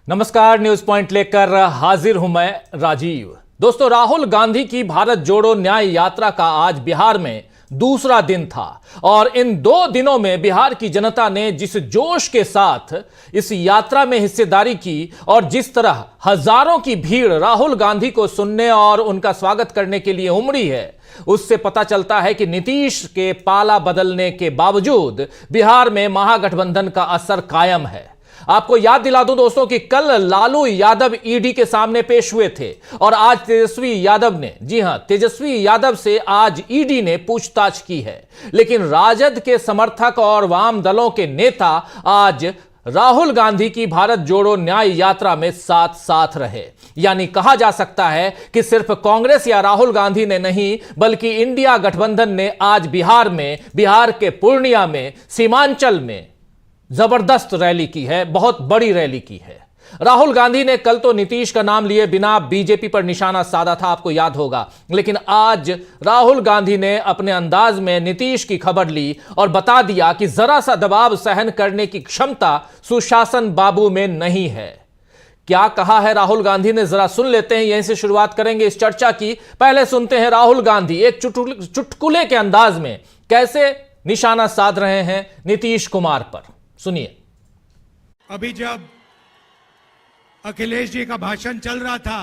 नमस्कार, news point लेकर हाजिर हूं मैं राजीव। दोस्तों, राहुल गांधी की भारत जोड़ो न्याय यात्रा का आज बिहार में दूसरा दिन था और इन 2 दिनों में बिहार की जनता ने जिस जोश के साथ इस यात्रा में हिस्सेदारी की और जिस तरह हजारों की भीड़ राहुल गांधी को सुनने और उनका स्वागत करने के लिए उमड़ी है, उससे पता चलता है कि नीतीश के पाला बदलने के बावजूद बिहार में महागठबंधन का असर कायम है। आपको याद दिला दूं दोस्तों कि कल लालू यादव ईडी के सामने पेश हुए थे और आज तेजस्वी यादव ने, जी हां, तेजस्वी यादव से आज ईडी ने पूछताछ की है। लेकिन राजद के समर्थक और वाम दलों के नेता आज राहुल गांधी की भारत जोड़ो न्याय यात्रा में साथ साथ रहे। यानी कहा जा सकता है कि सिर्फ कांग्रेस या राहुल गांधी ने नहीं, बल्कि इंडिया गठबंधन ने आज बिहार के पूर्णिया में, सीमांचल में जबरदस्त रैली की है, बहुत बड़ी रैली की है। राहुल गांधी ने कल तो नीतीश का नाम लिए बिना बीजेपी पर निशाना साधा था, आपको याद होगा, लेकिन आज राहुल गांधी ने अपने अंदाज में नीतीश की खबर ली और बता दिया कि जरा सा दबाव सहन करने की क्षमता सुशासन बाबू में नहीं है। क्या कहा है राहुल गांधी ने, जरा सुन लेते हैं। यहीं से शुरुआत करेंगे इस चर्चा की। पहले सुनते हैं राहुल गांधी एक चुटकुले के अंदाज में कैसे निशाना साध रहे हैं नीतीश कुमार पर। सुनिए। अभी जब अखिलेश जी का भाषण चल रहा था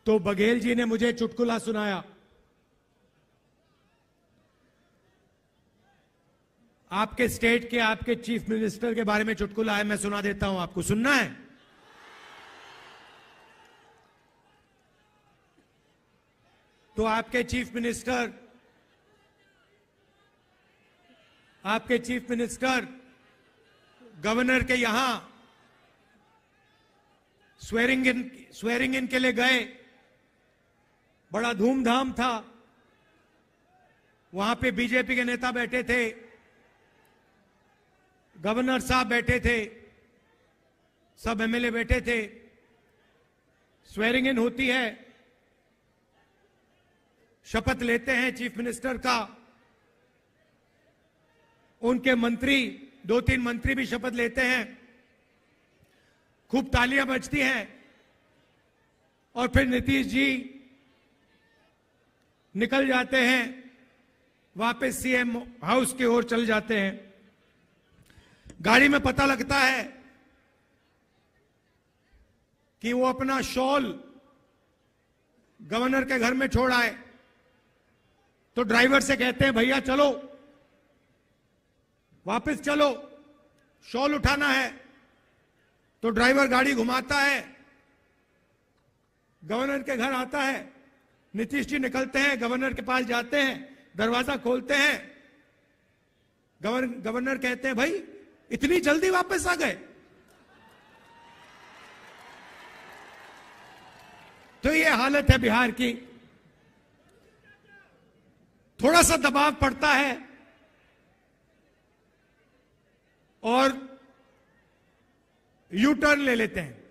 तो बघेल जी ने मुझे चुटकुला सुनाया। आपके स्टेट के आपके चीफ मिनिस्टर के बारे में चुटकुला है, मैं सुना देता हूं आपको। सुनना है? तो आपके चीफ मिनिस्टर गवर्नर के यहां स्वेरिंग इन के लिए गए। बड़ा धूमधाम था। वहां पे बीजेपी के नेता बैठे थे, गवर्नर साहब बैठे थे, सब एमएलए बैठे थे। स्वेरिंग इन होती है, शपथ लेते हैं चीफ मिनिस्टर का। उनके मंत्री, 2-3 मंत्री भी शपथ लेते हैं। खूब तालियां बजती हैं और फिर नीतीश जी निकल जाते हैं, वापस सीएम हाउस की ओर चल जाते हैं। गाड़ी में पता लगता है कि वो अपना शॉल गवर्नर के घर में छोड़ आए। तो ड्राइवर से कहते हैं, भैया चलो, वापस चलो, शॉल उठाना है। तो ड्राइवर गाड़ी घुमाता है, गवर्नर के घर आता है। नीतीश जी निकलते हैं, गवर्नर के पास जाते हैं, दरवाजा खोलते हैं। गवर्नर कहते हैं, भाई इतनी जल्दी वापस आ गए? तो ये हालत है बिहार की। थोड़ा सा दबाव पड़ता है और यू टर्न ले लेते हैं।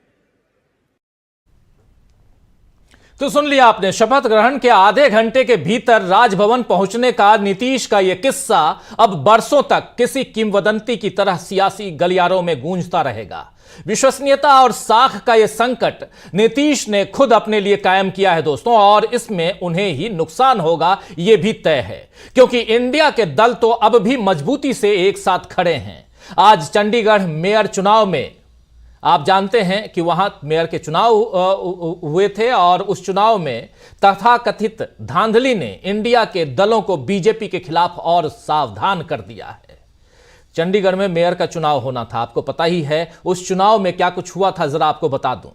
तो सुन लिया आपने, शपथ ग्रहण के आधे घंटे के भीतर राजभवन पहुंचने का नीतीश का यह किस्सा अब बरसों तक किसी किंवदंती की तरह सियासी गलियारों में गूंजता रहेगा। विश्वसनीयता और साख का यह संकट नीतीश ने खुद अपने लिए कायम किया है दोस्तों, और इसमें उन्हें ही नुकसान होगा यह भी तय है, क्योंककि इंडिया के दल तो अब भी मजबूती से एक साथ खड़े हैं। आज चंडीगढ़ मेयर चुनाव में आप जानते हैं कि वहां मेयर के चुनाव हुए थे और उस चुनाव में तथाकथित धांधली ने इंडिया के दलों को बीजेपी के खिलाफ और सावधान कर दिया है। चंडीगढ़ में मेयर का चुनाव होना था, आपको पता ही है। उस चुनाव में क्या कुछ हुआ था, जरा आपको बता दूं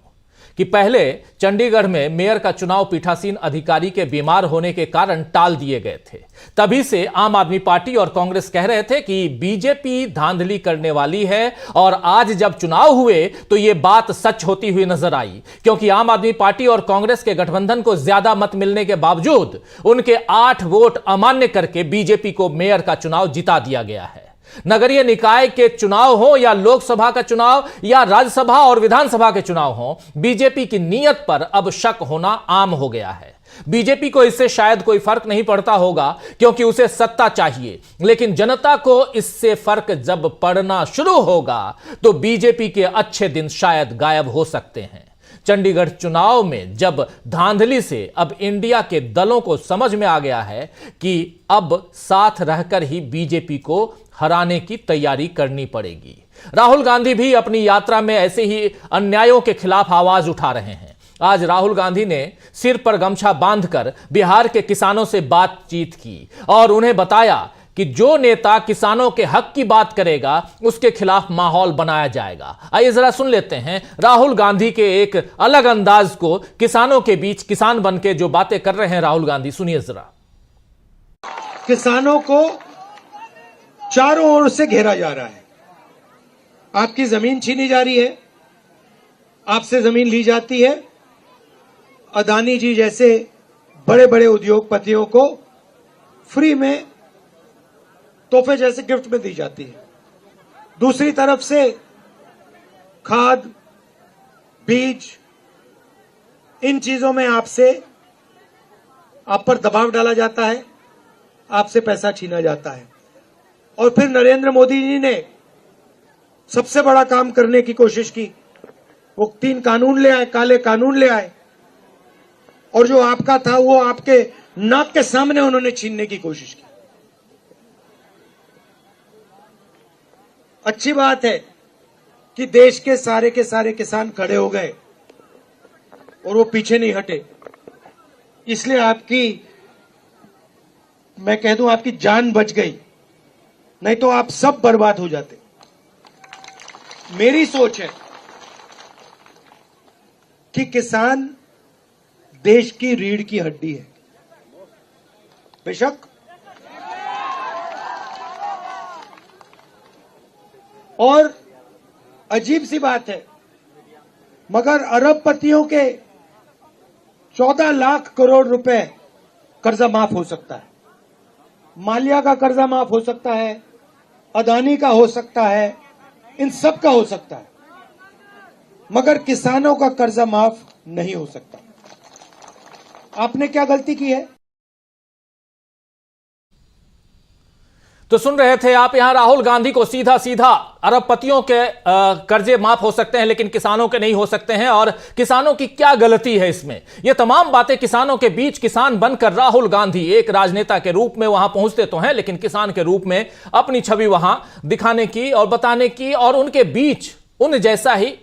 कि पहले चंडीगढ़ में मेयर का चुनाव पीठासीन अधिकारी के बीमार होने के कारण टाल दिए गए थे। तभी से आम आदमी पार्टी और कांग्रेस कह रहे थे कि बीजेपी धांधली करने वाली है, और आज जब चुनाव हुए तो यह बात सच होती हुई नजर आई, क्योंकि आम आदमी पार्टी और कांग्रेस के गठबंधन को ज्यादा मत मिलने के बावजूद उनके 8 वोट अमान्य करके बीजेपी को मेयर का चुनाव जिता दिया गया है। नगरीय निकाय के चुनाव हो या लोकसभा का चुनाव या राज्यसभा और विधानसभा के चुनाव हो, बीजेपी की नीयत पर अब शक होना आम हो गया है। बीजेपी को इससे शायद कोई फर्क नहीं पड़ता होगा क्योंकि उसे सत्ता चाहिए, लेकिन जनता को इससे फर्क जब पड़ना शुरू होगा तो बीजेपी के अच्छे दिन शायद गायब हो सकते हैं। चंडीगढ़ चुनाव में जब धांधली से अब इंडिया के दलों को समझ में आ गया है कि अब साथ रहकर ही बीजेपी को हराने की तैयारी करनी पड़ेगी। राहुल गांधी भी अपनी यात्रा में ऐसे ही अन्यायों के खिलाफ आवाज उठा रहे हैं। आज राहुल गांधी ने सिर पर गमछा बांधकर बिहार के किसानों से बातचीत की और उन्हें बताया कि जो नेता किसानों के हक की बात करेगा उसके खिलाफ माहौल बनाया जाएगा। आइए जरा सुन लेते हैं राहुल गांधी के एक अलग अंदाज को, किसानों के बीच किसान बनके जो बातें कर रहे हैं राहुल गांधी, सुनिए जरा। किसानों को चारों ओर से घेरा जा रहा है, आपकी जमीन छीनी जा रही है, आपसे जमीन ली जाती है, अदानी जी जैसे बड़े बड़े उद्योगपतियों को फ्री में तोहफे जैसे गिफ्ट में दी जाती है। दूसरी तरफ से खाद, बीज, इन चीजों में आप पर दबाव डाला जाता है, आपसे पैसा छीना जाता है। और फिर नरेंद्र मोदी जी ने सबसे बड़ा काम करने की कोशिश की, वो 3 कानून ले आए, काले कानून ले आए, और जो आपका था वो आपके नाक के सामने उन्होंने छीनने की कोशिश की। अच्छी बात है कि देश के सारे किसान खड़े हो गए और वो पीछे नहीं हटे, इसलिए मैं कह दूं आपकी जान बच गई, नहीं तो आप सब बर्बाद हो जाते। मेरी सोच है कि किसान देश की रीढ़ की हड्डी है। बेशक और अजीब सी बात है, मगर अरबपतियों के 14 लाख करोड़ रुपए कर्जा माफ हो सकता है, माल्या का कर्जा माफ हो सकता है, अदानी का हो सकता है, इन सब का हो सकता है, मगर किसानों का कर्जा माफ नहीं हो सकता। आपने क्या गलती की है? तो सुन रहे थे आप यहां राहुल गांधी को सीधा सीधा अरबपतियों के कर्जे माफ हो सकते हैं लेकिन किसानों के नहीं हो सकते हैं, और किसानों की क्या गलती है इसमें। यह तमाम बातें किसानों के बीच किसान बनकर राहुल गांधी एक राजनेता के रूप में वहां पहुंचते तो हैं लेकिन किसान के रूप में अपनी छवि वहां दिखाने की और बताने की और उनके बीच उन जैसा ही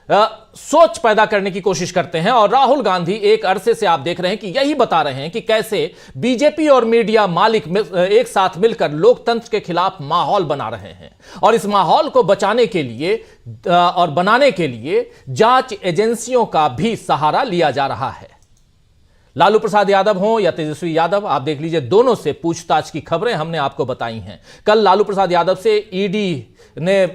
सोच पैदा करने की कोशिश करते हैं। और राहुल गांधी एक अरसे से आप देख रहे हैं कि यही बता रहे हैं कि कैसे बीजेपी और मीडिया मालिक एक साथ मिलकर लोकतंत्र के खिलाफ माहौल बना रहे हैं, और इस माहौल को बचाने के लिए और बनाने के लिए जांच एजेंसियों का भी सहारा लिया जा रहा है। लालू प्रसाद यादव हो या तेजस्वी यादव, आप देख लीजिए, दोनों से पूछताछ की खबरें हमने आपको बताई हैं। कल लालू प्रसाद यादव से ईडी ने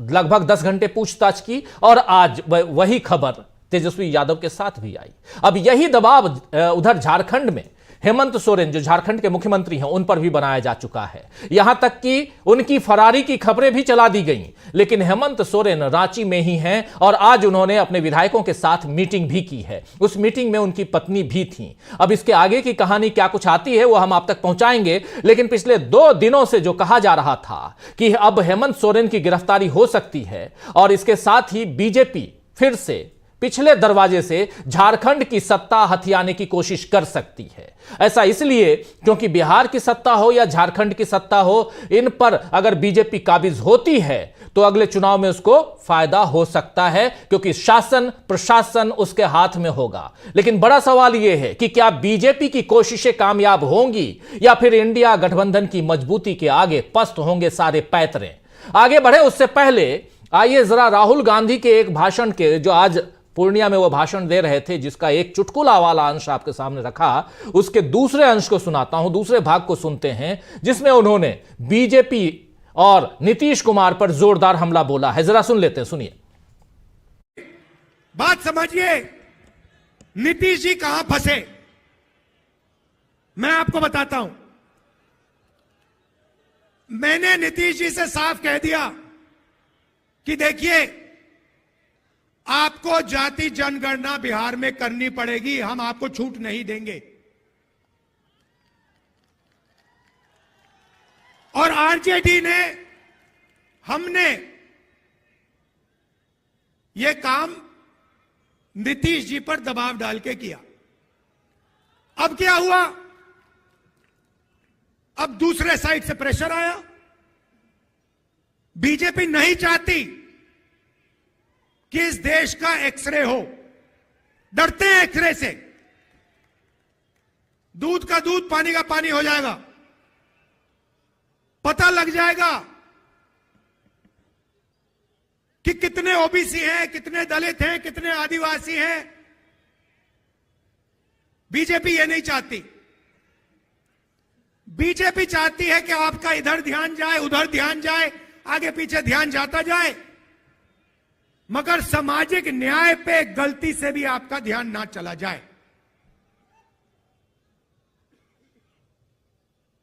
लगभग 10 घंटे पूछताछ की और आज वही खबर तेजस्वी यादव के साथ भी आई। अब यही दबाव उधर झारखंड में हेमंत सोरेन जो झारखंड के मुख्यमंत्री हैं उन पर भी बनाया जा चुका है। यहां तक कि उनकी फरारी की खबरें भी चला दी गई, लेकिन हेमंत सोरेन रांची में ही हैं और आज उन्होंने अपने विधायकों के साथ मीटिंग भी की है। उस मीटिंग में उनकी पत्नी भी थी। अब इसके आगे की कहानी क्या कुछ आती है वो हम आप तक पहुंचाएंगे, लेकिन पिछले 2 दिनों से जो कहा जा रहा था कि अब हेमंत सोरेन की गिरफ्तारी हो सकती है और इसके साथ ही बीजेपी फिर से पिछले दरवाजे से झारखंड की सत्ता हथियाने की कोशिश कर सकती है। ऐसा इसलिए क्योंकि बिहार की सत्ता हो या झारखंड की सत्ता हो, इन पर अगर बीजेपी काबिज होती है तो अगले चुनाव में उसको फायदा हो सकता है, क्योंकि शासन प्रशासन उसके हाथ में होगा। लेकिन बड़ा सवाल यह है कि क्या बीजेपी की कोशिशें कामयाब होंगी या फिर इंडिया गठबंधन की मजबूती के आगे पस्त होंगे सारे पैतरे। आगे बढ़े उससे पहले आइए जरा राहुल गांधी के एक भाषण के, जो आज पूर्णिया में वो भाषण दे रहे थे जिसका एक चुटकुला वाला अंश आपके सामने रखा, उसके दूसरे अंश को सुनाता हूं, दूसरे भाग को सुनते हैं, जिसमें उन्होंने बीजेपी और नीतीश कुमार पर जोरदार हमला बोला है। जरा सुन लेते हैं, सुनिए। बात समझिए, नीतीश जी कहां फंसे मैं आपको बताता हूं। मैंने नीतीश जी से साफ कह दिया कि देखिए, आपको जाति जनगणना बिहार में करनी पड़ेगी, हम आपको छूट नहीं देंगे। और आरजेडी ने, हमने यह काम नीतीश जी पर दबाव डाल के किया। अब क्या हुआ? अब दूसरे साइड से प्रेशर आया। बीजेपी नहीं चाहती कि इस देश का एक्सरे हो, डरते हैं एक्सरे से। दूध का दूध, पानी का पानी हो जाएगा, पता लग जाएगा कि कितने ओबीसी हैं, कितने दलित हैं, कितने आदिवासी हैं। बीजेपी ये नहीं चाहती। बीजेपी चाहती है कि आपका इधर ध्यान जाए, उधर ध्यान जाए, आगे पीछे ध्यान जाता जाए, मगर सामाजिक न्याय पे गलती से भी आपका ध्यान ना चला जाए।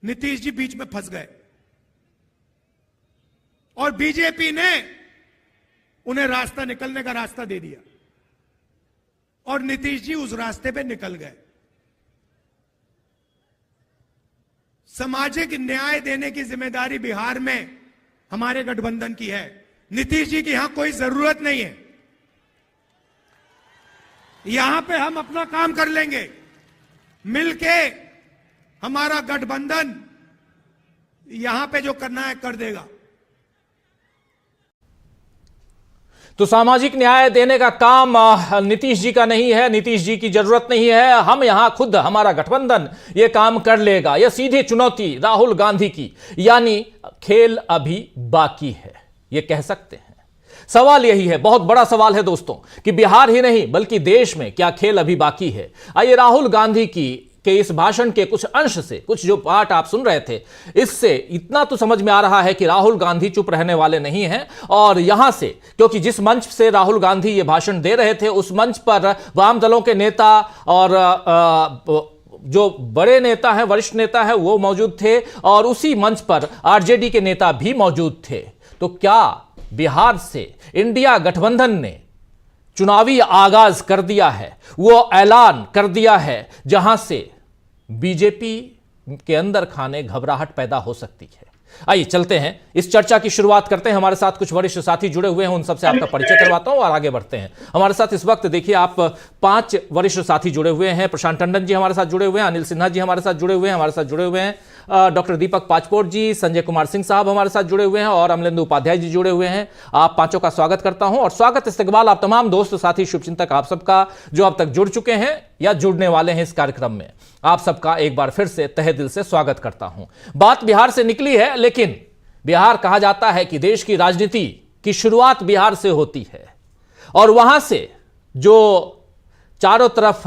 नीतीश जी बीच में फंस गए और बीजेपी ने उन्हें रास्ता, निकलने का रास्ता दे दिया और नीतीश जी उस रास्ते पे निकल गए। सामाजिक न्याय देने की जिम्मेदारी बिहार में हमारे गठबंधन की है। नीतीश जी की यहां कोई जरूरत नहीं है। यहां पे हम अपना काम कर लेंगे मिलके। हमारा गठबंधन यहां पे जो करना है कर देगा। तो सामाजिक न्याय देने का काम नीतीश जी का नहीं है, नीतीश जी की जरूरत नहीं है। हम यहां खुद, हमारा गठबंधन ये काम कर लेगा। यह सीधी चुनौती राहुल गांधी की, यानी खेल अभी बाकी है, ये कह सकते हैं। सवाल यही है, बहुत बड़ा सवाल है दोस्तों, कि बिहार ही नहीं बल्कि देश में क्या खेल अभी बाकी है। आइए राहुल गांधी के इस भाषण के कुछ अंश से, कुछ जो पार्ट आप सुन रहे थे, इससे इतना तो समझ में आ रहा है कि राहुल गांधी चुप रहने वाले नहीं हैं। और यहां से, क्योंकि जिस मंच से राहुल गांधी ये भाषण दे रहे थे, उस मंच पर वाम दलों के नेता और जो बड़े नेता हैं, वरिष्ठ नेता हैं, वो मौजूद थे और उसी मंच पर आरजेडी के नेता भी मौजूद थे। तो क्या बिहार से इंडिया गठबंधन ने चुनावी आगाज कर दिया है, वो ऐलान कर दिया है जहां से बीजेपी के अंदर खाने घबराहट पैदा हो सकती है। आइए चलते हैं, इस चर्चा की शुरुआत करते हैं। हमारे साथ कुछ वरिष्ठ साथी जुड़े हुए हैं, उन सबसे आपका परिचय करवाता हूं और आगे बढ़ते हैं। हमारे साथ इस वक्त देखिए आप 5 वरिष्ठ साथी जुड़े हुए हैं। प्रशांत टंडन जी हमारे साथ जुड़े हुए हैं, अनिल सिन्हा जी हमारे साथ जुड़े हुए हैं, हमारे साथ जुड़े हुए हैं डॉक्टर दीपक पाचपोर जी, संजय कुमार सिंह साहब हमारे साथ जुड़े हुए हैं और अमलेंदु उपाध्याय जी जुड़े हुए हैं। आप पांचों का स्वागत करता हूं और स्वागत इस्तकबाल आप तमाम दोस्त साथी शुभचिंतक आप सबका जो अब तक जुड़ चुके हैं या जुड़ने वाले हैं इस कार्यक्रम में। आप सबका एक बार फिर से तहे दिल से स्वागत करता हूं। बात बिहार से निकली है, लेकिन बिहार कहा जाता है कि देश की राजनीति की शुरुआत बिहार से होती है और वहां से जो चारों तरफ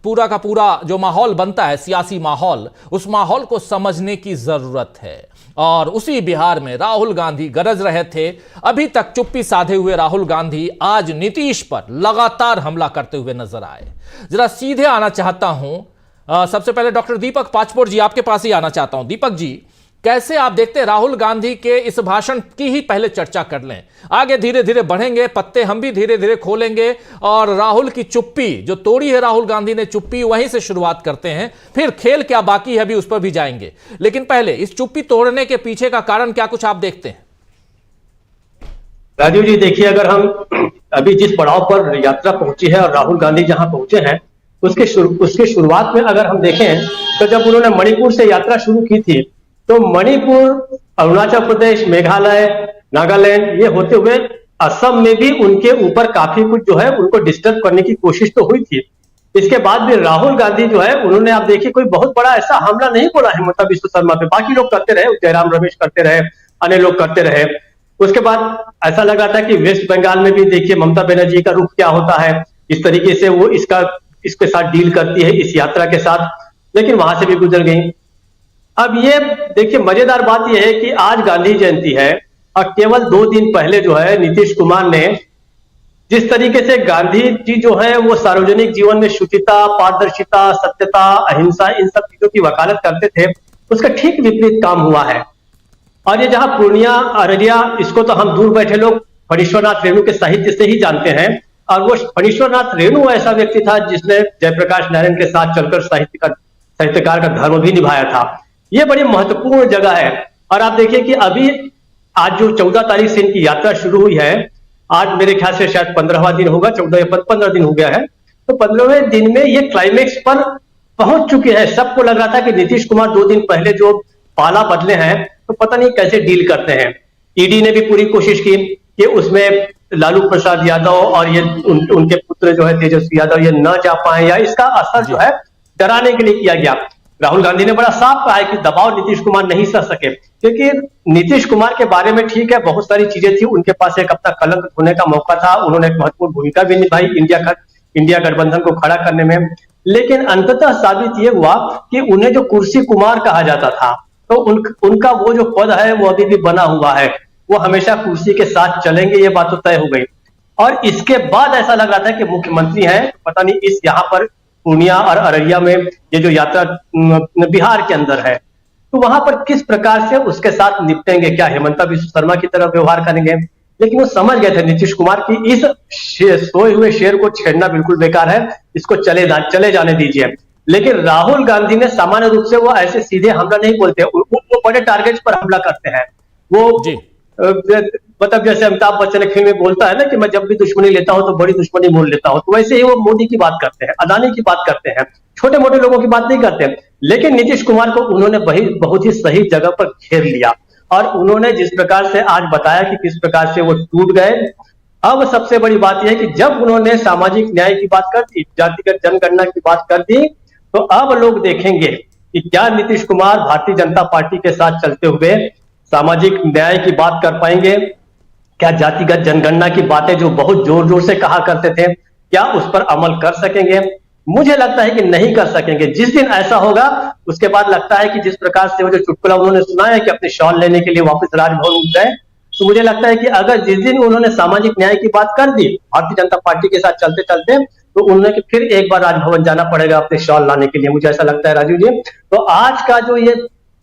पूरा का पूरा जो माहौल बनता है, सियासी माहौल, उस माहौल को समझने की जरूरत है। और उसी बिहार में राहुल गांधी गरज रहे थे। अभी तक चुप्पी साधे हुए राहुल गांधी आज नीतीश पर लगातार हमला करते हुए नजर आए। जरा सीधे आना चाहता हूं, सबसे पहले डॉक्टर दीपक पाचपोर जी आपके पास ही आना चाहता हूं। दीपक जी, कैसे आप देखते हैं राहुल गांधी के इस भाषण की ही पहले चर्चा कर लें, आगे धीरे धीरे बढ़ेंगे, पत्ते हम भी धीरे धीरे खोलेंगे और राहुल की चुप्पी जो तोड़ी है राहुल गांधी ने, चुप्पी वहीं से शुरुआत करते हैं, फिर खेल क्या बाकी है अभी उस पर भी जाएंगे। लेकिन पहले इस चुप्पी तोड़ने के पीछे का कारण क्या कुछ आप देखते हैं? राजीव जी देखिए, अगर हम अभी जिस पड़ाव पर यात्रा पहुंची है और राहुल गांधी जहां पहुंचे हैं उसके शुरुआत में अगर हम देखें तो जब उन्होंने मणिपुर से यात्रा शुरू की थी तो मणिपुर, अरुणाचल प्रदेश, मेघालय, नागालैंड ये होते हुए असम में भी उनके ऊपर काफी कुछ जो है उनको डिस्टर्ब करने की कोशिश तो हुई थी। इसके बाद भी राहुल गांधी जो है उन्होंने, आप देखिए, कोई बहुत बड़ा ऐसा हमला नहीं बोला हिमंत बिस्व शर्मा पे। बाकी लोग करते रहे, जयराम रमेश करते रहे, अन्य लोग करते रहे। उसके बाद ऐसा लगा था कि वेस्ट बंगाल में भी देखिए ममता बनर्जी का रुख क्या होता है, इस तरीके से वो इसके साथ डील करती है इस यात्रा के साथ, लेकिन वहां से भी गुजर गई। अब ये देखिए मजेदार बात यह है कि आज गांधी जयंती है और केवल 2 दिन पहले जो है नीतीश कुमार ने जिस तरीके से गांधी जी जो है वो सार्वजनिक जीवन में शुचिता, पारदर्शिता, सत्यता, अहिंसा, इन सब चीजों की वकालत करते थे, उसका ठीक विपरीत काम हुआ है। और ये जहां पूर्णिया, अररिया, इसको तो हम दूर बैठे लोग फणीश्वरनाथ रेणु के साहित्य से ही जानते हैं। और वो फणीश्वरनाथ रेणु ऐसा व्यक्ति था जिसने जयप्रकाश नारायण के साथ चलकर साहित्यकार का धर्म भी निभाया था। ये बड़ी महत्वपूर्ण जगह है। और आप देखिए कि अभी आज जो 14 तारीख से इनकी यात्रा शुरू हुई है, आज मेरे ख्याल से शायद 15वां दिन होगा, 14 या 15 दिन हो गया है। तो 15वें दिन में ये क्लाइमेक्स पर पहुंच चुके हैं। सबको लग रहा था कि नीतीश कुमार 2 दिन पहले जो पाला बदले हैं तो पता नहीं कैसे डील करते हैं। ईडी ने भी पूरी कोशिश की कि उसमें लालू प्रसाद यादव और ये उनके पुत्र जो है तेजस्वी यादव ये न जा पाए, या इसका असर जो है डराने के लिए किया गया। राहुल गांधी ने बड़ा साफ कहा है कि दबाव नीतीश कुमार नहीं सह सके, क्योंकि नीतीश कुमार के बारे में ठीक है बहुत सारी चीजें थी, उनके पास एक अपना कलंक होने का मौका था, उन्होंने एक महत्वपूर्ण भूमिका भी निभाई इंडिया गठबंधन को खड़ा करने में। लेकिन अंततः साबित यह हुआ कि उन्हें जो कुर्सी कुमार कहा जाता था, तो उनका वो जो पद है वो अभी भी बना हुआ है, वो हमेशा कुर्सी के साथ चलेंगे, ये बात तो तय हो गई। और इसके बाद ऐसा लग रहा था कि मुख्यमंत्री हैं, पता नहीं इस यहाँ पर पूर्णिया और अररिया में ये जो यात्रा बिहार के अंदर है, तो वहां पर किस प्रकार से उसके साथ निपटेंगे, क्या हेमंता बिस्वा शर्मा की तरह व्यवहार करेंगे। लेकिन वो समझ गए थे नीतीश कुमार की इस सोए हुए शेर को छेड़ना बिल्कुल बेकार है, इसको चले जाने दीजिए। लेकिन राहुल गांधी ने सामान्य रूप से वो ऐसे सीधे हमला नहीं बोलते, वो बड़े टारगेट पर हमला करते हैं। वो मतलब जैसे अमिताभ बच्चन एक फिल्म में बोलता है ना कि मैं जब भी दुश्मनी लेता हूं तो बड़ी दुश्मनी मोल लेता हूं, तो वैसे ही वो मोदी की बात करते हैं, अदानी की बात करते हैं, छोटे मोटे लोगों की बात नहीं करते। लेकिन नीतीश कुमार को उन्होंने बहुत ही सही जगह पर घेर लिया, और उन्होंने जिस प्रकार से आज बताया कि किस प्रकार से वो टूट गए। अब सबसे बड़ी बात यह है कि जब उन्होंने सामाजिक न्याय की बात कर दी, जातिगत जनगणना की बात कर दी, तो अब लोग देखेंगे कि क्या नीतीश कुमार भारतीय जनता पार्टी के साथ चलते हुए सामाजिक न्याय की बात कर पाएंगे, क्या जातिगत जनगणना की बातें जो बहुत जोर जोर से कहा करते थे, क्या उस पर अमल कर सकेंगे। मुझे लगता है कि नहीं कर सकेंगे। जिस दिन ऐसा होगा उसके बाद लगता है कि जिस प्रकार से वो जो चुटकुला उन्होंने सुनाया कि अपने शॉल लेने के लिए वापस राजभवन उठ गए, तो मुझे लगता है कि अगर जिस दिन उन्होंने सामाजिक न्याय की बात कर दी भारतीय जनता पार्टी के साथ चलते चलते, तो उन्हें फिर एक बार राजभवन जाना पड़ेगा अपने शॉल लाने के लिए, मुझे ऐसा लगता है राजीव जी। तो आज का जो ये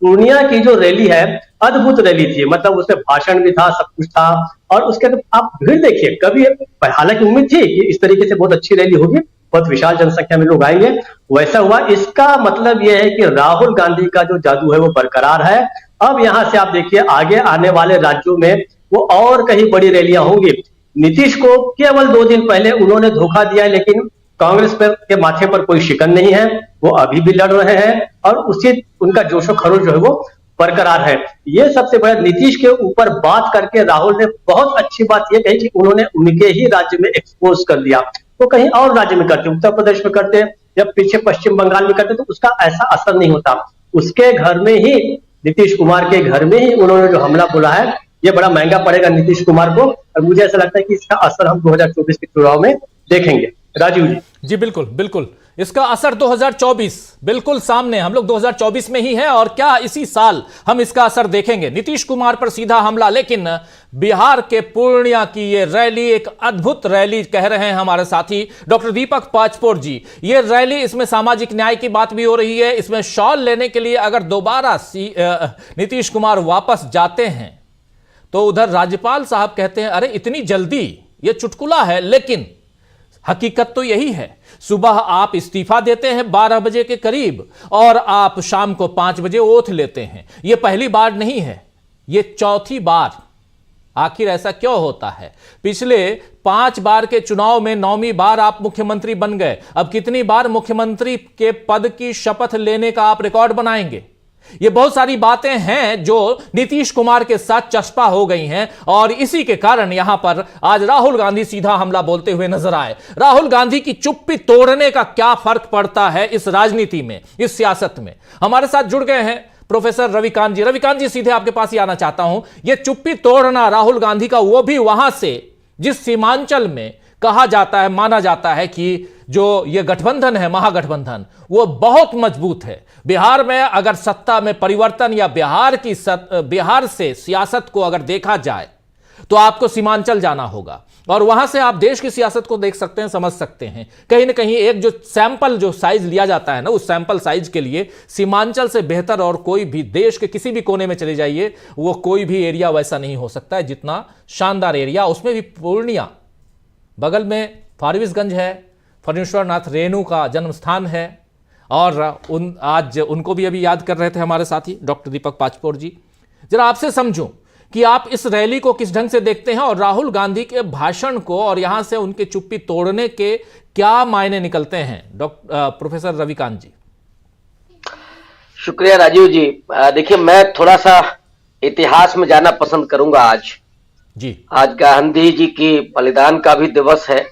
पूर्णिया की जो रैली है, अद्भुत रैली थी, मतलब उसमें भाषण भी था, सब कुछ था। और उसके आप भीड़ देखिए, कभी हालांकि उम्मीद थी कि इस तरीके से बहुत अच्छी रैली होगी, बहुत विशाल जनसंख्या में लोग आएंगे, वैसा हुआ। इसका मतलब यह है कि राहुल गांधी का जो जादू है वो बरकरार है। अब यहां से आप देखिए आगे आने वाले राज्यों में वो और कहीं बड़ी रैलियां होंगी। नीतीश को केवल 2 दिन पहले उन्होंने धोखा दिया है, लेकिन कांग्रेस पर के माथे पर कोई शिकन नहीं है, वो अभी भी लड़ रहे हैं और उसी उनका जोशो खरोश जो है वो बरकरार है। ये सबसे बड़ा नीतीश के ऊपर बात करके राहुल ने बहुत अच्छी बात ये कही कि उन्होंने उनके ही राज्य में एक्सपोज कर दिया। तो कहीं और राज्य में करते, उत्तर प्रदेश में करते या पीछे पश्चिम बंगाल में करते, तो उसका ऐसा असर नहीं होता। उसके घर में ही, नीतीश कुमार के घर में ही उन्होंने जो हमला बोला है, ये बड़ा महंगा पड़ेगा नीतीश कुमार को। और मुझे ऐसा लगता है कि इसका असर हम 2024 के चुनाव में देखेंगे। राजीव जी। बिल्कुल बिल्कुल, इसका असर 2024 बिल्कुल सामने, हम लोग 2024 में ही हैं, और क्या इसी साल हम इसका असर देखेंगे। नीतीश कुमार पर सीधा हमला, लेकिन बिहार के पूर्णिया की ये रैली एक अद्भुत रैली कह रहे हैं हमारे साथी डॉक्टर दीपक पाचपोर जी। ये रैली, इसमें सामाजिक न्याय की बात भी हो रही है, इसमें शॉल लेने के लिए अगर दोबारा नीतीश कुमार वापस जाते हैं तो उधर राज्यपाल साहब कहते हैं अरे इतनी जल्दी, ये चुटकुला है, लेकिन हकीकत तो यही है। सुबह आप इस्तीफा देते हैं 12 बजे के करीब, और आप शाम को 5 बजे ओथ लेते हैं। यह पहली बार नहीं है, यह चौथी बार। आखिर ऐसा क्यों होता है? पिछले 5 बार के चुनाव में 9वीं बार आप मुख्यमंत्री बन गए। अब कितनी बार मुख्यमंत्री के पद की शपथ लेने का आप रिकॉर्ड बनाएंगे? ये बहुत सारी बातें हैं जो नीतीश कुमार के साथ चस्पा हो गई हैं, और इसी के कारण यहां पर आज राहुल गांधी सीधा हमला बोलते हुए नजर आए। राहुल गांधी की चुप्पी तोड़ने का क्या फर्क पड़ता है इस राजनीति में, इस सियासत में? हमारे साथ जुड़ गए हैं प्रोफेसर रविकांत जी। रविकांत जी, सीधे आपके पास ही आना चाहता हूं। यह चुप्पी तोड़ना राहुल गांधी का, वो भी वहां से जिस सीमांचल में कहा जाता है, माना जाता है कि जो ये गठबंधन है, महागठबंधन, वो बहुत मजबूत है। बिहार में अगर सत्ता में परिवर्तन या बिहार से सियासत को अगर देखा जाए तो आपको सीमांचल जाना होगा और वहां से आप देश की सियासत को देख सकते हैं, समझ सकते हैं। कहीं ना कहीं एक जो सैंपल जो साइज लिया जाता है ना, उस सैंपल साइज के लिए सीमांचल से बेहतर और कोई भी देश के किसी भी कोने में चले जाइए, वो कोई भी एरिया वैसा नहीं हो सकता है जितना शानदार एरिया। उसमें भी पूर्णिया, बगल में फारबिसगंज है, फणीश्वर नाथ रेणु का जन्म स्थान है। और आज उनको भी अभी याद कर रहे थे हमारे साथी डॉक्टर दीपक पाचपोर जी। जरा आपसे समझूं कि आप इस रैली को किस ढंग से देखते हैं और राहुल गांधी के भाषण को और यहां से उनके चुप्पी तोड़ने के क्या मायने निकलते हैं, प्रोफेसर रविकांत जी। शुक्रिया राजीव जी। देखिए, मैं थोड़ा सा इतिहास में जाना पसंद करूंगा आज जी। आज गांधी जी की बलिदान का भी दिवस है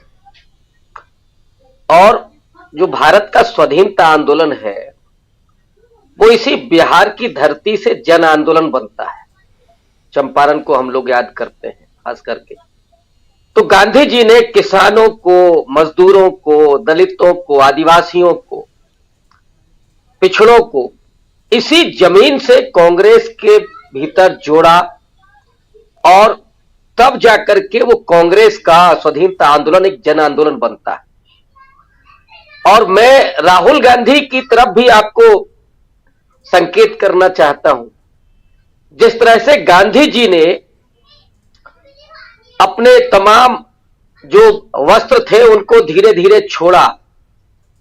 और जो भारत का स्वाधीनता आंदोलन है वो इसी बिहार की धरती से जन आंदोलन बनता है। चंपारण को हम लोग याद करते हैं खास करके। तो गांधी जी ने किसानों को, मजदूरों को, दलितों को, आदिवासियों को, पिछड़ों को इसी जमीन से कांग्रेस के भीतर जोड़ा और तब जाकर के वो कांग्रेस का स्वाधीनता आंदोलन एक जन आंदोलन बनता है। और मैं राहुल गांधी की तरफ भी आपको संकेत करना चाहता हूं। जिस तरह से गांधी जी ने अपने तमाम जो वस्त्र थे उनको धीरे धीरे छोड़ा,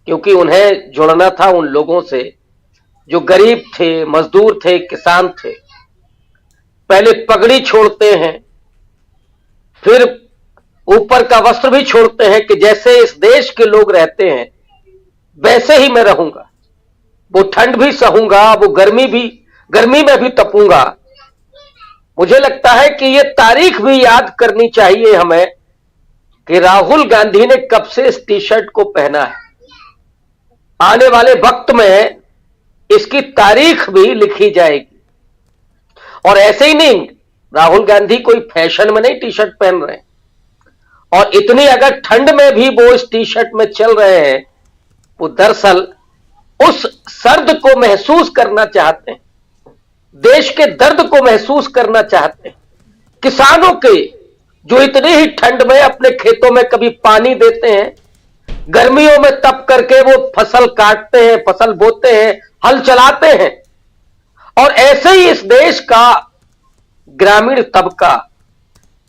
क्योंकि उन्हें जुड़ना था उन लोगों से जो गरीब थे, मजदूर थे, किसान थे। पहले पगड़ी छोड़ते हैं, फिर ऊपर का वस्त्र भी छोड़ते हैं कि जैसे इस देश के लोग रहते हैं वैसे ही मैं रहूंगा। वो ठंड भी सहूंगा, वो गर्मी में भी तपूंगा। मुझे लगता है कि ये तारीख भी याद करनी चाहिए हमें कि राहुल गांधी ने कब से इस टी शर्ट को पहना है। आने वाले वक्त में इसकी तारीख भी लिखी जाएगी। और ऐसे ही नहीं, राहुल गांधी कोई फैशन में नहीं टी शर्ट पहन रहे हैं, और इतनी अगर ठंड में भी वो इस टी शर्ट में चल रहे हैं, वो दरअसल उस सर्द को महसूस करना चाहते हैं, देश के दर्द को महसूस करना चाहते हैं। किसानों के जो इतनी ही ठंड में अपने खेतों में कभी पानी देते हैं, गर्मियों में तप करके वो फसल काटते हैं, फसल बोते हैं, हल चलाते हैं, और ऐसे ही इस देश का ग्रामीण तबका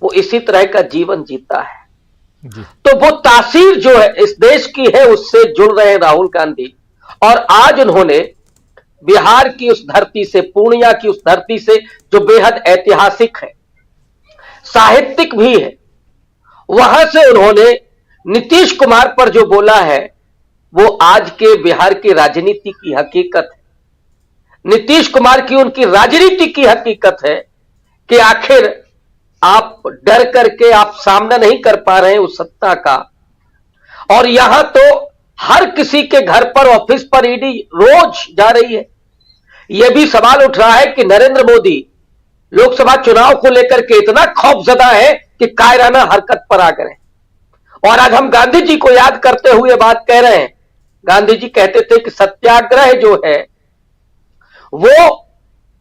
वो इसी तरह का जीवन जीता है। तो वो तासीर जो है इस देश की है, उससे जुड़ रहे हैं राहुल गांधी। और आज उन्होंने बिहार की उस धरती से, पूर्णिया की उस धरती से जो बेहद ऐतिहासिक है, साहित्यिक भी है, वहां से उन्होंने नीतीश कुमार पर जो बोला है वो आज के बिहार की राजनीति की हकीकत है। नीतीश कुमार की उनकी राजनीति की हकीकत है कि आखिर आप डर करके आप सामना नहीं कर पा रहे हैं उस सत्ता का। और यहां तो हर किसी के घर पर, ऑफिस पर ईडी रोज जा रही है। यह भी सवाल उठ रहा है कि नरेंद्र मोदी लोकसभा चुनाव को लेकर के इतना खौफजदा है कि कायराना हरकत पर आ गए। और आज हम गांधी जी को याद करते हुए बात कह रहे हैं। गांधी जी कहते थे कि सत्याग्रह जो है वो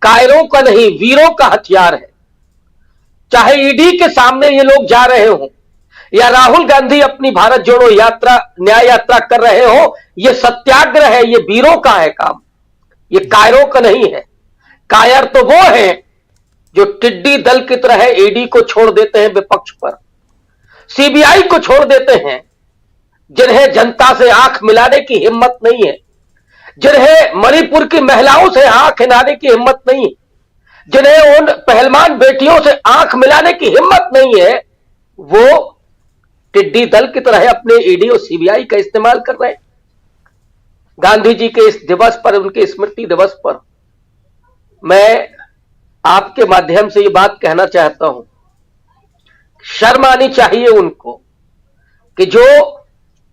कायरों का नहीं, वीरों का हथियार है। चाहे ईडी के सामने ये लोग जा रहे हो या राहुल गांधी अपनी भारत जोड़ो यात्रा, न्याय यात्रा कर रहे हो, ये सत्याग्रह है, ये वीरों का है काम, ये कायरों का नहीं है। कायर तो वो है जो टिड्डी दल की तरह ईडी को छोड़ देते हैं विपक्ष पर, सीबीआई को छोड़ देते हैं, जिन्हें जनता से आंख मिलाने की हिम्मत नहीं है, जिन्हें मणिपुर की महिलाओं से आंख हिलाने की हिम्मत नहीं, जिन्हें उन पहलवान बेटियों से आंख मिलाने की हिम्मत नहीं है, वो टिड्डी दल की तरह अपने ईडी और सीबीआई का इस्तेमाल कर रहे हैं। गांधी जी के इस दिवस पर, उनके स्मृति दिवस पर, मैं आपके माध्यम से ये बात कहना चाहता हूं, शर्म आनी चाहिए उनको कि जो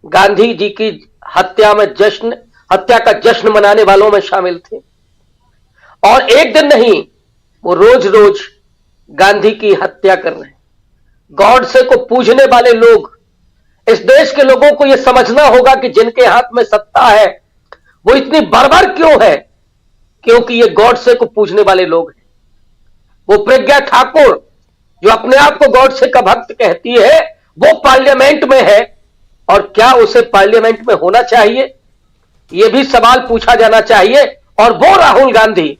गांधी जी की हत्या का जश्न मनाने वालों में शामिल थे। और एक दिन नहीं, वो रोज रोज गांधी की हत्या कर रहे हैं। गॉडसे को पूजने वाले लोग, इस देश के लोगों को यह समझना होगा कि जिनके हाथ में सत्ता है वो इतनी बर्बर क्यों है, क्योंकि ये गॉडसे को पूजने वाले लोग हैं। वो प्रज्ञा ठाकुर जो अपने आप को गॉडसे का भक्त कहती है, वो पार्लियामेंट में है, और क्या उसे पार्लियामेंट में होना चाहिए, यह भी सवाल पूछा जाना चाहिए। और वो राहुल गांधी,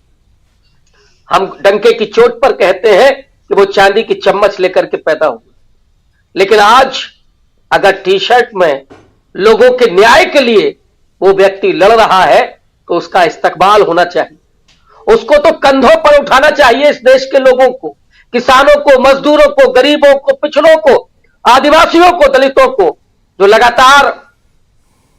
हम डंके की चोट पर कहते हैं कि वो चांदी की चम्मच लेकर के पैदा हुए, लेकिन आज अगर टी शर्ट में लोगों के न्याय के लिए वो व्यक्ति लड़ रहा है तो उसका इस्तकबाल होना चाहिए। उसको तो कंधों पर उठाना चाहिए इस देश के लोगों को, किसानों को, मजदूरों को, गरीबों को, पिछड़ों को, आदिवासियों को, दलितों को, जो लगातार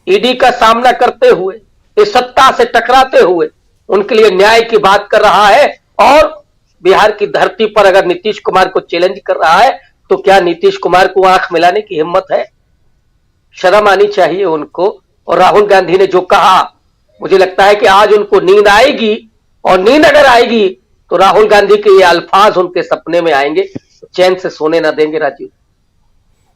ईडी का सामना करते हुए, इस सत्ता से टकराते हुए उनके लिए न्याय की बात कर रहा है। और बिहार की धरती पर अगर नीतीश कुमार को चैलेंज कर रहा है तो क्या नीतीश कुमार को आंख मिलाने की हिम्मत है? शर्म आनी चाहिए उनको। और राहुल गांधी ने जो कहा, मुझे लगता है कि आज उनको नींद आएगी, और नींद अगर आएगी तो राहुल गांधी के ये अल्फाज उनके सपने में आएंगे, चैन से सोने ना देंगे। राजीव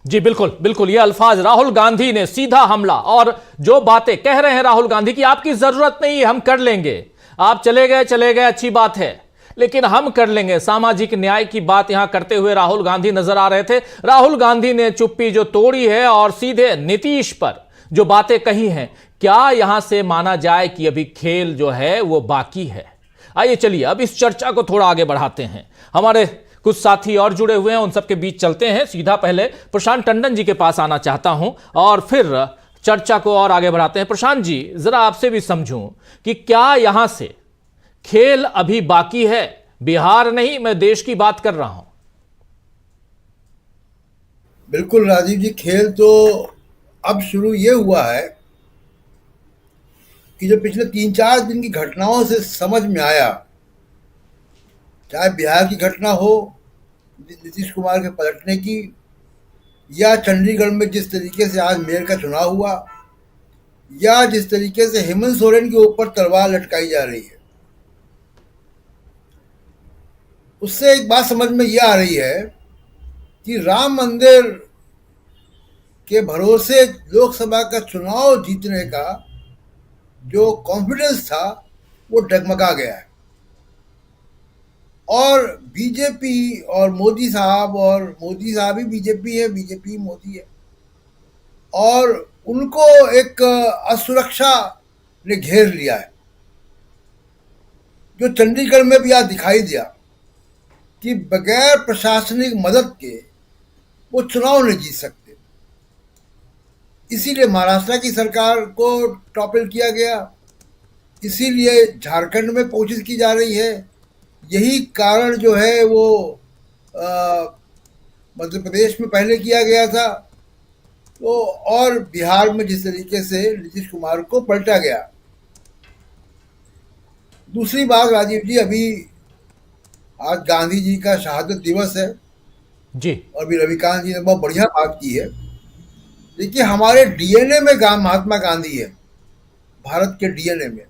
जी बिल्कुल बिल्कुल, ये अल्फाज राहुल गांधी ने, सीधा हमला। और जो बातें कह रहे हैं राहुल गांधी की, आपकी जरूरत नहीं है, हम कर लेंगे, आप चले गए अच्छी बात है, लेकिन हम कर लेंगे। सामाजिक न्याय की बात यहां करते हुए राहुल गांधी नजर आ रहे थे। राहुल गांधी ने चुप्पी जो तोड़ी है और सीधे नीतीश पर जो बातें कही हैं, क्या यहां से माना जाए कि अभी खेल जो है वो बाकी है? आइए चलिए अब इस चर्चा को थोड़ा आगे बढ़ाते हैं। हमारे कुछ साथी और जुड़े हुए हैं, उन सबके बीच चलते हैं। सीधा पहले प्रशांत टंडन जी के पास आना चाहता हूं और फिर चर्चा को और आगे बढ़ाते हैं। प्रशांत जी, जरा आपसे भी समझूं कि क्या यहां से खेल अभी बाकी है? बिहार नहीं, मैं देश की बात कर रहा हूं। बिल्कुल राजीव जी, खेल तो अब शुरू ये हुआ है कि जो पिछले 3-4 दिन की घटनाओं से समझ में आया, चाहे बिहार की घटना हो नीतीश कुमार के पलटने की, या चंडीगढ़ में जिस तरीके से आज मेयर का चुनाव हुआ, या जिस तरीके से हेमंत सोरेन के ऊपर तलवार लटकाई जा रही है, उससे एक बात समझ में यह आ रही है कि राम मंदिर के भरोसे लोकसभा का चुनाव जीतने का जो कॉन्फिडेंस था वो डगमगा गया है। और बीजेपी और मोदी साहब ही बीजेपी है, बीजेपी मोदी है, और उनको एक असुरक्षा ने घेर लिया है, जो चंडीगढ़ में भी आज दिखाई दिया कि बगैर प्रशासनिक मदद के वो चुनाव नहीं जीत सकते। इसीलिए महाराष्ट्र की सरकार को टॉपल किया गया, इसीलिए झारखंड में कोशिश की जा रही है, यही कारण जो है वो मध्य प्रदेश में पहले किया गया था, तो और बिहार में जिस तरीके से नीतीश कुमार को पलटा गया। दूसरी बात राजीव जी, अभी आज गांधी जी का शहादत दिवस है जी, और अभी रविकांत जी ने बहुत बढ़िया बात की है। देखिए, हमारे डीएनए में महात्मा गांधी है, भारत के डीएनए में।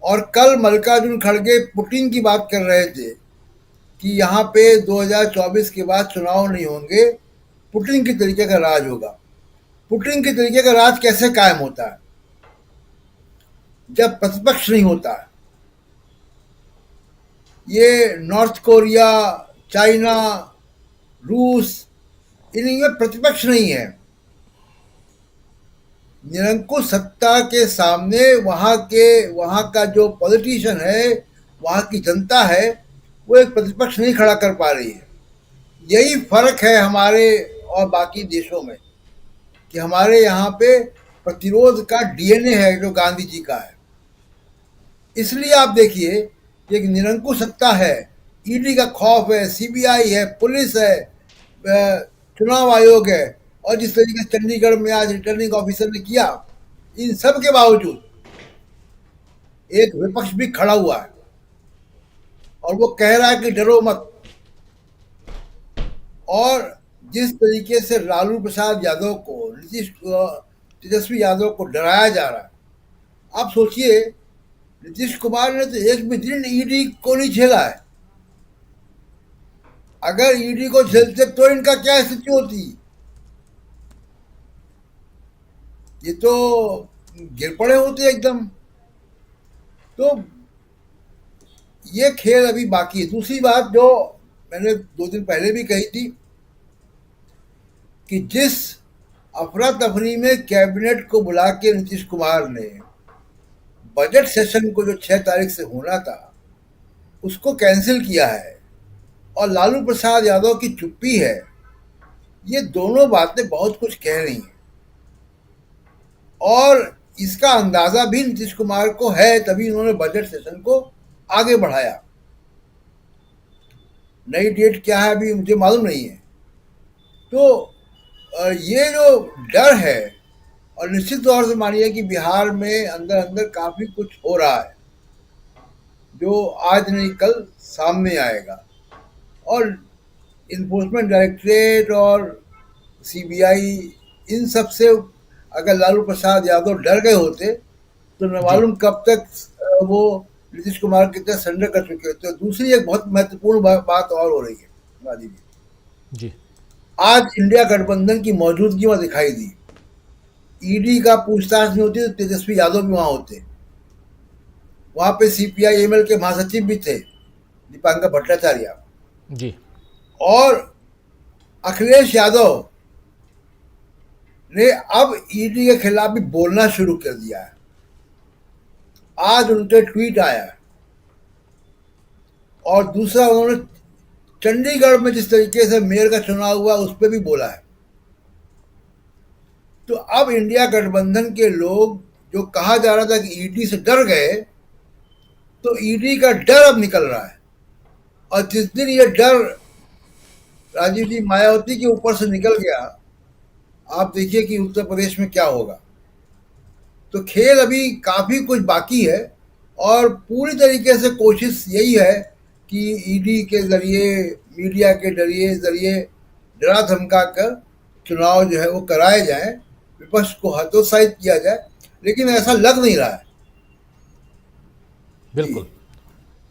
और कल मल्लिकार्जुन खड़गे पुतिन की बात कर रहे थे कि यहाँ पे 2024 के बाद चुनाव नहीं होंगे, पुतिन के तरीके का राज होगा। पुतिन के तरीके का राज कैसे कायम होता है? जब प्रतिपक्ष नहीं होता है। ये नॉर्थ कोरिया, चाइना, रूस, इनमें प्रतिपक्ष नहीं है। निरंकुश सत्ता के सामने वहाँ का जो पॉलिटिशियन है, वहाँ की जनता है, वो एक प्रतिपक्ष नहीं खड़ा कर पा रही है। यही फर्क है हमारे और बाकी देशों में, कि हमारे यहाँ पे प्रतिरोध का डीएनए है जो गांधी जी का है। इसलिए आप देखिए, एक निरंकुश सत्ता है, ईडी का खौफ है, सीबीआई है, पुलिस है, चुनाव आयोग है, और जिस तरीके से चंडीगढ़ में आज रिटर्निंग ऑफिसर ने किया, इन सब के बावजूद एक विपक्ष भी खड़ा हुआ है और वो कह रहा है कि डरो मत। और जिस तरीके से लालू प्रसाद यादव को, तेजस्वी यादव को डराया जा रहा है, आप सोचिए, नीतीश कुमार ने तो एक भी दिन ईडी को नहीं झेला है। अगर ईडी को झेलते तो इनका क्या स्थिति होती? ये तो गिर पड़े होते एकदम। तो ये खेल अभी बाकी है। दूसरी बात, जो मैंने 2 दिन पहले भी कही थी कि जिस अफरा तफरी में कैबिनेट को बुला के नीतीश कुमार ने बजट सेशन को जो 6 तारीख से होना था उसको कैंसिल किया है और लालू प्रसाद यादव की चुप्पी है, ये दोनों बातें बहुत कुछ कह रही हैं और इसका अंदाजा भी नीतीश कुमार को है, तभी उन्होंने बजट सेशन को आगे बढ़ाया। नई डेट क्या है अभी मुझे मालूम नहीं है। तो ये जो डर है, और निश्चित तौर से मानिए कि बिहार में अंदर अंदर काफी कुछ हो रहा है जो आज नहीं कल सामने आएगा, और इन्फोर्समेंट डायरेक्टरेट और सीबीआई इन सब से अगर लालू प्रसाद यादव डर गए होते तो न मालूम कब तक वो नीतीश कुमार की तरह सरेंडर कर चुके होते। तो दूसरी एक बहुत महत्वपूर्ण बात और हो रही है राजीव जी, आज इंडिया गठबंधन की मौजूदगी वहां दिखाई दी। ईडी का पूछताछ नहीं होती तो तेजस्वी यादव भी वहां होते। वहां पे सीपीआई एमएल के महासचिव भी थे दीपांकर भट्टाचार्य जी, और अखिलेश यादव ने अब ईडी के खिलाफ भी बोलना शुरू कर दिया है। आज उनके ट्वीट आया है और दूसरा उन्होंने चंडीगढ़ में जिस तरीके से मेयर का चुनाव हुआ उस पर भी बोला है। तो अब इंडिया गठबंधन के लोग जो कहा जा रहा था कि ईडी से डर गए, तो ईडी का डर अब निकल रहा है। और जिस दिन ये डर राजीव जी मायावती के ऊपर से निकल गया, आप देखिए कि उत्तर प्रदेश में क्या होगा। तो खेल अभी काफी कुछ बाकी है और पूरी तरीके से कोशिश यही है कि ईडी के जरिए, मीडिया के जरिए डरा धमका कर चुनाव जो है वो कराए जाए, विपक्ष को हतोत्साहित किया जाए, लेकिन ऐसा लग नहीं रहा है। बिल्कुल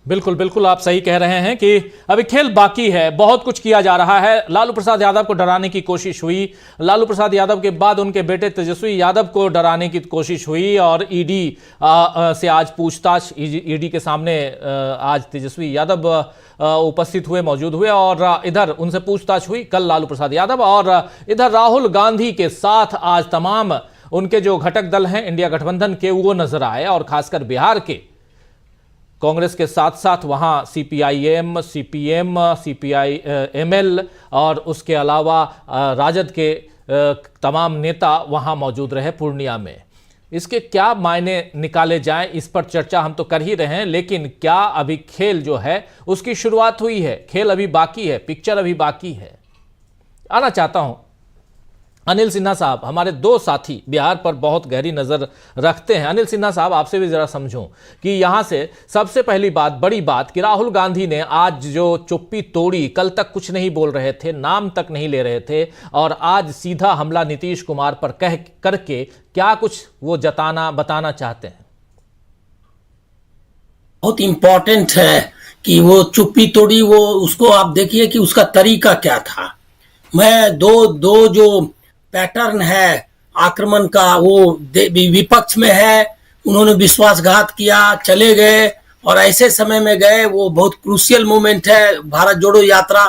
बिल्कुल बिल्कुल आप सही कह रहे हैं कि अभी खेल बाकी है, बहुत कुछ किया जा रहा है। लालू प्रसाद यादव को डराने की कोशिश हुई, लालू प्रसाद यादव के बाद उनके बेटे तेजस्वी यादव को डराने की कोशिश हुई और ईडी से आज पूछताछ, ईडी के सामने आज तेजस्वी यादव उपस्थित हुए, मौजूद हुए और इधर उनसे पूछताछ हुई कल लालू प्रसाद यादव, और इधर राहुल गांधी के साथ आज तमाम उनके जो घटक दल हैं इंडिया गठबंधन के वो नजर आए, और खासकर बिहार के कांग्रेस के साथ साथ वहां सीपीआईएम, सीपीएम, सीपीआई-एमएल और उसके अलावा राजद के तमाम नेता वहां मौजूद रहे पूर्णिया में। इसके क्या मायने निकाले जाएं, इस पर चर्चा हम तो कर ही रहे हैं, लेकिन क्या अभी खेल जो है उसकी शुरुआत हुई है? खेल अभी बाकी है, पिक्चर अभी बाकी है। आना चाहता हूं अनिल सिन्हा साहब, हमारे दो साथी बिहार पर बहुत गहरी नजर रखते हैं। अनिल सिन्हा साहब, आपसे भी जरा समझूं कि यहां से सबसे पहली बात, बड़ी बात कि राहुल गांधी ने आज जो चुप्पी तोड़ी, कल तक कुछ नहीं बोल रहे थे, नाम तक नहीं ले रहे थे, और आज सीधा हमला नीतीश कुमार पर कह करके क्या कुछ वो बताना चाहते हैं? बहुत इंपॉर्टेंट है कि वो चुप्पी तोड़ी, वो उसको आप देखिए कि उसका तरीका क्या था। मैं दो जो पैटर्न है आक्रमण का, वो विपक्ष में है, उन्होंने विश्वासघात किया, चले गए, और ऐसे समय में गए, वो बहुत क्रूशियल मोमेंट है। भारत जोड़ो यात्रा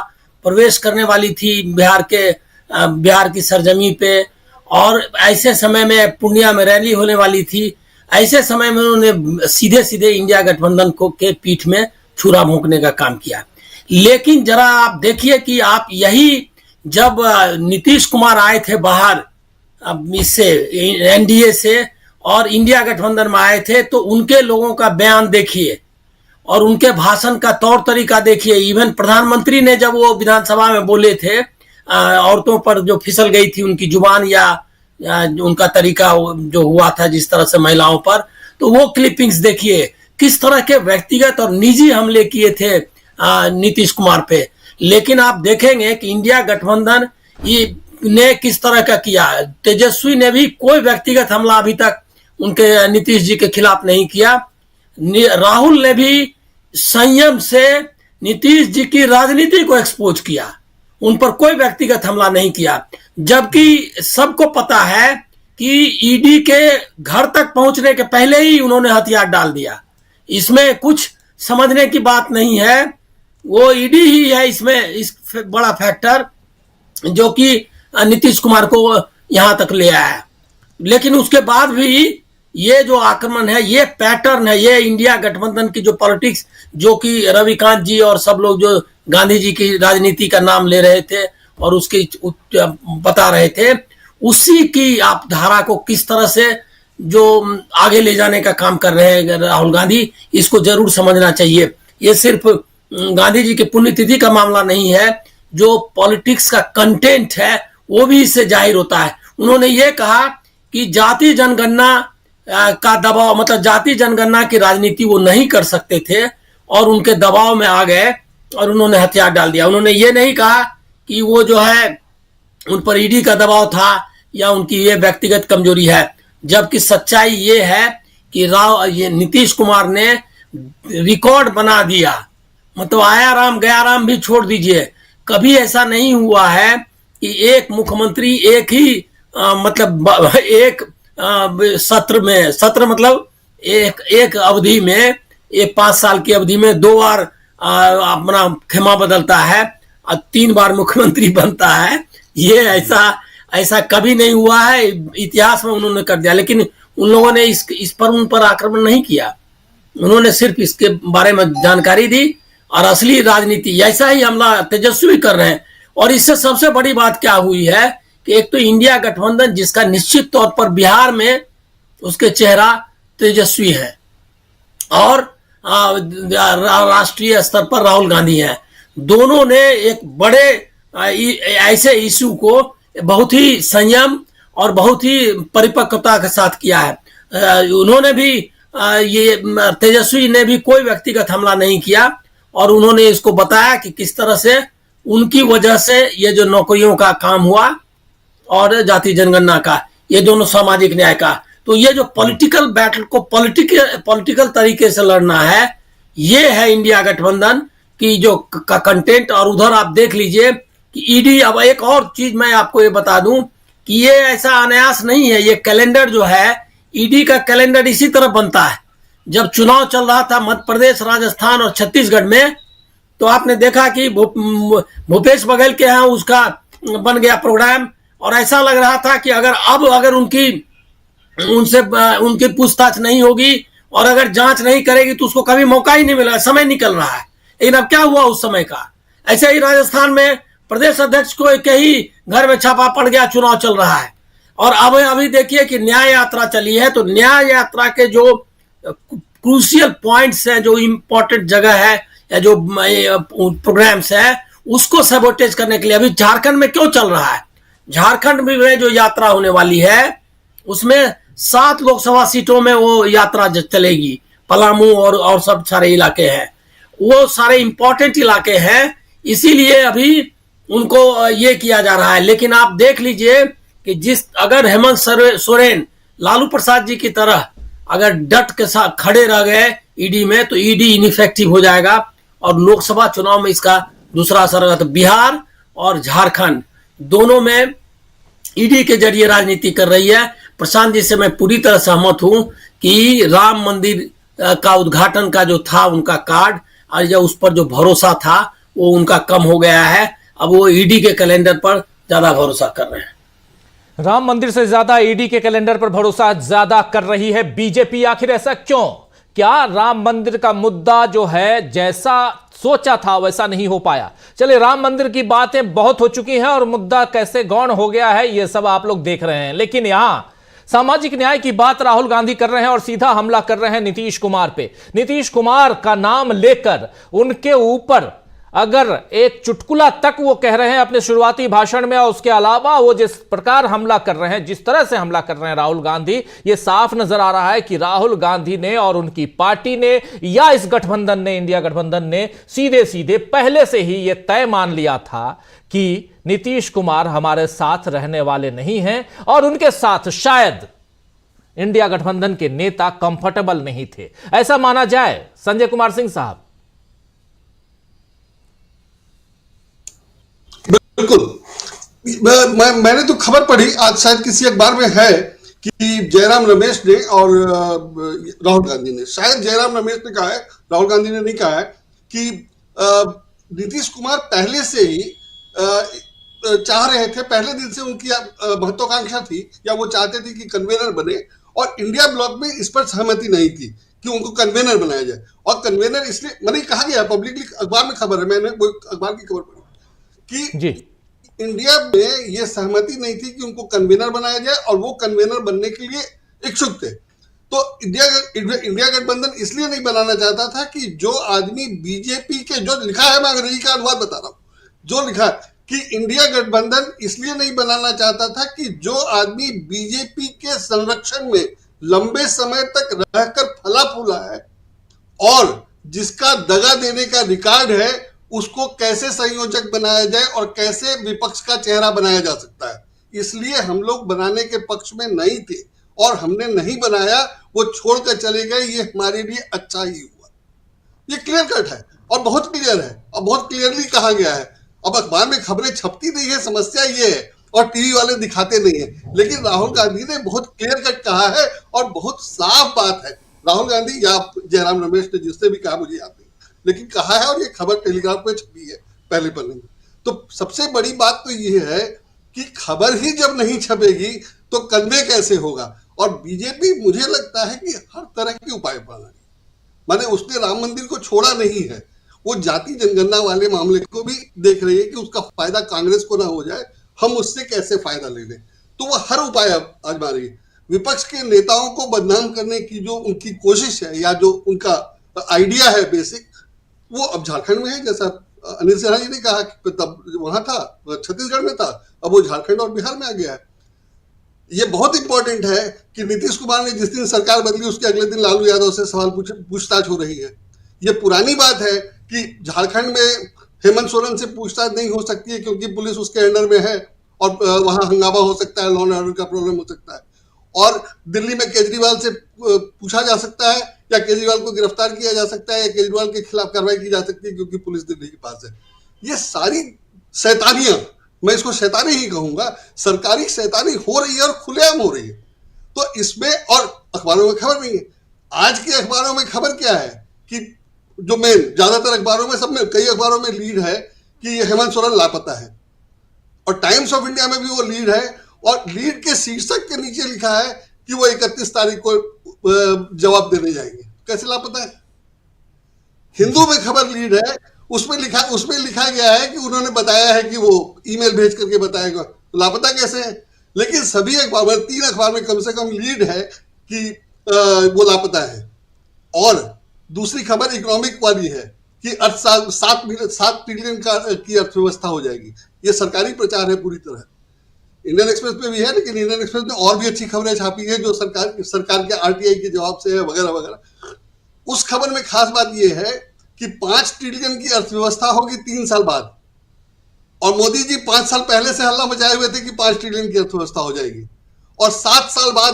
प्रवेश करने वाली थी बिहार की सरजमी पे, और ऐसे समय में पूर्णिया में रैली होने वाली थी। ऐसे समय में उन्होंने सीधे सीधे इंडिया गठबंधन को के पीठ में छुरा भोंकने का काम किया। लेकिन जरा आप देखिए कि आप यही जब नीतीश कुमार आए थे बाहर इससे एनडीए से और इंडिया गठबंधन में आए थे, तो उनके लोगों का बयान देखिए और उनके भाषण का तौर तरीका देखिए। इवन प्रधानमंत्री ने जब वो विधानसभा में बोले थे, औरतों पर जो फिसल गई थी उनकी जुबान या उनका तरीका जो हुआ था जिस तरह से महिलाओं पर, तो वो क्लिपिंग्स देखिए किस तरह के व्यक्तिगत और निजी हमले किए थे नीतीश कुमार पे। लेकिन आप देखेंगे कि इंडिया गठबंधन ने किस तरह का किया। तेजस्वी ने भी कोई व्यक्तिगत हमला अभी तक उनके नीतीश जी के खिलाफ नहीं किया। राहुल ने भी संयम से नीतीश जी की राजनीति को एक्सपोज किया, उन पर कोई व्यक्तिगत हमला नहीं किया। जबकि सबको पता है कि ईडी के घर तक पहुंचने के पहले ही उन्होंने हथियार डाल दिया। इसमें कुछ समझने की बात नहीं है। वो ईडी ही है इसमें इस बड़ा फैक्टर जो कि नीतीश कुमार को यहां तक ले आया है। लेकिन उसके बाद भी ये जो आक्रमण है, ये पैटर्न है, ये इंडिया गठबंधन की जो पॉलिटिक्स, जो कि रविकांत जी और सब लोग जो गांधी जी की राजनीति का नाम ले रहे थे और उसकी बता रहे थे, उसी की आप धारा को किस तरह से जो आगे ले जाने का काम कर रहे हैं राहुल गांधी, इसको जरूर समझना चाहिए। ये सिर्फ गांधी जी की पुण्यतिथि का मामला नहीं है, जो पॉलिटिक्स का कंटेंट है वो भी इससे जाहिर होता है। उन्होंने ये कहा कि जाति जनगणना का दबाव, मतलब जाति जनगणना की राजनीति वो नहीं कर सकते थे और उनके दबाव में आ गए और उन्होंने हथियार डाल दिया। उन्होंने ये नहीं कहा कि वो जो है उन पर ईडी का दबाव था या उनकी ये व्यक्तिगत कमजोरी है, जबकि सच्चाई ये है कि ये नीतीश कुमार ने रिकॉर्ड बना दिया। मतलब आया राम गया राम भी छोड़ दीजिए, कभी ऐसा नहीं हुआ है कि एक मुख्यमंत्री एक ही मतलब एक सत्र मतलब एक अवधि में, एक 5 साल की अवधि में 2 बार अपना खेमा बदलता है और 3 बार मुख्यमंत्री बनता है। ये ऐसा कभी नहीं हुआ है, इतिहास में उन्होंने कर दिया। लेकिन उन लोगों ने इस पर उन पर आक्रमण नहीं किया, उन्होंने सिर्फ इसके बारे में जानकारी दी और असली राजनीति ऐसा ही हमला तेजस्वी कर रहे हैं। और इससे सबसे बड़ी बात क्या हुई है कि एक तो इंडिया गठबंधन, जिसका निश्चित तौर पर बिहार में उसके चेहरा तेजस्वी है और राष्ट्रीय स्तर पर राहुल गांधी हैं, दोनों ने एक बड़े ऐसे इशू को बहुत ही संयम और बहुत ही परिपक्वता के साथ किया है। उन्होंने भी ये तेजस्वी ने भी कोई व्यक्तिगत हमला नहीं किया और उन्होंने इसको बताया कि किस तरह से उनकी वजह से ये जो नौकरियों का काम हुआ और जाति जनगणना का, ये दोनों सामाजिक न्याय का, तो ये जो पॉलिटिकल बैटल को पॉलिटिकल तरीके से लड़ना है, ये है इंडिया गठबंधन की जो का कंटेंट। और उधर आप देख लीजिए कि ईडी, अब एक और चीज मैं आपको ये बता दूं कि ये ऐसा अनायास नहीं है। ये कैलेंडर जो है, ईडी का कैलेंडर इसी तरह बनता है। जब चुनाव चल रहा था मध्य प्रदेश, राजस्थान और छत्तीसगढ़ में, तो आपने देखा कि भूपेश बघेल के यहाँ उसका बन गया प्रोग्राम और ऐसा लग रहा था कि अगर उनकी पूछताछ नहीं होगी और अगर जांच नहीं करेगी तो उसको कभी मौका ही नहीं मिला, समय निकल रहा है। लेकिन अब क्या हुआ उस समय का, ऐसे ही राजस्थान में प्रदेश अध्यक्ष को के ही घर में छापा पड़ गया, चुनाव चल रहा है। और अब अभी देखिए कि न्याय यात्रा चली है, तो न्याय यात्रा के जो क्रूशियल पॉइंट्स हैं, जो इम्पोर्टेंट जगह है या जो प्रोग्राम्स है, उसको सबोटेज करने के लिए अभी झारखंड में क्यों चल रहा है। झारखंड में जो यात्रा होने वाली है उसमें 7 लोकसभा सीटों में वो यात्रा चलेगी। पलामू और सब सारे इलाके हैं, वो सारे इंपॉर्टेंट इलाके हैं, इसीलिए अभी उनको ये किया जा रहा है। लेकिन आप देख लीजिए कि अगर हेमंत सोरेन लालू प्रसाद जी की तरह अगर डट के साथ खड़े रह गए ईडी में, तो ईडी इनइफेक्टिव हो जाएगा और लोकसभा चुनाव में इसका दूसरा असर होगा। तो बिहार और झारखंड दोनों में ईडी के जरिए राजनीति कर रही है। प्रशांत जी से मैं पूरी तरह सहमत हूं कि राम मंदिर का उद्घाटन का जो था उनका कार्ड और जो उस पर जो भरोसा था वो उनका कम हो गया है। अब वो ईडी के कैलेंडर पर ज्यादा भरोसा कर रहे हैं। राम मंदिर से ज्यादा ईडी के कैलेंडर पर भरोसा ज्यादा कर रही है बीजेपी। आखिर ऐसा क्यों? क्या राम मंदिर का मुद्दा जो है जैसा सोचा था वैसा नहीं हो पाया? चलिए, राम मंदिर की बातें बहुत हो चुकी हैं और मुद्दा कैसे गौण हो गया है ये सब आप लोग देख रहे हैं। लेकिन यहां सामाजिक न्याय की बात राहुल गांधी कर रहे हैं और सीधा हमला कर रहे हैं नीतीश कुमार पे। नीतीश कुमार का नाम लेकर उनके ऊपर अगर एक चुटकुला तक वो कह रहे हैं अपने शुरुआती भाषण में, और उसके अलावा वो जिस प्रकार हमला कर रहे हैं, जिस तरह से हमला कर रहे हैं राहुल गांधी, ये साफ नजर आ रहा है कि राहुल गांधी ने और उनकी पार्टी ने या इस गठबंधन ने, इंडिया गठबंधन ने सीधे सीधे पहले से ही ये तय मान लिया था कि नीतीश कुमार हमारे साथ रहने वाले नहीं हैं और उनके साथ शायद इंडिया गठबंधन के नेता कंफर्टेबल नहीं थे, ऐसा माना जाए। संजय कुमार सिंह साहब। बिल्कुल, मैंने तो खबर पढ़ी आज, शायद किसी अखबार में है कि जयराम रमेश ने और राहुल गांधी ने, शायद जयराम रमेश ने कहा है, राहुल गांधी ने नहीं कहा है, कि नीतीश कुमार पहले से ही चाह रहे थे, पहले दिन से उनकी महत्वाकांक्षा थी या वो चाहते थे कि कन्वेनर बने, और इंडिया ब्लॉक में इस पर सहमति नहीं थी कि उनको कन्वेनर बनाया जाए। और कन्वेनर इसलिए मैंने कहा गया पब्लिकली, अखबार में खबर है, मैंने वो अखबार की खबर पढ़ी कि जी इंडिया में ये सहमति नहीं थी कि उनको कन्वेनर बनाया जाए, और वो कन्वेनर बनने के लिए इच्छुक थे। तो इंडिया गठबंधन इसलिए नहीं बनाना चाहता था कि जो आदमी बीजेपी के, जो लिखा है, मैं अंग्रेजी का अनुवाद बता रहा हूं, जो लिखा है कि इंडिया गठबंधन इसलिए नहीं बनाना चाहता था कि जो आदमी बीजेपी के संरक्षण में लंबे समय तक रहकर फला फूला है और जिसका दगा देने का रिकॉर्ड है, उसको कैसे संयोजक बनाया जाए और कैसे विपक्ष का चेहरा बनाया जा सकता है। इसलिए हम लोग बनाने के पक्ष में नहीं थे, और हमने नहीं बनाया, वो छोड़कर चले गए। ये हमारे लिए अच्छा ही हुआ। ये क्लियर कट है और बहुत क्लियर है और बहुत क्लियरली कहा गया है। अब अखबार में खबरें छपती नहीं है, समस्या ये है, और टीवी वाले दिखाते नहीं है। लेकिन राहुल गांधी ने बहुत क्लियर कट कहा है और बहुत साफ बात है। राहुल गांधी या जयराम रमेश ने जिससे भी कहा, मुझे याद नहीं, लेकिन कहा है, और ये खबर टेलीग्राफ पे छपी है पहले पन्ने में। तो सबसे बड़ी बात तो ये है कि खबर ही जब नहीं छपेगी तो कन्वे कैसे होगा। और बीजेपी, मुझे लगता है कि हर तरह के उपाय अपना रही है। माने उसने राम मंदिर को छोड़ा नहीं है, वो जाति जनगणना वाले मामले को भी देख रही है कि उसका फायदा कांग्रेस को ना हो जाए, हम उससे कैसे फायदा ले लें। तो वो हर उपाय आजमा रही है। विपक्ष के नेताओं को बदनाम करने की जो उनकी कोशिश है या जो उनका आइडिया है बेसिक, वो अब झारखंड में है। जैसा अनिल सिन्हा जी ने कहा कि तब वहां था, छत्तीसगढ़ में था, अब वो झारखंड और बिहार में आ गया है। ये बहुत इंपॉर्टेंट है कि नीतीश कुमार ने जिस दिन सरकार बदली उसके अगले दिन लालू यादव से सवाल पूछताछ हो रही है। ये पुरानी बात है कि झारखंड में हेमंत सोरेन से पूछताछ नहीं हो सकती है क्योंकि पुलिस उसके अंडर में है और वहां हंगामा हो सकता है, लॉ एंड ऑर्डर का प्रॉब्लम हो सकता है। और दिल्ली में केजरीवाल से पूछा जा सकता है या केजरीवाल को गिरफ्तार किया जा सकता है या केजरीवाल के खिलाफ कार्रवाई की जा सकती है क्योंकि पुलिस दिल्ली के पास है। ये सारी शैतानियां, मैं इसको शैतानी ही कहूंगा, सरकारी शैतानी हो रही है और खुलेआम हो रही है। तो इसमें, और अखबारों में खबर नहीं है। आज के अखबारों में खबर क्या है कि जो मेन ज्यादातर अखबारों में, सब में, कई अखबारों में लीड है कि हेमंत सोरेन लापता है, और टाइम्स ऑफ इंडिया में भी वो लीड है, और लीड के शीर्षक के नीचे लिखा है कि वो 31 तारीख को जवाब देने जाएंगे। कैसे लापता है? हिंदू में खबर लीड है, उसमें लिखा गया है कि उन्होंने बताया है कि वो ईमेल भेज करके बताएगा। तो लापता कैसे है? लेकिन सभी अखबार में, 3 अखबार में कम से कम लीड है कि वो लापता है। और दूसरी खबर इकोनॉमिक वाली है कि 7 ट्रिलियन की अर्थव्यवस्था हो जाएगी। ये सरकारी प्रचार है पूरी तरह। इंडियन एक्सप्रेस पे भी है, लेकिन इंडियन एक्सप्रेस में और भी अच्छी खबरें छापी है जो सरकार के आरटीआई के जवाब से है, वगैरह वगैरह। उस खबर में खास बात यह है कि 5 ट्रिलियन की अर्थव्यवस्था होगी 3 साल बाद, और मोदी जी 5 साल पहले से हल्ला मचाए हुए थे कि 5 ट्रिलियन की अर्थव्यवस्था हो जाएगी, और 7 साल बाद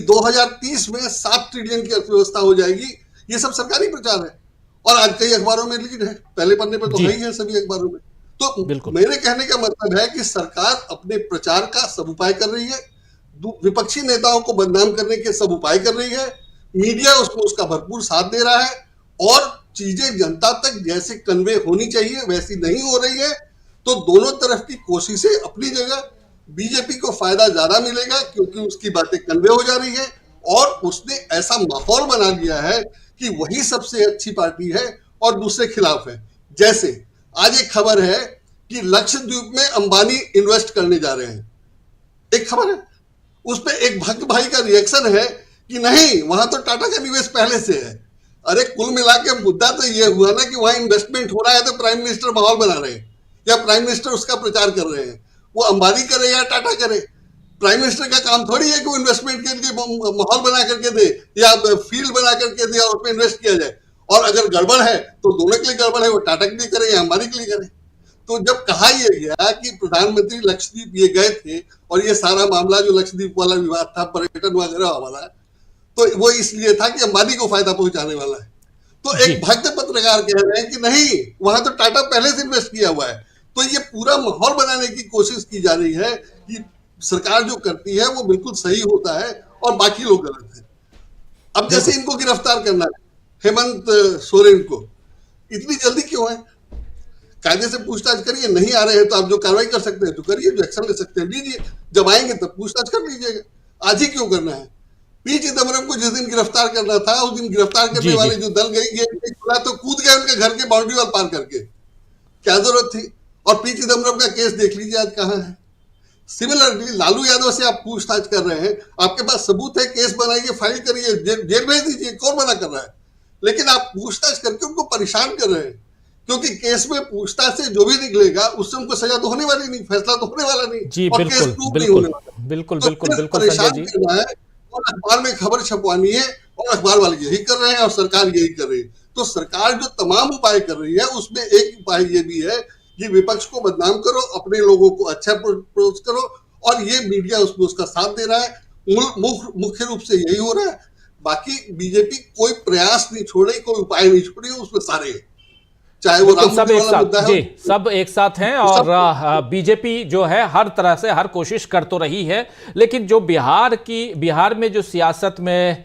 2030 में 7 ट्रिलियन की अर्थव्यवस्था हो जाएगी। ये सब सरकारी प्रचार है और आज कई अखबारों में लीड है, पहले पन्ने पर तो है ही है सभी अखबारों में। तो मेरे कहने का मतलब है कि सरकार अपने प्रचार का सब उपाय कर रही है, विपक्षी नेताओं को बदनाम करने के सब उपाय कर रही है, मीडिया उसमें उसका भरपूर साथ दे रहा है, और चीजें जनता तक जैसे कन्वे होनी चाहिए वैसी नहीं हो रही है। तो दोनों तरफ की कोशिशें अपनी जगह, बीजेपी को फायदा ज्यादा मिलेगा क्योंकि उसकी बातें कन्वे हो जा रही है, और उसने ऐसा माहौल बना लिया है कि वही सबसे अच्छी पार्टी है और दूसरे खिलाफ है। जैसे आज एक खबर है कि लक्षद्वीप में अंबानी इन्वेस्ट करने जा रहे हैं, एक खबर है, उस पर एक भक्त भाई का रिएक्शन है कि नहीं, वहां तो टाटा का निवेश पहले से है। अरे कुल मिला के मुद्दा तो ये हुआ ना कि वहां इन्वेस्टमेंट हो रहा है तो प्राइम मिनिस्टर माहौल बना रहे हैं या प्राइम मिनिस्टर उसका प्रचार कर रहे हैं। वो अंबानी करे या टाटा करे, प्राइम मिनिस्टर का काम थोड़ी है कि वो इन्वेस्टमेंट के लिए माहौल बना करके दे या फील्ड बना करके दे और उसमें इन्वेस्ट किया जाए। और अगर गड़बड़ है तो दोनों के लिए गड़बड़ है, वो टाटा के लिए करे या अंबानी के लिए करे। तो जब कहा यह गया कि प्रधानमंत्री लक्षद्वीप ये गए थे और ये सारा मामला जो लक्षद्वीप वाला विवाद था पर्यटन वगैरह वाला, तो वो इसलिए था कि अंबानी को फायदा पहुंचाने वाला है। तो एक भक्त पत्रकार कह रहे हैं कि नहीं, वहां तो टाटा पहले से इन्वेस्ट किया हुआ है। तो ये पूरा माहौल बनाने की कोशिश की जा रही है कि सरकार जो करती है वो बिल्कुल सही होता है और बाकी लोग गलत है। अब जैसे इनको गिरफ्तार करना है हेमंत सोरेन को, इतनी जल्दी क्यों है? कायदे से पूछताछ करिए, नहीं आ रहे हैं तो आप जो कार्रवाई कर सकते हैं तो करिए, जो एक्शन ले सकते हैं लीजिए, जब आएंगे तब पूछताछ कर लीजिएगा। आज ही क्यों करना है? पी चिदम्बरम को जिस दिन गिरफ्तार करना था उस दिन गिरफ्तार करने वाले जो दल गए गेट नहीं खुला तो कूद गए उनके घर के बाउंड्री वाल पार करके, क्या जरूरत थी? और पी चिदम्बरम का केस देख लीजिए आज कहाँ है। सिमिलरली लालू यादव से आप पूछताछ कर रहे हैं, आपके पास सबूत है, केस बनाइए, फाइल करिए, जेल भेज दीजिए, कौन मना कर रहा है? लेकिन आप पूछताछ करके उनको परेशान कर रहे हैं, क्योंकि केस में पूछताछ से जो भी निकलेगा उससे उनको सजा तो होने वाली नहीं, फैसला तो होने वाला नहीं, जी और केस प्रूव नहीं होने वाला। बिल्कुल तो बिल्कुल सिर्फ बिल्कुल संजय परेशान जी। करना है और अखबार में खबर छपवानी है, और अखबार वाले यही कर रहे हैं और सरकार यही कर रही है। तो सरकार जो तमाम उपाय कर रही है उसमें एक उपाय ये भी है कि विपक्ष को बदनाम करो, अपने लोगों को अच्छा प्रपोज करो, और ये मीडिया उसमें उसका साथ दे रहा है। मुख्य रूप से यही हो रहा है। बाकी बीजेपी कोई प्रयास नहीं छोड़े, कोई उपाय नहीं छोड़े, उसमें सारे हैं, चाहे वो राम सब मंदिर एक वाला साथ मुद्दा है, जी, सब एक साथ हैं और बीजेपी जो है हर तरह से हर कोशिश कर तो रही है, लेकिन जो बिहार में जो सियासत में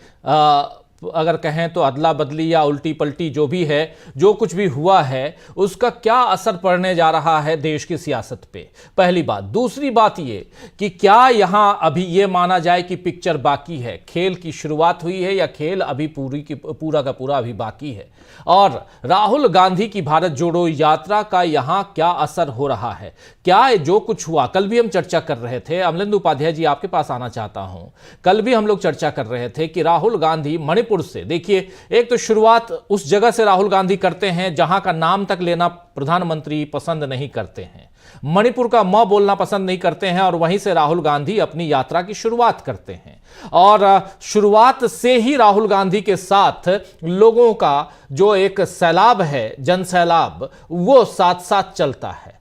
अगर कहें तो अदला बदली या उल्टी पलटी जो भी है, जो कुछ भी हुआ है, उसका क्या असर पड़ने जा रहा है देश की सियासत पे, पहली बात। दूसरी बात ये कि क्या यहां अभी ये माना जाए कि पिक्चर बाकी है, खेल की शुरुआत हुई है या खेल अभी पूरा का पूरा अभी बाकी है? और राहुल गांधी की भारत जोड़ो यात्रा का यहां क्या असर हो रहा है? क्या जो कुछ हुआ, कल भी हम चर्चा कर रहे थे, अमलेंदु उपाध्याय जी आपके पास आना चाहता हूं, कल भी हम लोग चर्चा कर रहे थे कि राहुल गांधी मणिपुर से, देखिए एक तो शुरुआत उस जगह से राहुल गांधी करते हैं जहां का नाम तक लेना प्रधानमंत्री पसंद नहीं करते हैं, मणिपुर का म बोलना पसंद नहीं करते हैं, और वहीं से राहुल गांधी अपनी यात्रा की शुरुआत करते हैं। और शुरुआत से ही राहुल गांधी के साथ लोगों का जो एक सैलाब है, जन सैलाब, वो साथ साथ चलता है।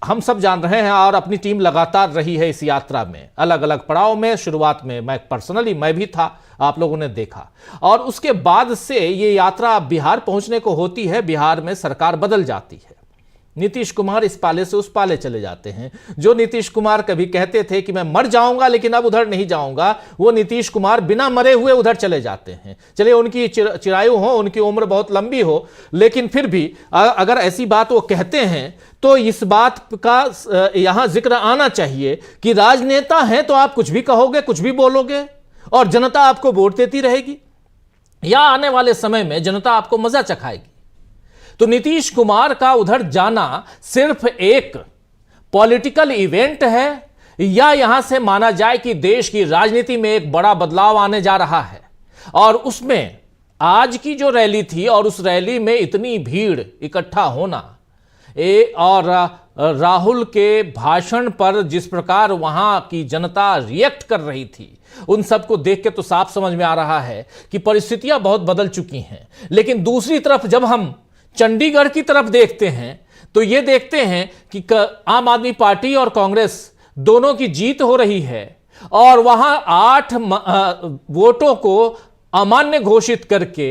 हम सब जान रहे हैं और अपनी टीम लगातार रही है इस यात्रा में, अलग अलग पड़ाव में। शुरुआत में मैं भी था, आप लोगों ने देखा, और उसके बाद से ये यात्रा बिहार पहुंचने को होती है, बिहार में सरकार बदल जाती है, नीतीश कुमार इस पाले से उस पाले चले जाते हैं। जो नीतीश कुमार कभी कहते थे कि मैं मर जाऊंगा लेकिन अब उधर नहीं जाऊंगा, वो नीतीश कुमार बिना मरे हुए उधर चले जाते हैं। चलिए उनकी चिरायु हो, उनकी उम्र बहुत लंबी हो, लेकिन फिर भी अगर ऐसी बात वो कहते हैं तो इस बात का यहां जिक्र आना चाहिए कि राजनेता हैं तो आप कुछ भी कहोगे, कुछ भी बोलोगे, और जनता आपको वोट देती रहेगी, या आने वाले समय में जनता आपको मजा चखाएगी। तो नीतीश कुमार का उधर जाना सिर्फ एक पॉलिटिकल इवेंट है, या यहां से माना जाए कि देश की राजनीति में एक बड़ा बदलाव आने जा रहा है? और उसमें आज की जो रैली थी और उस रैली में इतनी भीड़ इकट्ठा होना, और राहुल के भाषण पर जिस प्रकार वहां की जनता रिएक्ट कर रही थी, उन सबको देख के तो साफ समझ में आ रहा है कि परिस्थितियां बहुत बदल चुकी हैं। लेकिन दूसरी तरफ जब हम चंडीगढ़ की तरफ देखते हैं तो ये देखते हैं कि आम आदमी पार्टी और कांग्रेस दोनों की जीत हो रही है, और वहां 8 वोटों को अमान्य घोषित करके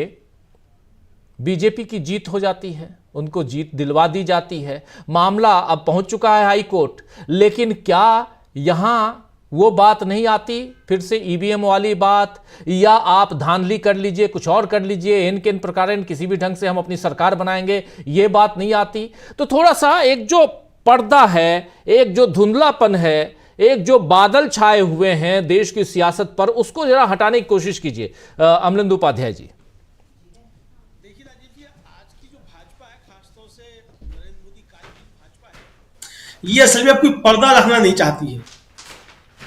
बीजेपी की जीत हो जाती है, उनको जीत दिलवा दी जाती है। मामला अब पहुंच चुका है हाई कोर्ट, लेकिन क्या यहां वो बात नहीं आती, फिर से ईवीएम वाली बात, या आप धांधली कर लीजिए, कुछ और कर लीजिए, इन किन प्रकार किसी भी ढंग से हम अपनी सरकार बनाएंगे, ये बात नहीं आती? तो थोड़ा सा एक जो पर्दा है, एक जो धुंधलापन है, एक जो बादल छाए हुए हैं देश की सियासत पर, उसको जरा हटाने की कोशिश कीजिए अमलेंदु उपाध्याय जी। देखिए राजीव जी, आज की जो भाजपा है, खासतौर से नरेंद्र मोदी काल की भाजपा है, ये असल में अब कोई पर्दा रखना नहीं चाहती है।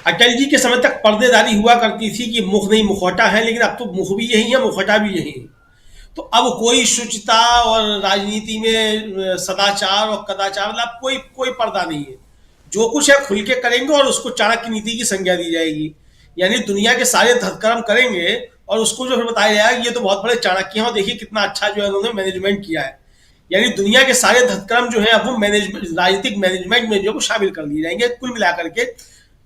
अटल जी के समय तक पर्देदारी हुआ करती थी कि मुख नहीं मुखौटा है, लेकिन अब तो मुख भी यही है, मुखौटा भी यही है। तो अब कोई शुचिता और राजनीति में सदाचार और कदाचार, मतलब कोई पर्दा नहीं है। जो कुछ है खुल के करेंगे और उसको चाणक्य नीति की संज्ञा दी जाएगी, यानी दुनिया के सारे धर्म करेंगे और उसको जो फिर बताया जाएगा ये तो बहुत बड़े चाणक्य हैं और देखिए कितना अच्छा जो है उन्होंने मैनेजमेंट किया है। यानी दुनिया के सारे धर्म जो है अब वो मैनेजमेंट, राजनीतिक मैनेजमेंट में जो वो शामिल कर लिए जाएंगे। कुल मिलाकर के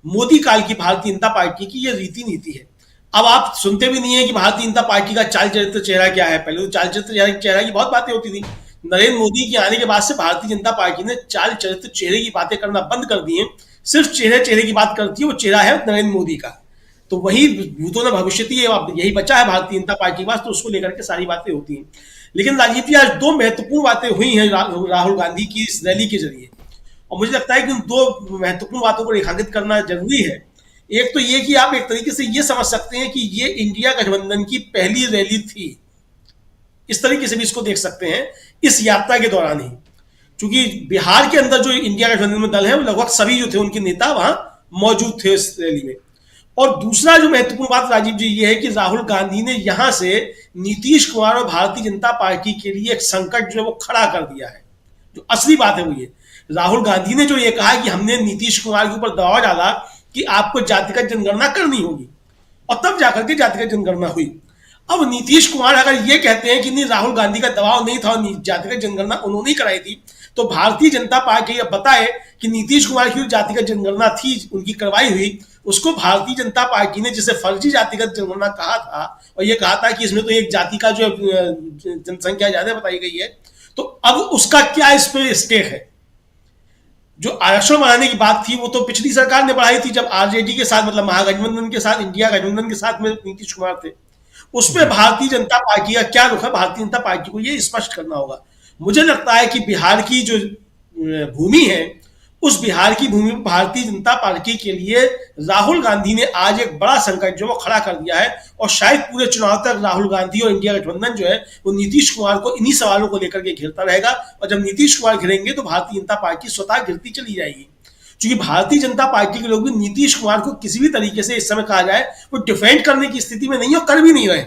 मोदी काल की भारतीय जनता पार्टी की ये रीति नीति है। अब आप सुनते भी नहीं है कि भारतीय जनता पार्टी का चाल चरित्र चेहरा क्या है। पहले तो चाल चरित्र चेहरा की बहुत बातें होती थी, नरेंद्र मोदी के आने के बाद से भारतीय जनता पार्टी ने चाल चरित्र चेहरे की बातें करना बंद कर दी है। सिर्फ चेहरे की बात करती है, वो चेहरा है नरेंद्र मोदी का। तो वही भूतों ने भविष्य यही बचा है भारतीय जनता पार्टी के पास, तो उसको लेकर के सारी बातें होती हैं। लेकिन राजीव जी, आज दो महत्वपूर्ण बातें हुई हैं राहुल गांधी की इस रैली के जरिए, और मुझे लगता है कि उन दो महत्वपूर्ण बातों को रेखांकित करना जरूरी है। एक तो ये कि आप एक तरीके से ये समझ सकते हैं कि ये इंडिया गठबंधन की पहली रैली थी, इस तरीके से भी इसको देख सकते हैं इस यात्रा के दौरान ही, क्योंकि बिहार के अंदर जो इंडिया गठबंधन में दल है वो लगभग सभी जो थे उनके नेता वहां मौजूद थे इस रैली में। और दूसरा जो महत्वपूर्ण बात राजीव जी ये है कि राहुल गांधी ने यहां से नीतीश कुमार और भारतीय जनता पार्टी के लिए एक संकट जो है वो खड़ा कर दिया है। जो असली बात है वो ये, राहुल गांधी ने जो ये कहा कि हमने नीतीश कुमार के ऊपर दबाव डाला कि आपको जातिगत जनगणना करनी होगी, और तब जाकर के जातिगत जनगणना हुई। अब नीतीश कुमार अगर ये कहते हैं कि नहीं राहुल गांधी का दबाव नहीं था, जातिगत जनगणना उन्होंने ही कराई थी, तो भारतीय जनता पार्टी अब बताए कि नीतीश कुमार की जातिगत जनगणना थी, उनकी करवाई हुई, उसको भारतीय जनता पार्टी ने जिसे फर्जी जातिगत जनगणना कहा था, और ये कहा था कि इसमें तो एक जाति का जो जनसंख्या ज्यादा बताई गई है, तो अब उसका क्या इस पे स्टेक है। जो आरक्षण बढ़ाने की बात थी वो तो पिछली सरकार ने बढ़ाई थी, जब आरजेडी के साथ, मतलब महागठबंधन के साथ, इंडिया गठबंधन के साथ में नीतीश कुमार थे। उसमें भारतीय जनता पार्टी का क्या रुख है, भारतीय जनता पार्टी को ये स्पष्ट करना होगा। मुझे लगता है कि बिहार की जो भूमि है, उस बिहार की भूमि पर भारतीय जनता पार्टी के लिए राहुल गांधी ने आज एक बड़ा संकट जो वो खड़ा कर दिया है, और शायद पूरे चुनाव तक राहुल गांधी और इंडिया गठबंधन जो है वो नीतीश कुमार को इन्हीं सवालों को लेकर के घेरता रहेगा, और जब नीतीश कुमार घिरेंगे तो भारतीय जनता पार्टी स्वतः गिरती चली जाएगी। क्योंकि भारतीय जनता पार्टी के लोग भी नीतीश कुमार को किसी भी तरीके से इस समय कहा जाए वो डिफेंड करने की स्थिति में नहीं हो, कर भी नहीं रहे।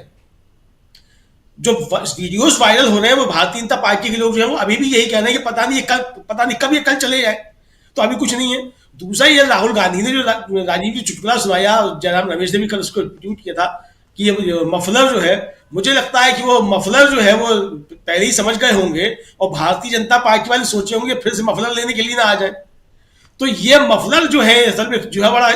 जो वीडियोस वायरल हो रहे हैं वो भारतीय जनता पार्टी के लोग जो है वो अभी भी यही कह रहे हैं कि पता नहीं कब ये कल चले जाए, तो अभी कुछ नहीं है। दूसरा ये राहुल गांधी ने जो राजीव जी चुटकुला सुनाया, जयराम रमेश ने भी कल उसको ट्वीट किया था कि ये मफलर जो है, मुझे लगता है कि वो मफलर जो है वो पहले ही समझ गए होंगे, और भारतीय जनता पार्टी वाले सोचे होंगे फिर से मफलर लेने के लिए ना आ जाए। तो ये मफलर जो है असल में जो है बड़ा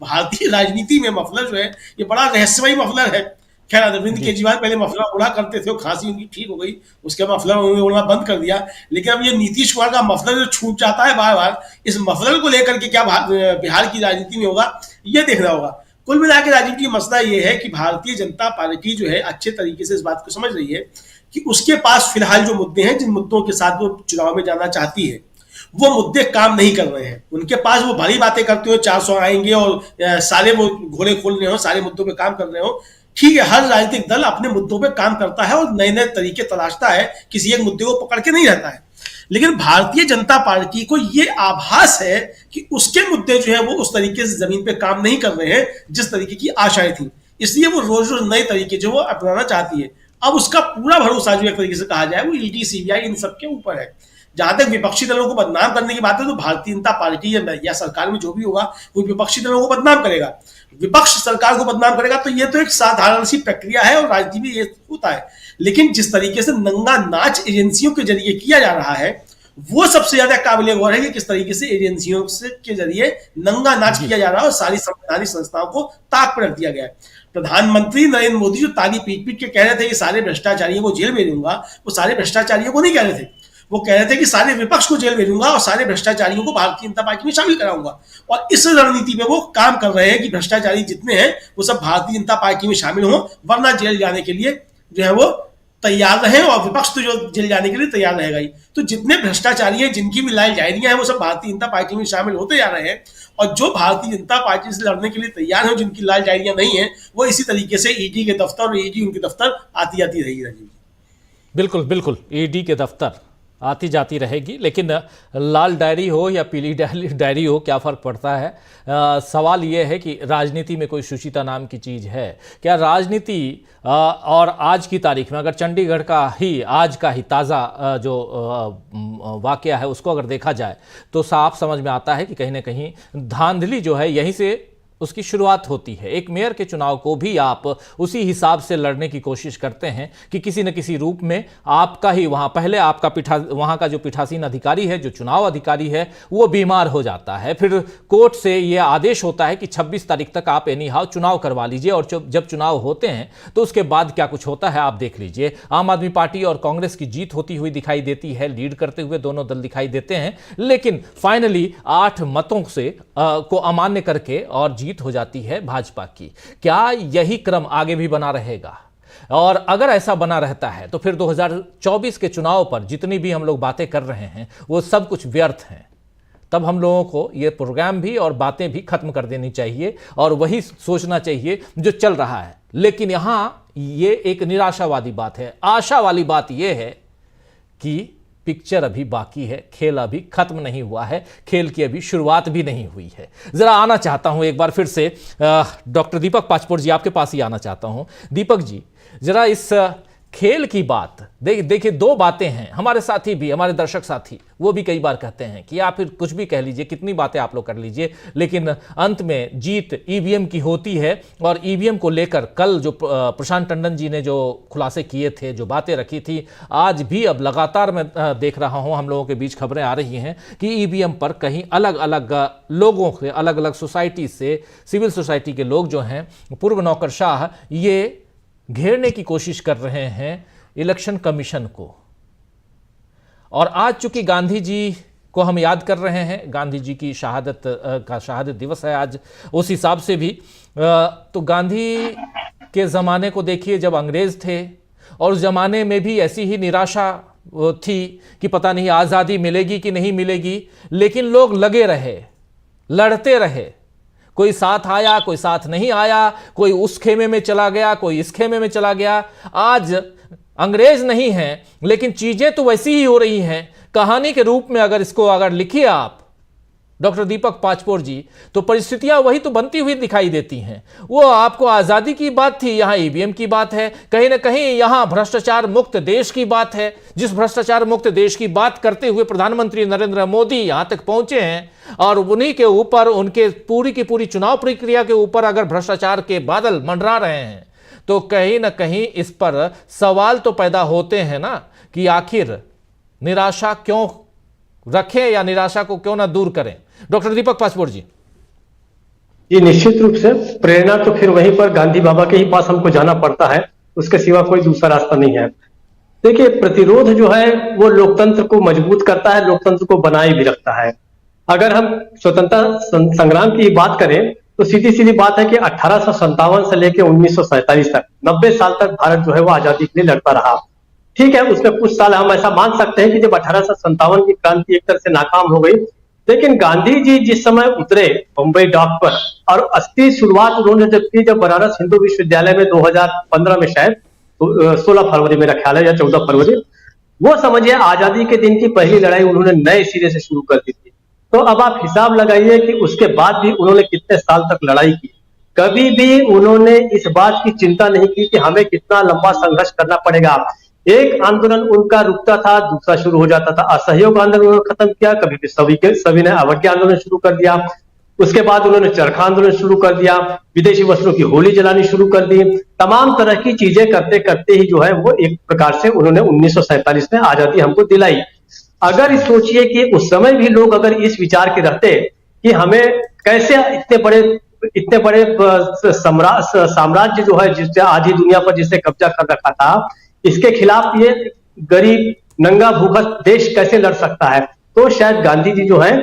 भारतीय राजनीति में मफलर जो है ये बड़ा रहस्यमयी मफलर है। खैर अरविंद केजरीवाल पहले मफलर उड़ा करते थे, खांसी उनकी ठीक हो गई, उसके बाद मफलर उड़ना बंद कर दिया, लेकिन अब ये नीतीश कुमार का मफलर जो छूट जाता है बार बार, इस मफलर को लेकर के क्या बिहार की राजनीति में होगा ये देखना होगा। कुल मिलाकर राजीव जी मसला ये है कि भारतीय जनता पार्टी जो है अच्छे तरीके से इस बात को समझ रही है कि उसके पास फिलहाल जो मुद्दे हैं, जिन मुद्दों के साथ वो चुनाव में जाना चाहती है, वो मुद्दे काम नहीं कर रहे हैं उनके पास। वो बड़ी बातें करते हो 400 आएंगे और सारे वो घोड़े खोल रहे हो, सारे मुद्दों पे काम कर रहे हो, ठीक है, हर राजनीतिक दल अपने मुद्दों पे काम करता है और नए नए तरीके तलाशता है, किसी एक मुद्दे को पकड़ के नहीं रहता है। लेकिन भारतीय जनता पार्टी को ये आभास है कि उसके मुद्दे जो है वो उस तरीके से जमीन पे काम नहीं कर रहे हैं जिस तरीके की आशाएं थी, इसलिए वो रोज रोज नए तरीके जो वो अपनाना चाहती है। अब उसका पूरा भरोसा जो एक तरीके से कहा जाए वो ईडी सीबीआई इन सबके ऊपर है। जहां तक विपक्षी दलों को बदनाम करने की बात है तो भारतीय जनता पार्टी या सरकार में जो भी होगा वो विपक्षी दलों को बदनाम करेगा, विपक्ष सरकार को बदनाम करेगा, तो ये तो एक साधारण सी प्रक्रिया है और राजनीति में ये होता है। लेकिन जिस तरीके से नंगा नाच एजेंसियों के जरिए किया जा रहा है वो सबसे ज्यादा काबिल गौर है कि किस तरीके से एजेंसियों के जरिए नंगा नाच किया जा रहा है और सारी संवैधानिक संस्थाओं को ताक पर रख दिया गया है। प्रधानमंत्री नरेंद्र मोदी जो ताली पीट पीट के कह रहे थे कि सारे भ्रष्टाचारियों को जेल भेजूंगा, वो सारे भ्रष्टाचारियों को नहीं कह रहे थे, वो कह रहे थे कि सारे विपक्ष को जेल भेजूंगा और सारे भ्रष्टाचारियों को भारतीय जनता पार्टी में शामिल कराऊंगा। और इस रणनीति में वो काम कर रहे हैं कि भ्रष्टाचारी जितने हैं वो सब भारतीय जनता पार्टी में शामिल हों, वरना जेल जाने के लिए जो है वो तैयार रहे, और विपक्ष तो जो जेल जाने के लिए तैयार रहेगा ही। तो जितने भ्रष्टाचारी हैं, जिनकी भी लाल डायरियां हैं, वो सब भारतीय जनता पार्टी में शामिल होते जा रहे हैं, और जो भारतीय जनता पार्टी से लड़ने के लिए तैयार हैं, जिनकी लाल डायरियां नहीं है, वो इसी तरीके से ईडी के दफ्तर और ईडी उनके दफ्तर आती जाती रहेगी। राजीव, बिल्कुल बिल्कुल, ईडी के दफ्तर आती जाती रहेगी, लेकिन लाल डायरी हो या पीली डायरी हो क्या फ़र्क पड़ता है। सवाल ये है कि राजनीति में कोई शुचिता नाम की चीज़ है क्या? राजनीति और आज की तारीख में अगर चंडीगढ़ का ही आज का ही ताज़ा जो वाक़या है उसको अगर देखा जाए तो साफ समझ में आता है कि कहीं ना कहीं धांधली जो है यहीं से उसकी शुरुआत होती है। एक मेयर के चुनाव को भी आप उसी हिसाब से लड़ने की कोशिश करते हैं कि किसी न किसी रूप में आपका ही पहले आपका वहाँ का जो पीठासीन अधिकारी है, जो चुनाव अधिकारी है, वो बीमार हो जाता है, फिर कोर्ट से ये आदेश होता है कि 26 तारीख तक आप एनी हाउ चुनाव करवा लीजिए, और जब चुनाव होते हैं तो उसके बाद क्या कुछ होता है आप देख लीजिए। आम आदमी पार्टी और कांग्रेस की जीत होती हुई दिखाई देती है, लीड करते हुए दोनों दल दिखाई देते हैं, लेकिन फाइनली 8 मतों से को अमान्य करके और जीत हो जाती है भाजपा की। क्या यही क्रम आगे भी बना रहेगा? और अगर ऐसा बना रहता है तो फिर 2024 के चुनाव पर जितनी भी हम लोग बातें कर रहे हैं वो सब कुछ व्यर्थ हैं। तब हम लोगों को ये प्रोग्राम भी और बातें भी खत्म कर देनी चाहिए और वही सोचना चाहिए जो चल रहा है। लेकिन यहाँ ये एक निराशावादी बात है। आशा वाली बात ये है कि पिक्चर अभी बाकी है, खेल अभी खत्म नहीं हुआ है, खेल की अभी शुरुआत भी नहीं हुई है। जरा आना चाहता हूं एक बार फिर से डॉक्टर दीपक पाचपोर जी, आपके पास ही आना चाहता हूं। दीपक जी, जरा इस खेल की बात देखिए, दो बातें हैं। हमारे साथी भी, हमारे दर्शक साथी, वो भी कई बार कहते हैं कि आप फिर कुछ भी कह लीजिए, कितनी बातें आप लोग कर लीजिए, लेकिन अंत में जीत ईवीएम की होती है। और ईवीएम को लेकर कल जो प्रशांत टंडन जी ने जो खुलासे किए थे, जो बातें रखी थी, आज भी अब लगातार मैं देख रहा हूं, हम लोगों के बीच खबरें आ रही हैं कि ईवीएम पर कहीं अलग अलग लोगों से, अलग अलग सोसाइटी से, सिविल सोसाइटी के लोग जो हैं, पूर्व नौकरशाह, ये घेरने की कोशिश कर रहे हैं इलेक्शन कमीशन को। और आज चूंकि गांधी जी को हम याद कर रहे हैं, गांधी जी की शहादत दिवस है आज, उस हिसाब से भी तो गांधी के ज़माने को देखिए, जब अंग्रेज़ थे और उस ज़माने में भी ऐसी ही निराशा थी कि पता नहीं आज़ादी मिलेगी कि नहीं मिलेगी, लेकिन लोग लगे रहे, लड़ते रहे। कोई साथ आया, कोई साथ नहीं आया, कोई उस खेमे में चला गया, कोई इस खेमे में चला गया। आज अंग्रेज नहीं हैं, लेकिन चीजें तो वैसी ही हो रही हैं। कहानी के रूप में अगर इसको लिखिए आप डॉक्टर दीपक पाचपोर जी, तो परिस्थितियां वही तो बनती हुई दिखाई देती हैं। वो आपको आज़ादी की बात थी, यहाँ ईवीएम की बात है, कहीं ना कहीं यहाँ भ्रष्टाचार मुक्त देश की बात है। जिस भ्रष्टाचार मुक्त देश की बात करते हुए प्रधानमंत्री नरेंद्र मोदी यहाँ तक पहुंचे हैं, और उन्हीं के ऊपर, उनके पूरी की पूरी चुनाव प्रक्रिया के ऊपर अगर भ्रष्टाचार के बादल मंडरा रहे हैं, तो कहीं ना कहीं इस पर सवाल तो पैदा होते हैं ना कि आखिर निराशा क्यों रखें या निराशा को क्यों ना दूर करें। डॉक्टर दीपक पाचपोर जी। ये निश्चित रूप से प्रेरणा तो फिर वहीं पर गांधी बाबा के ही पास हमको जाना पड़ता है, उसके सिवा कोई दूसरा रास्ता नहीं है। देखिए, प्रतिरोध जो है वो लोकतंत्र को मजबूत करता है, लोकतंत्र को बनाए भी रखता है। अगर हम स्वतंत्रता संग्राम की बात करें तो सीधी सीधी बात है कि 1857 से लेकर 1947 तक 90 साल तक भारत जो है वो आजादी के लिए लड़ता रहा। ठीक है, उसमें कुछ साल हम ऐसा मान सकते हैं कि जब 1857 की क्रांति एक तरह से नाकाम हो गई, लेकिन गांधी जी जिस समय उतरे बंबई डॉक पर और असली शुरुआत उन्होंने जब की, जब बनारस हिंदू विश्वविद्यालय में 2015 में, शायद 16 फरवरी मेरा ख्याल है या 14 फरवरी, वो समझिए आजादी के दिन की पहली लड़ाई उन्होंने नए सिरे से शुरू कर दी थी। तो अब आप हिसाब लगाइए कि उसके बाद भी उन्होंने कितने साल तक लड़ाई की। कभी भी उन्होंने इस बात की चिंता नहीं की कि हमें कितना लंबा संघर्ष करना पड़ेगा। एक आंदोलन उनका रुकता था, दूसरा शुरू हो जाता था। असहयोग आंदोलन उन्होंने खत्म किया, कभी भी सभी ने अवज्ञा आंदोलन शुरू कर दिया। उसके बाद उन्होंने चरखा आंदोलन शुरू कर दिया, विदेशी वस्त्रों की होली जलानी शुरू कर दी। तमाम तरह की चीजें करते करते ही जो है वो एक प्रकार से उन्होंने 1947 में आजादी हमको दिलाई। अगर सोचिए कि उस समय भी लोग अगर इस विचार के रहते कि हमें कैसे इतने बड़े साम्राज्य जो है जिससे आधी दुनिया पर जिससे कब्जा कर रखा था, इसके खिलाफ ये गरीब नंगा भूखा देश कैसे लड़ सकता है, तो शायद गांधी जी जो है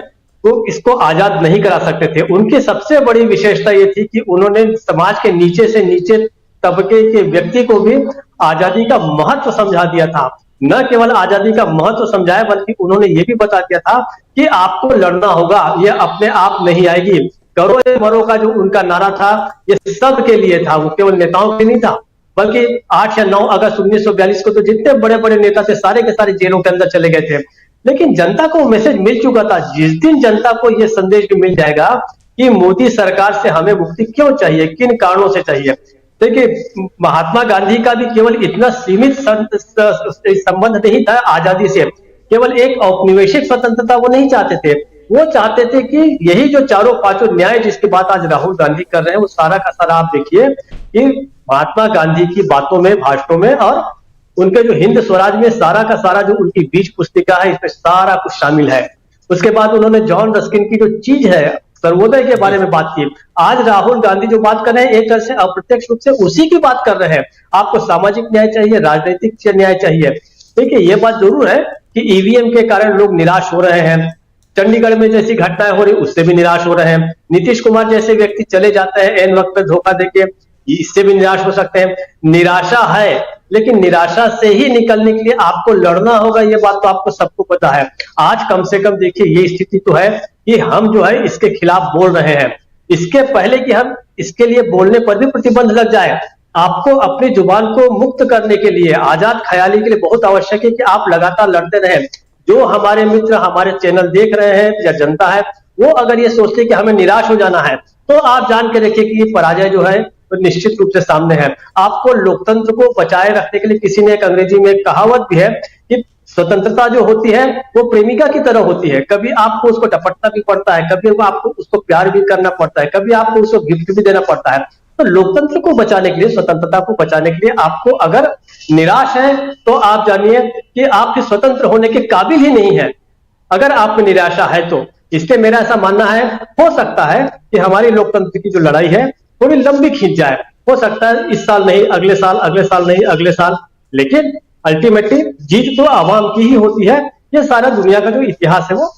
वो इसको आजाद नहीं करा सकते थे। उनकी सबसे बड़ी विशेषता ये थी कि उन्होंने समाज के नीचे से नीचे तबके के व्यक्ति को भी आजादी का महत्व समझा दिया था। न केवल आजादी का महत्व समझाया, बल्कि उन्होंने ये भी बता दिया था कि आपको लड़ना होगा, ये अपने आप नहीं आएगी। करो या मरो का जो उनका नारा था, ये सबके लिए था, वो केवल नेताओं के नहीं था। बल्कि 8 या 9 अगस्त 1942 को तो जितने बड़े बड़े नेता थे सारे के सारे जेलों के अंदर चले गए थे। लेकिन जनता को मैसेज मिल चुका था। जिस दिन जनता को यह संदेश भी मिल जाएगा कि मोदी सरकार से हमें मुक्ति क्यों चाहिए, किन कारणों से चाहिए। देखिए, महात्मा गांधी का भी केवल इतना सीमित संबंध नहीं था आजादी से। केवल एक औपनिवेशिक स्वतंत्रता वो नहीं चाहते थे, वो चाहते थे कि यही जो चारों पांचों न्याय जिसकी बात आज राहुल गांधी कर रहे हैं, वो सारा का सारा आप देखिए कि महात्मा गांधी की बातों में, भाषणों में और उनके जो हिंद स्वराज में सारा का सारा जो उनकी बीज पुस्तिका है, इसमें सारा कुछ शामिल है। उसके बाद उन्होंने जॉन रस्किन की जो चीज है सर्वोदय के बारे में बात की। आज राहुल गांधी जो बात कर रहे हैं, एक तरह से अप्रत्यक्ष रूप से उसी की बात कर रहे हैं। आपको सामाजिक न्याय चाहिए, राजनीतिक न्याय चाहिए। देखिए, ये बात जरूर है कि ईवीएम के कारण लोग निराश हो रहे हैं। चंडीगढ़ में जैसी घटनाएं हो रही उससे भी निराश हो रहे हैं। नीतीश कुमार जैसे व्यक्ति चले जाते हैं एन वक्त पर धोखा देके, इससे भी निराश हो सकते हैं। निराशा है, लेकिन निराशा से ही निकलने के लिए आपको लड़ना होगा, ये बात तो आपको सबको पता है। आज कम से कम देखिए ये स्थिति तो है कि हम जो है इसके खिलाफ बोल रहे हैं। इसके पहले कि हम इसके लिए बोलने पर भी प्रतिबंध लग जाए, आपको अपनी जुबान को मुक्त करने के लिए, आजाद ख्याली के लिए बहुत आवश्यक है कि आप लगातार लड़ते रहें। जो हमारे मित्र हमारे चैनल देख रहे हैं या जनता है, वो अगर ये सोचते कि हमें निराश हो जाना है, तो आप जान के रखिए कि ये पराजय जो है वो निश्चित रूप से सामने है। आपको लोकतंत्र को बचाए रखने के लिए, किसी ने एक अंग्रेजी में एक कहावत भी है कि स्वतंत्रता जो होती है वो प्रेमिका की तरह होती है। कभी आपको उसको डपटना भी पड़ता है, कभी आपको उसको प्यार भी करना पड़ता है, कभी आपको उसको गिफ्ट भी देना पड़ता है। तो लोकतंत्र को बचाने के लिए, स्वतंत्रता को बचाने के लिए आपको अगर निराश है तो आप जानिए कि आप स्वतंत्र होने के काबिल ही नहीं है। अगर आप में निराशा है तो इसलिए मेरा ऐसा मानना है, हो सकता है कि हमारी लोकतंत्र की जो लड़ाई है थोड़ी लंबी खींच जाए। हो सकता है इस साल नहीं, अगले साल, अगले साल नहीं, अगले साल, लेकिन अल्टीमेटली जीत तो आवाम की ही होती है। ये सारा दुनिया का जो इतिहास है वो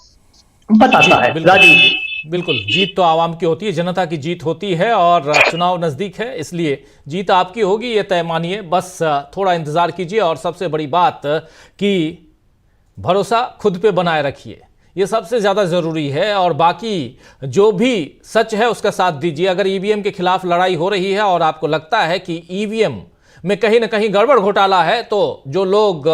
बताता है। राजीव जी, बिल्कुल, जीत तो आवाम की होती है, जनता की जीत होती है, और चुनाव नजदीक है, इसलिए जीत आपकी होगी, ये तय मानिए। बस थोड़ा इंतजार कीजिए, और सबसे बड़ी बात कि भरोसा खुद पे बनाए रखिए, ये सबसे ज्यादा जरूरी है। और बाकी जो भी सच है उसका साथ दीजिए। अगर ईवीएम के खिलाफ लड़ाई हो रही है और आपको लगता है कि ईवीएम में कहीं ना कहीं गड़बड़ घोटाला है, तो जो लोग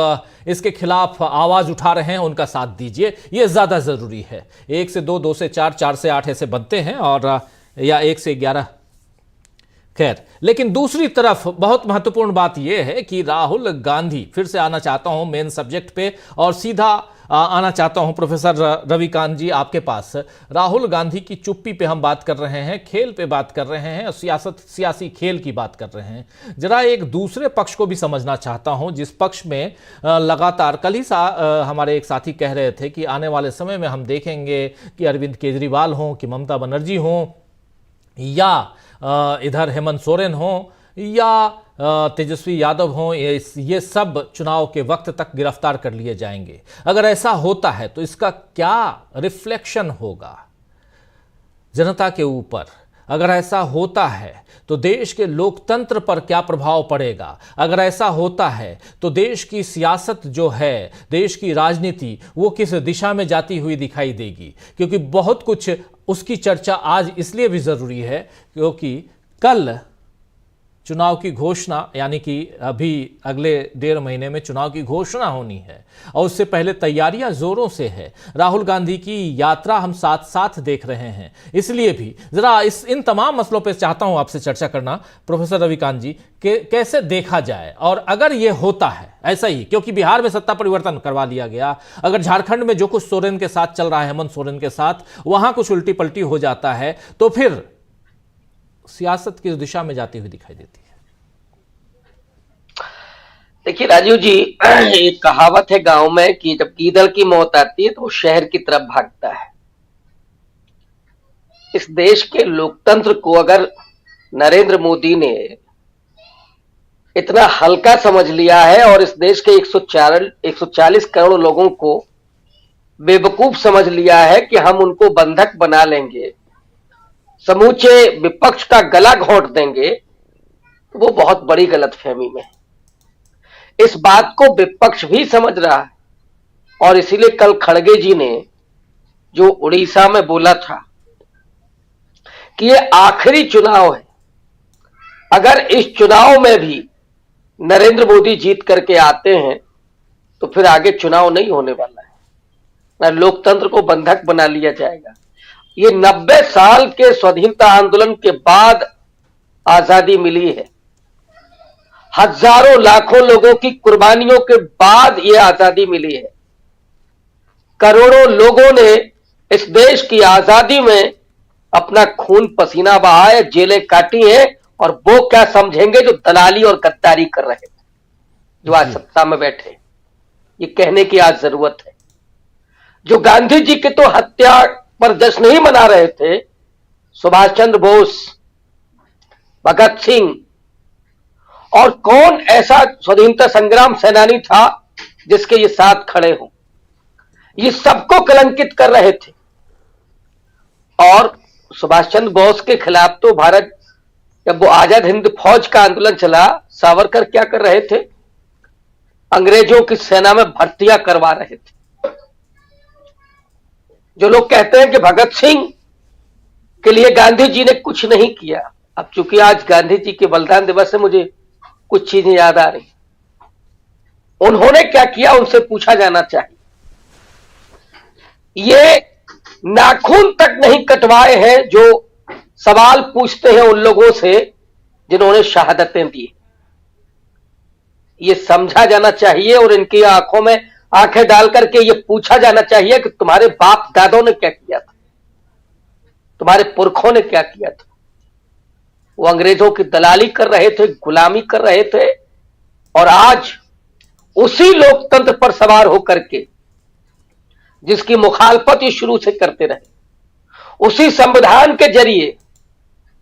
इसके खिलाफ आवाज उठा रहे हैं उनका साथ दीजिए, ये ज्यादा जरूरी है। 1 से 2, 2 से 4, 4 से 8 ऐसे बनते हैं, और या 1 से 11। खैर, लेकिन दूसरी तरफ बहुत महत्वपूर्ण बात यह है कि राहुल गांधी, फिर से आना चाहता हूं मेन सब्जेक्ट पे, और सीधा आना चाहता हूं प्रोफेसर रविकांत जी आपके पास। राहुल गांधी की चुप्पी पे हम बात कर रहे हैं, खेल पे बात कर रहे हैं, और सियासी खेल की बात कर रहे हैं। जरा एक दूसरे पक्ष को भी समझना चाहता हूं, जिस पक्ष में लगातार कल ही हमारे एक साथी कह रहे थे कि आने वाले समय में हम देखेंगे कि अरविंद केजरीवाल हों, कि ममता बनर्जी हों, या इधर हेमंत सोरेन हों, या तेजस्वी यादव हों, ये सब चुनाव के वक्त तक गिरफ्तार कर लिए जाएंगे। अगर ऐसा होता है तो इसका क्या रिफ्लेक्शन होगा जनता के ऊपर? अगर ऐसा होता है तो देश के लोकतंत्र पर क्या प्रभाव पड़ेगा? अगर ऐसा होता है तो देश की सियासत जो है, देश की राजनीति, वो किस दिशा में जाती हुई दिखाई देगी? क्योंकि बहुत कुछ उसकी चर्चा आज इसलिए भी जरूरी है क्योंकि कल चुनाव की घोषणा, यानी कि अभी अगले 1.5 महीने में चुनाव की घोषणा होनी है, और उससे पहले तैयारियां जोरों से है। राहुल गांधी की यात्रा हम साथ साथ देख रहे हैं, इसलिए भी जरा इन तमाम मसलों पर चाहता हूं आपसे चर्चा करना प्रोफेसर रविकांत जी, कि कैसे देखा जाए। और अगर ये होता है ऐसा ही, क्योंकि बिहार में सत्ता परिवर्तन करवा लिया गया, अगर झारखंड में जो कुछ सोरेन के साथ चल रहा है, हेमंत सोरेन के साथ, वहां कुछ उल्टी पलटी हो जाता है, तो फिर सियासत किस दिशा में जाती हुई दिखाई देती है? देखिए राजीव जी, एक कहावत है गांव में कि जब गीदड़ की मौत आती है तो वो शहर की तरफ भागता है। इस देश के लोकतंत्र को अगर नरेंद्र मोदी ने इतना हल्का समझ लिया है और इस देश के 140 करोड़ लोगों को बेवकूफ समझ लिया है कि हम उनको बंधक बना लेंगे, समूचे विपक्ष का गला घोंट देंगे, तो वो बहुत बड़ी गलतफहमी में। इस बात को विपक्ष भी समझ रहा है, और इसीलिए कल खड़गे जी ने जो उड़ीसा में बोला था कि ये आखिरी चुनाव है, अगर इस चुनाव में भी नरेंद्र मोदी जीत करके आते हैं तो फिर आगे चुनाव नहीं होने वाला है, ना लोकतंत्र को बंधक बना लिया जाएगा। ये 90 साल के स्वाधीनता आंदोलन के बाद आजादी मिली है, हजारों लाखों लोगों की कुर्बानियों के बाद ये आजादी मिली है। करोड़ों लोगों ने इस देश की आजादी में अपना खून पसीना बहा है, जेलें काटी हैं, और वो क्या समझेंगे जो दलाली और गद्दारी कर रहे थे, जो आज सत्ता में बैठे। ये कहने की आज जरूरत है। जो गांधी जी की तो हत्या पर जश्न नहीं मना रहे थे, सुभाष चंद्र बोस, भगत सिंह, और कौन ऐसा स्वतंत्रता संग्राम सेनानी था जिसके ये साथ खड़े हों, ये सबको कलंकित कर रहे थे। और सुभाष चंद्र बोस के खिलाफ तो भारत जब वो आजाद हिंद फौज का आंदोलन चला, सावरकर क्या कर रहे थे? अंग्रेजों की सेना में भर्तियां करवा रहे थे। जो लोग कहते हैं कि भगत सिंह के लिए गांधी जी ने कुछ नहीं किया, अब चूंकि आज गांधी जी के बलिदान दिवस है, मुझे कुछ चीजें याद आ रही। उन्होंने क्या किया उनसे पूछा जाना चाहिए। ये नाखून तक नहीं कटवाए हैं जो सवाल पूछते हैं उन लोगों से जिन्होंने शहादतें दी। ये समझा जाना चाहिए और इनकी आंखों में आंखें डाल करके ये पूछा जाना चाहिए कि तुम्हारे बाप दादों ने क्या किया था, तुम्हारे पुरखों ने क्या किया था। वो अंग्रेजों की दलाली कर रहे थे, गुलामी कर रहे थे, और आज उसी लोकतंत्र पर सवार होकर के जिसकी मुखालफत ये शुरू से करते रहे, उसी संविधान के जरिए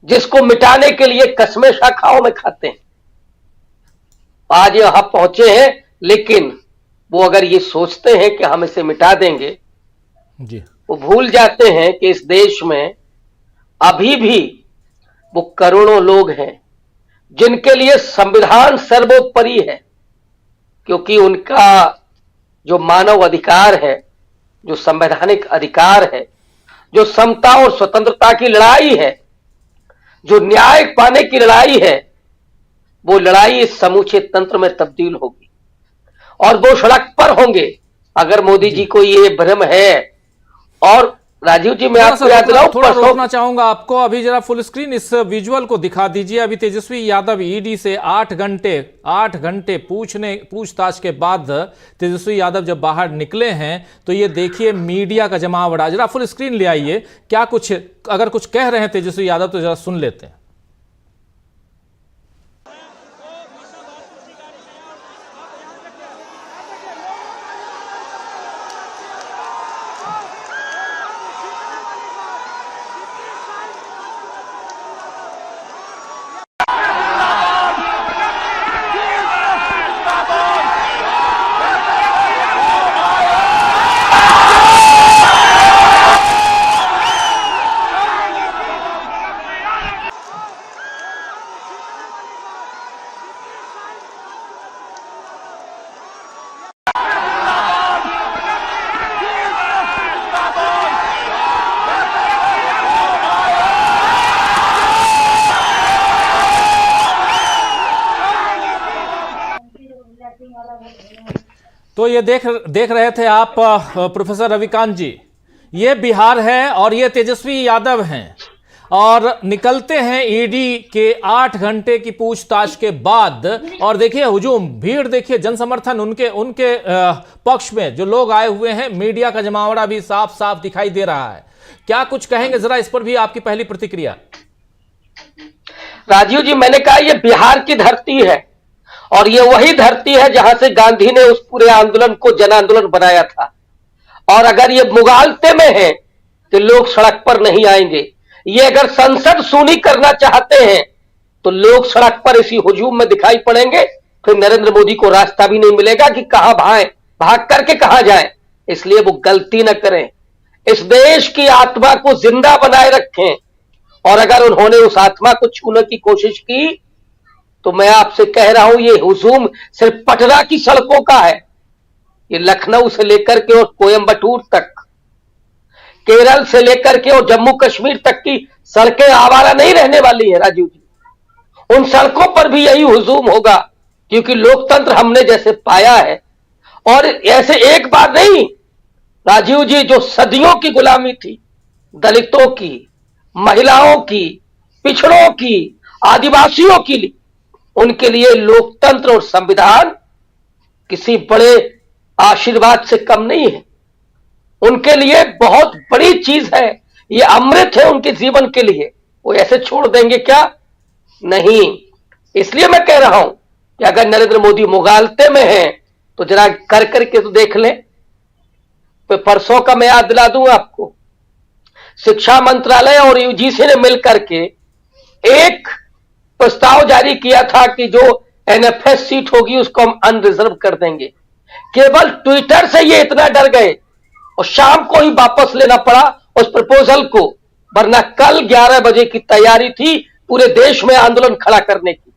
जिसको मिटाने के लिए कस्में शाखाओं में खाते हैं, आज यहां पहुंचे हैं। लेकिन वो अगर ये सोचते हैं कि हम इसे मिटा देंगे जी, वो भूल जाते हैं कि इस देश में अभी भी वो करोड़ों लोग हैं जिनके लिए संविधान सर्वोपरि है, क्योंकि उनका जो मानव अधिकार है, जो संवैधानिक अधिकार है, जो समता और स्वतंत्रता की लड़ाई है, जो न्याय पाने की लड़ाई है, वो लड़ाई इस समूचे तंत्र में तब्दील होगी और वो सड़क पर होंगे। अगर मोदी जी को ये भ्रम है, और राजीव जी मैं आपको याद दिलाऊं, थोड़ा रोकना चाहूंगा आपको, अभी जरा फुल स्क्रीन इस विजुअल को दिखा दीजिए। अभी तेजस्वी यादव ईडी से 8 घंटे पूछताछ के बाद तेजस्वी यादव जब बाहर निकले हैं तो ये देखिए मीडिया का जमावड़ा। जरा फुल स्क्रीन ले आइए, क्या कुछ अगर कुछ कह रहे हैं तेजस्वी यादव तो जरा सुन लेते हैं। तो ये देख रहे थे आप प्रोफेसर रविकांत जी, ये बिहार है और ये तेजस्वी यादव हैं, और निकलते हैं ईडी के 8 घंटे की पूछताछ के बाद। और देखिए हुजूम, भीड़ देखिए, जनसमर्थन उनके पक्ष में जो लोग आए हुए हैं, मीडिया का जमावड़ा भी साफ साफ दिखाई दे रहा है। क्या कुछ कहेंगे जरा इस पर भी, आपकी पहली प्रतिक्रिया। राजीव जी, मैंने कहा ये बिहार की धरती है और ये वही धरती है जहां से गांधी ने उस पूरे आंदोलन को जन आंदोलन बनाया था। और अगर ये मुगालते में है तो लोग सड़क पर नहीं आएंगे। ये अगर संसद सुनी करना चाहते हैं तो लोग सड़क पर इसी हुजूम में दिखाई पड़ेंगे, फिर नरेंद्र मोदी को रास्ता भी नहीं मिलेगा कि कहां भाग करके कहां जाएं। इसलिए वो गलती न करें, इस देश की आत्मा को जिंदा बनाए रखें। और अगर उन्होंने उस आत्मा को छूने की कोशिश की तो मैं आपसे कह रहा हूं, ये हुजूम सिर्फ पटना की सड़कों का है। ये लखनऊ से लेकर के और कोयंबटूर तक, केरल से लेकर के और जम्मू कश्मीर तक की सड़कें आवारा नहीं रहने वाली है राजीव जी। उन सड़कों पर भी यही हुजूम होगा, क्योंकि लोकतंत्र हमने जैसे पाया है, और ऐसे एक बार नहीं राजीव जी, जो सदियों की गुलामी थी, दलितों की, महिलाओं की, पिछड़ों की, आदिवासियों की, उनके लिए लोकतंत्र और संविधान किसी बड़े आशीर्वाद से कम नहीं है। उनके लिए बहुत बड़ी चीज है, ये अमृत है उनके जीवन के लिए। वो ऐसे छोड़ देंगे क्या? नहीं। इसलिए मैं कह रहा हूं कि अगर नरेंद्र मोदी मुगालते में हैं तो जरा कर करके तो देख लें। तो परसों का मैं याद दिला दूं आपको, शिक्षा मंत्रालय और यूजीसी ने मिलकर के एक प्रस्ताव जारी किया था कि जो एनएफएस सीट होगी उसको हम अनरिजर्व कर देंगे। केवल ट्विटर से ये इतना डर गए और शाम को ही वापस लेना पड़ा उस प्रपोजल को, वरना कल 11 बजे की तैयारी थी, पूरे देश में आंदोलन खड़ा करने की।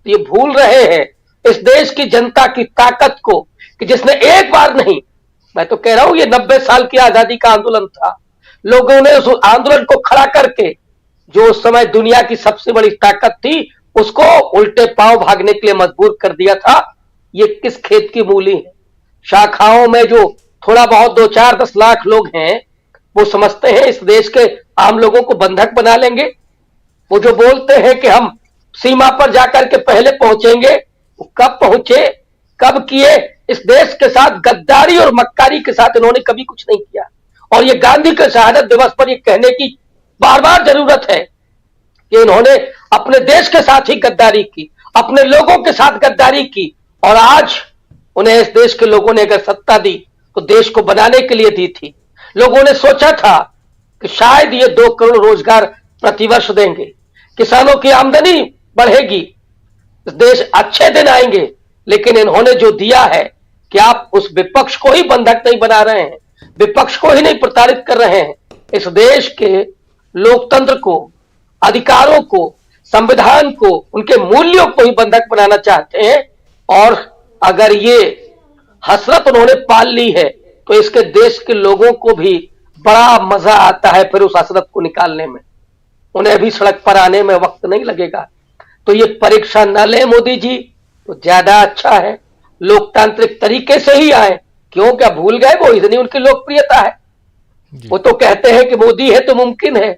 तो ये भूल रहे हैं इस देश की जनता की ताकत को, कि जिसने एक बार नहीं, मैं तो कह रहा हूं ये 90 साल की आजादी का आंदोलन था, लोगों ने उस आंदोलन को खड़ा करके जो उस समय दुनिया की सबसे बड़ी ताकत थी उसको उल्टे पांव भागने के लिए मजबूर कर दिया था। ये किस खेत की मूली है? शाखाओं में जो थोड़ा बहुत 2-4-10 लाख लोग हैं वो समझते हैं इस देश के आम लोगों को बंधक बना लेंगे। वो जो बोलते हैं कि हम सीमा पर जाकर के पहले पहुंचेंगे, वो कब पहुंचे, कब किए? इस देश के साथ गद्दारी और मक्कारी के साथ इन्होंने कभी कुछ नहीं किया। और ये गांधी के शहादत दिवस पर ये कहने की बार बार जरूरत है कि इन्होंने अपने देश के साथ ही गद्दारी की, अपने लोगों के साथ गद्दारी की, और आज उन्हें इस देश के लोगों ने अगर सत्ता दी तो देश को बनाने के लिए दी थी। लोगों ने सोचा था कि शायद ये 2 करोड़ रोजगार प्रतिवर्ष देंगे, किसानों की आमदनी बढ़ेगी, देश अच्छे दिन आएंगे, लेकिन इन्होंने जो दिया है कि आप उस विपक्ष को ही बंधक नहीं बना रहे हैं, विपक्ष को ही नहीं प्रताड़ित कर रहे हैं, इस देश के लोकतंत्र को, अधिकारों को, संविधान को, उनके मूल्यों को ही बंधक बनाना चाहते हैं। और अगर ये हसरत उन्होंने पाल ली है तो इसके देश के लोगों को भी बड़ा मजा आता है फिर उस हसरत को निकालने में। उन्हें अभी सड़क पर आने में वक्त नहीं लगेगा। तो ये परीक्षा न ले मोदी जी तो ज्यादा अच्छा है, लोकतांत्रिक तरीके से ही आए। क्यों, क्या भूल गए वो इतनी उनकी लोकप्रियता है? वो तो कहते हैं कि मोदी है तो मुमकिन है।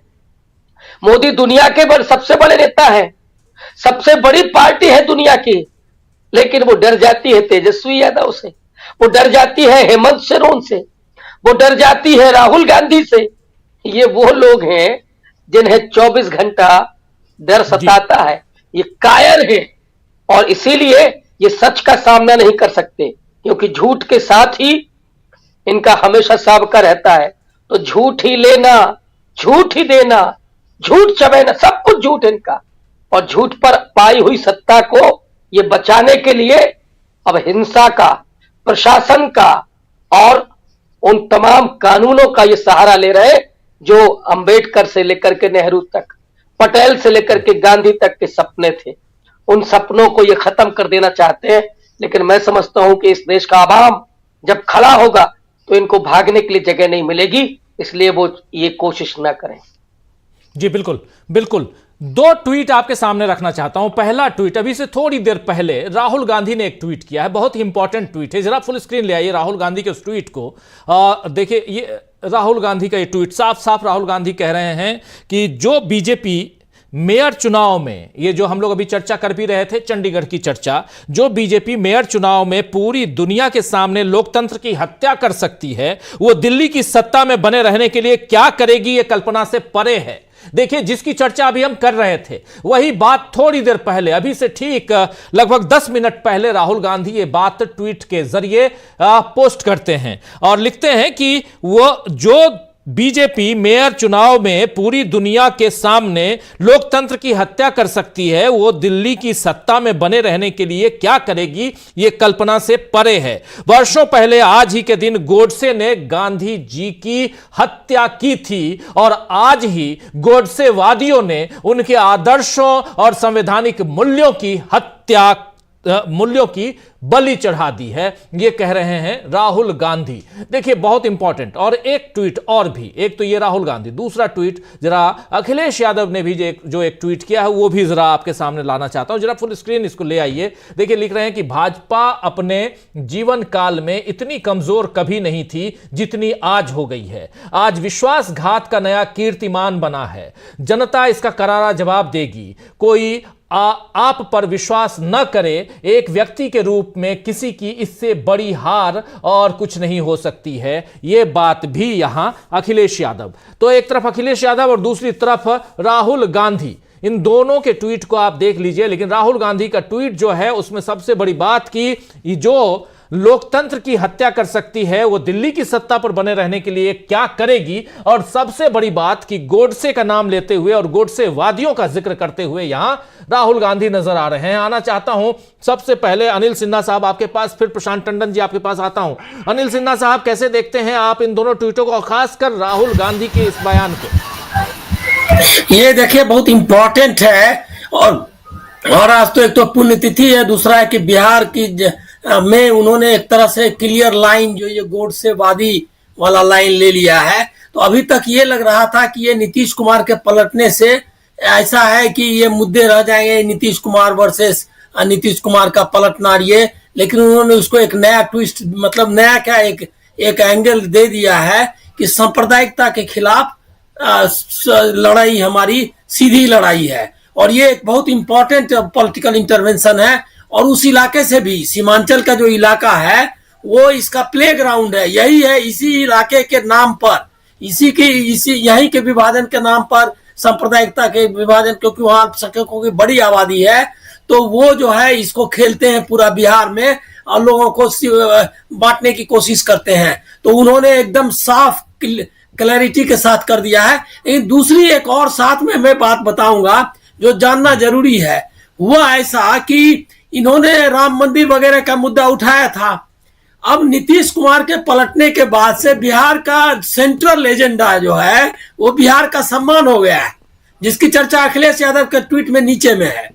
मोदी दुनिया के सबसे बड़े नेता है, सबसे बड़ी पार्टी है दुनिया की, लेकिन वो डर जाती है तेजस्वी यादव से, वो डर जाती है हेमंत सोरेन से, वो डर जाती है राहुल गांधी से। ये वो लोग हैं जिन्हें 24 घंटा डर सताता है, ये कायर है और इसीलिए ये सच का सामना नहीं कर सकते, क्योंकि झूठ के साथ ही इनका हमेशा साबका रहता है। तो झूठ ही लेना, झूठ ही देना, झूठ चबेना, सब कुछ झूठ इनका। और झूठ पर पाई हुई सत्ता को ये बचाने के लिए अब हिंसा का, प्रशासन का और उन तमाम कानूनों का ये सहारा ले रहे जो अंबेडकर से लेकर के नेहरू तक, पटेल से लेकर के गांधी तक के सपने थे। उन सपनों को ये खत्म कर देना चाहते हैं। लेकिन मैं समझता हूं कि इस देश का आवाम जब खड़ा होगा तो इनको भागने के लिए जगह नहीं मिलेगी, इसलिए वो ये कोशिश ना करें। जी बिल्कुल बिल्कुल। 2 ट्वीट आपके सामने रखना चाहता हूं। पहला ट्वीट, अभी से थोड़ी देर पहले राहुल गांधी ने एक ट्वीट किया है, बहुत ही इंपॉर्टेंट ट्वीट है। जरा फुल स्क्रीन ले आइए राहुल गांधी के उस ट्वीट को। देखिए ये राहुल गांधी का ये ट्वीट, साफ साफ राहुल गांधी कह रहे हैं कि जो बीजेपी मेयर चुनाव में, ये जो हम लोग अभी चर्चा कर भी रहे थे चंडीगढ़ की चर्चा, जो बीजेपी मेयर चुनाव में पूरी दुनिया के सामने लोकतंत्र की हत्या कर सकती है, वो दिल्ली की सत्ता में बने रहने के लिए क्या करेगी ये कल्पना से परे है। देखिए जिसकी चर्चा अभी हम कर रहे थे वही बात थोड़ी देर पहले, अभी से ठीक लगभग 10 मिनट पहले राहुल गांधी ये बात ट्वीट के जरिए पोस्ट करते हैं और लिखते हैं कि वो जो बीजेपी मेयर चुनाव में पूरी दुनिया के सामने लोकतंत्र की हत्या कर सकती है, वो दिल्ली की सत्ता में बने रहने के लिए क्या करेगी ये कल्पना से परे है। वर्षों पहले आज ही के दिन गोडसे ने गांधी जी की हत्या की थी और आज ही गोडसेवादियों ने उनके आदर्शों और संवैधानिक मूल्यों की बलि चढ़ा दी है, ये कह रहे हैं राहुल गांधी। देखिए बहुत इंपॉर्टेंट। और एक ट्वीट और भी, एक तो ये राहुल गांधी, दूसरा ट्वीट जरा अखिलेश यादव ने भी जो एक ट्वीट किया है वो भी जरा आपके सामने लाना चाहता हूं। जरा फुल स्क्रीन इसको ले आइए। देखिए लिख रहे हैं कि भाजपा अपने जीवन काल में इतनी कमजोर कभी नहीं थी जितनी आज हो गई है। आज विश्वासघात का नया कीर्तिमान बना है, जनता इसका करारा जवाब देगी। कोई आप पर विश्वास न करे, एक व्यक्ति के रूप में किसी की इससे बड़ी हार और कुछ नहीं हो सकती है। यह बात भी यहां अखिलेश यादव, तो एक तरफ अखिलेश यादव और दूसरी तरफ राहुल गांधी, इन दोनों के ट्वीट को आप देख लीजिए। लेकिन राहुल गांधी का ट्वीट जो है उसमें सबसे बड़ी बात की जो लोकतंत्र की हत्या कर सकती है वो दिल्ली की सत्ता पर बने रहने के लिए क्या करेगी, और सबसे बड़ी बात कि गोडसे का नाम लेते हुए और गोडसेवादियों का जिक्र करते हुए यहां राहुल गांधी नजर आ रहे हैं। आना चाहता हूं सबसे पहले अनिल सिन्हा साहब आपके पास, फिर प्रशांत टंडन जी आपके पास आता हूं। अनिल सिन्हा साहब, कैसे देखते हैं आप इन दोनों ट्वीटों को और खासकर राहुल गांधी के इस बयान को? ये देखिए बहुत इम्पोर्टेंट है। और आज तो एक तो पुण्यतिथि है, दूसरा है कि बिहार की में उन्होंने एक तरह से क्लियर लाइन, जो ये गोडसेवादी वाला लाइन ले लिया है। तो अभी तक ये लग रहा था कि ये नीतीश कुमार के पलटने से ऐसा है कि ये मुद्दे रह जाएंगे, नीतीश कुमार वर्सेस नीतीश कुमार का पलटना ये, लेकिन उन्होंने उसको एक नया ट्विस्ट, मतलब नया क्या, एक एंगल दे दिया है कि सांप्रदायिकता के खिलाफ लड़ाई हमारी सीधी लड़ाई है। और ये एक बहुत इंपॉर्टेंट पॉलिटिकल इंटरवेंशन है। और उस इलाके से भी, सीमांचल का जो इलाका है वो इसका प्ले ग्राउंड है, यही है। इसी इलाके के नाम पर, यहीं के विभाजन के नाम पर, सांप्रदायिकता के विभाजन, क्योंकि वहां संख्यकों की बड़ी आबादी है, तो वो जो है इसको खेलते हैं पूरा बिहार में और लोगों को बांटने की कोशिश करते हैं। तो उन्होंने एकदम साफ क्लैरिटी के साथ कर दिया है। लेकिन दूसरी एक और साथ में मैं बात बताऊंगा जो जानना जरूरी है, वो ऐसा कि इन्होंने राम मंदिर वगैरह का मुद्दा उठाया था। अब नीतीश कुमार के पलटने के बाद से बिहार का सेंट्रल एजेंडा जो है वो बिहार का सम्मान हो गया है, जिसकी चर्चा अखिलेश यादव के ट्वीट में नीचे में है।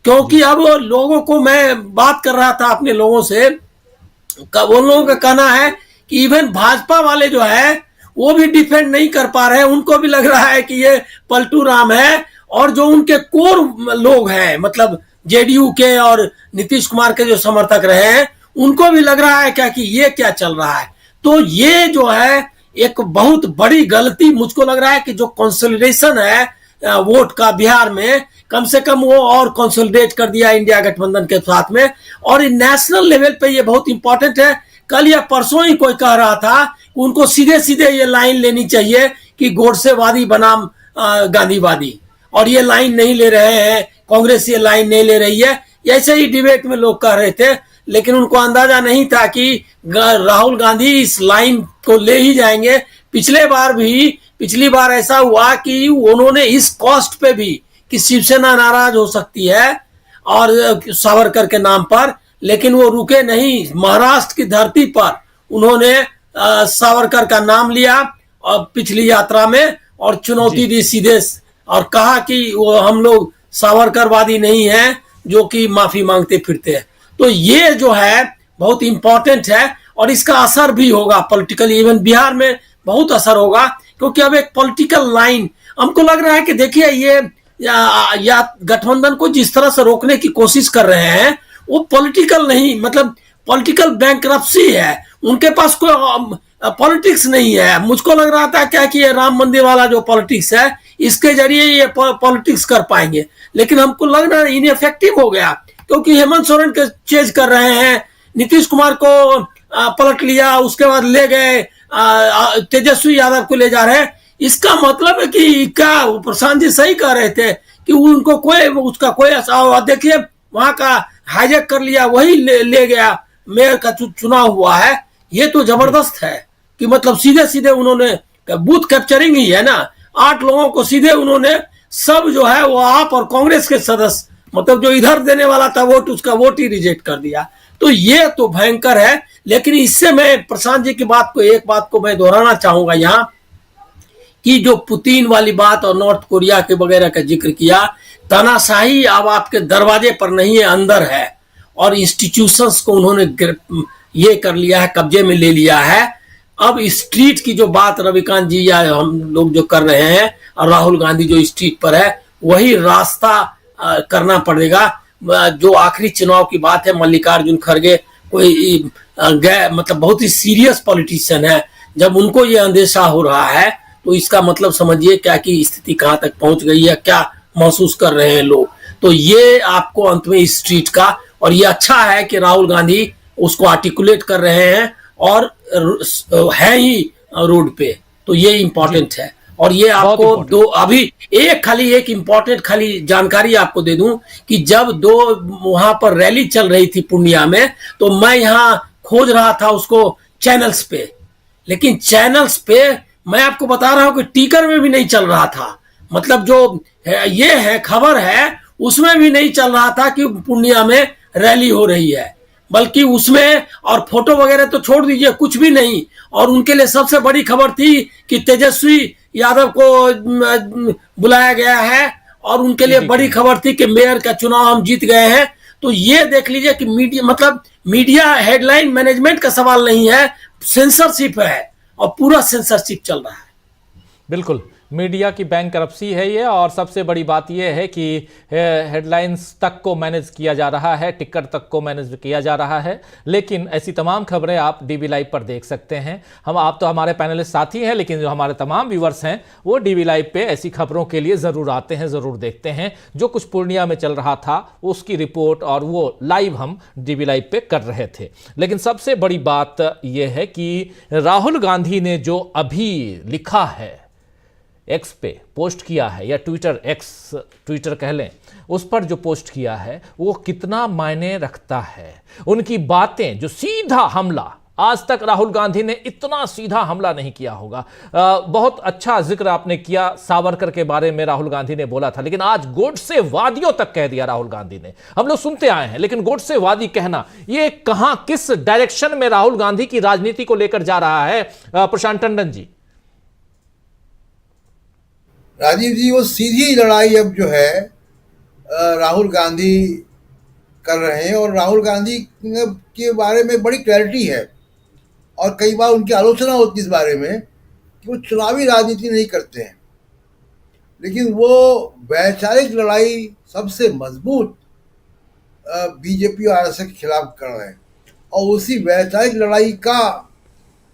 क्योंकि अब लोगों को, मैं बात कर रहा था अपने लोगों से, वो लोगों का कहना है कि इवन भाजपा वाले जो है वो भी डिफेंड नहीं कर पा रहे हैं। उनको भी लग रहा है कि ये पलटू राम है। और जो उनके कोर लोग हैं, मतलब जेडीयू के और नीतीश कुमार के जो समर्थक रहे हैं, उनको भी लग रहा है क्या कि ये क्या चल रहा है। तो ये जो है एक बहुत बड़ी गलती मुझको लग रहा है कि जो कंसोलिडेशन है वोट का बिहार में, कम से कम वो और कंसोलिडेट कर दिया इंडिया गठबंधन के साथ में। और नेशनल लेवल पे ये बहुत इंपॉर्टेंट है। कल या परसों ही कोई कह रहा था कि उनको सीधे सीधे ये लाइन लेनी चाहिए कि गोडसेवादी बनाम गांधीवादी, और ये लाइन नहीं ले रहे हैं, कांग्रेस ये लाइन नहीं ले रही है। ऐसे ही डिबेट में लोग कह रहे थे, लेकिन उनको अंदाजा नहीं था कि राहुल गांधी इस लाइन को ले ही जाएंगे। पिछली बार ऐसा हुआ कि उन्होंने इस कॉस्ट पे भी कि शिवसेना नाराज हो सकती है और सावरकर के नाम पर, लेकिन वो रुके नहीं। महाराष्ट्र की धरती पर उन्होंने सावरकर का नाम लिया और पिछली यात्रा में, और चुनौती दी सीधे, और कहा कि वो हम लोग सावरकरवादी नहीं हैं जो कि माफी मांगते फिरते हैं। तो ये जो है बहुत इंपॉर्टेंट है और इसका असर भी होगा पॉलिटिकली, इवन बिहार में बहुत असर होगा। क्योंकि अब एक पॉलिटिकल लाइन, हमको लग रहा है कि देखिए ये या गठबंधन को जिस तरह से रोकने की कोशिश कर रहे हैं वो पॉलिटिकल नहीं, मतलब पॉलिटिकल बैंकरप्सी है। उनके पास कोई पॉलिटिक्स नहीं है। मुझको लग रहा था क्या कि ये राम मंदिर वाला जो पॉलिटिक्स है इसके जरिए ये पॉलिटिक्स कर पाएंगे, लेकिन हमको लग रहा है इनइफेक्टिव हो गया। क्योंकि हेमंत सोरेन के चेंज कर रहे हैं, नीतीश कुमार को पलट लिया, उसके बाद ले गए तेजस्वी यादव को ले जा रहे हैं। इसका मतलब है कि क्या प्रशांत जी सही कह रहे थे कि उनको उसका कोई असर, देखिए वहां का हाईजैक कर लिया, वही ले गया, मेयर का चुनाव हुआ है। ये तो जबरदस्त है कि मतलब सीधे सीधे उन्होंने बूथ कैप्चरिंग ही है ना, 8 लोगों को सीधे उन्होंने, सब जो है वो आप और कांग्रेस के सदस्य, मतलब जो इधर देने वाला था वोट, उसका वोट ही रिजेक्ट कर दिया। तो ये तो भयंकर है। लेकिन इससे मैं प्रशांत जी की एक बात को मैं दोहराना चाहूंगा यहाँ, कि जो पुतिन वाली बात और नॉर्थ कोरिया के वगैरह का जिक्र किया, तानाशाही अब आपके दरवाजे पर नहीं है, अंदर है। और इंस्टीट्यूशंस को उन्होंने ये कर लिया है, कब्जे में ले लिया है। अब स्ट्रीट की जो बात रविकांत जी या हम लोग जो कर रहे हैं, और राहुल गांधी जो स्ट्रीट पर है, वही रास्ता करना पड़ेगा। जो आखिरी चुनाव की बात है, मल्लिकार्जुन खड़गे कोई मतलब बहुत ही सीरियस पॉलिटिशियन है, जब उनको ये अंदेशा हो रहा है तो इसका मतलब समझिए क्या कि स्थिति कहां तक पहुंच गई है, क्या महसूस कर रहे हैं लोग। तो ये आपको अंत में स्ट्रीट का, और ये अच्छा है कि राहुल गांधी उसको आर्टिकुलेट कर रहे हैं और है ही रोड पे, तो ये इंपॉर्टेंट है। और ये आपको दो अभी एक इंपॉर्टेंट खाली जानकारी आपको दे दूं कि जब वहां पर रैली चल रही थी पूर्णिया में, तो मैं यहाँ खोज रहा था उसको चैनल्स पे, लेकिन चैनल्स पे मैं आपको बता रहा हूं कि टिकर में भी नहीं चल रहा था। मतलब जो ये है खबर है उसमें भी नहीं चल रहा था कि पूर्णिया में रैली हो रही है, बल्कि उसमें, और फोटो वगैरह तो छोड़ दीजिए, कुछ भी नहीं। और उनके लिए सबसे बड़ी खबर थी कि तेजस्वी यादव को बुलाया गया है और उनके लिए बड़ी खबर थी कि मेयर का चुनाव हम जीत गए हैं। तो ये देख लीजिए कि मीडिया मतलब मीडिया हेडलाइन मैनेजमेंट का सवाल नहीं है, सेंसरशिप है और पूरा सेंसरशिप चल रहा है। बिल्कुल, मीडिया की बैंकरप्सी है ये, और सबसे बड़ी बात ये है कि हेडलाइंस तक को मैनेज किया जा रहा है, टिकट तक को मैनेज किया जा रहा है। लेकिन ऐसी तमाम खबरें आप डीवी लाइव पर देख सकते हैं। आप तो हमारे पैनलिस्ट साथी हैं, लेकिन जो हमारे तमाम व्यूवर्स हैं वो डीवी लाइव पे ऐसी खबरों के लिए ज़रूर आते हैं, ज़रूर देखते हैं। जो कुछ पूर्णिया में चल रहा था उसकी रिपोर्ट और वो लाइव हम डीवी लाइव पे कर रहे थे। लेकिन सबसे बड़ी बात यह है कि राहुल गांधी ने जो अभी लिखा है, एक्स पे पोस्ट किया है, या ट्विटर कह लें, उस पर जो पोस्ट किया है वो कितना मायने रखता है। उनकी बातें, जो सीधा हमला, आज तक राहुल गांधी ने इतना सीधा हमला नहीं किया होगा। बहुत अच्छा जिक्र आपने किया, सावरकर के बारे में राहुल गांधी ने बोला था, लेकिन आज गोडसेवादियों तक कह दिया राहुल गांधी ने। हम लोग सुनते आए हैं, लेकिन गोडसेवादी कहना, ये कहां, किस डायरेक्शन में राहुल गांधी की राजनीति को लेकर जा रहा है प्रशांत टंडन जी? राजीव जी, वो सीधी लड़ाई अब जो है राहुल गांधी कर रहे हैं, और राहुल गांधी के बारे में बड़ी क्लैरिटी है और कई बार उनकी आलोचना होती है इस बारे में कि वो चुनावी राजनीति नहीं करते हैं, लेकिन वो वैचारिक लड़ाई सबसे मजबूत बीजेपी और आरएसएस के खिलाफ कर रहे हैं। और उसी वैचारिक लड़ाई का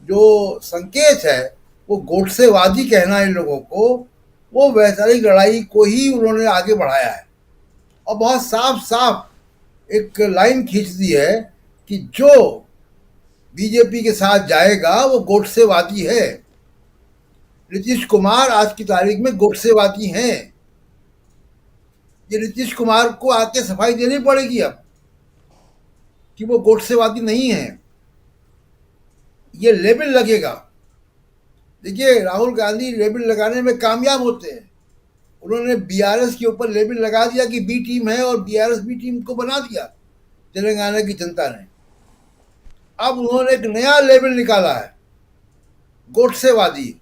जो संकेत है वो गोडसेवादी कहना है इन लोगों को, वो वैचारिक लड़ाई को ही उन्होंने आगे बढ़ाया है और बहुत साफ साफ एक लाइन खींच दी है कि जो बीजेपी के साथ जाएगा वो गोडसेवादी है। नीतीश कुमार आज की तारीख में गोडसेवादी हैं। ये नीतीश कुमार को आके सफाई देनी पड़ेगी अब कि वो गोडसेवादी नहीं है, ये लेबल लगेगा। देखिए, राहुल गांधी लेबल लगाने में कामयाब होते हैं। उन्होंने बीआरएस के ऊपर लेबल लगा दिया कि बी टीम है और बीआरएस बी टीम को बना दिया तेलंगाना की जनता ने। अब उन्होंने एक नया लेबल निकाला है, गोडसेवादी,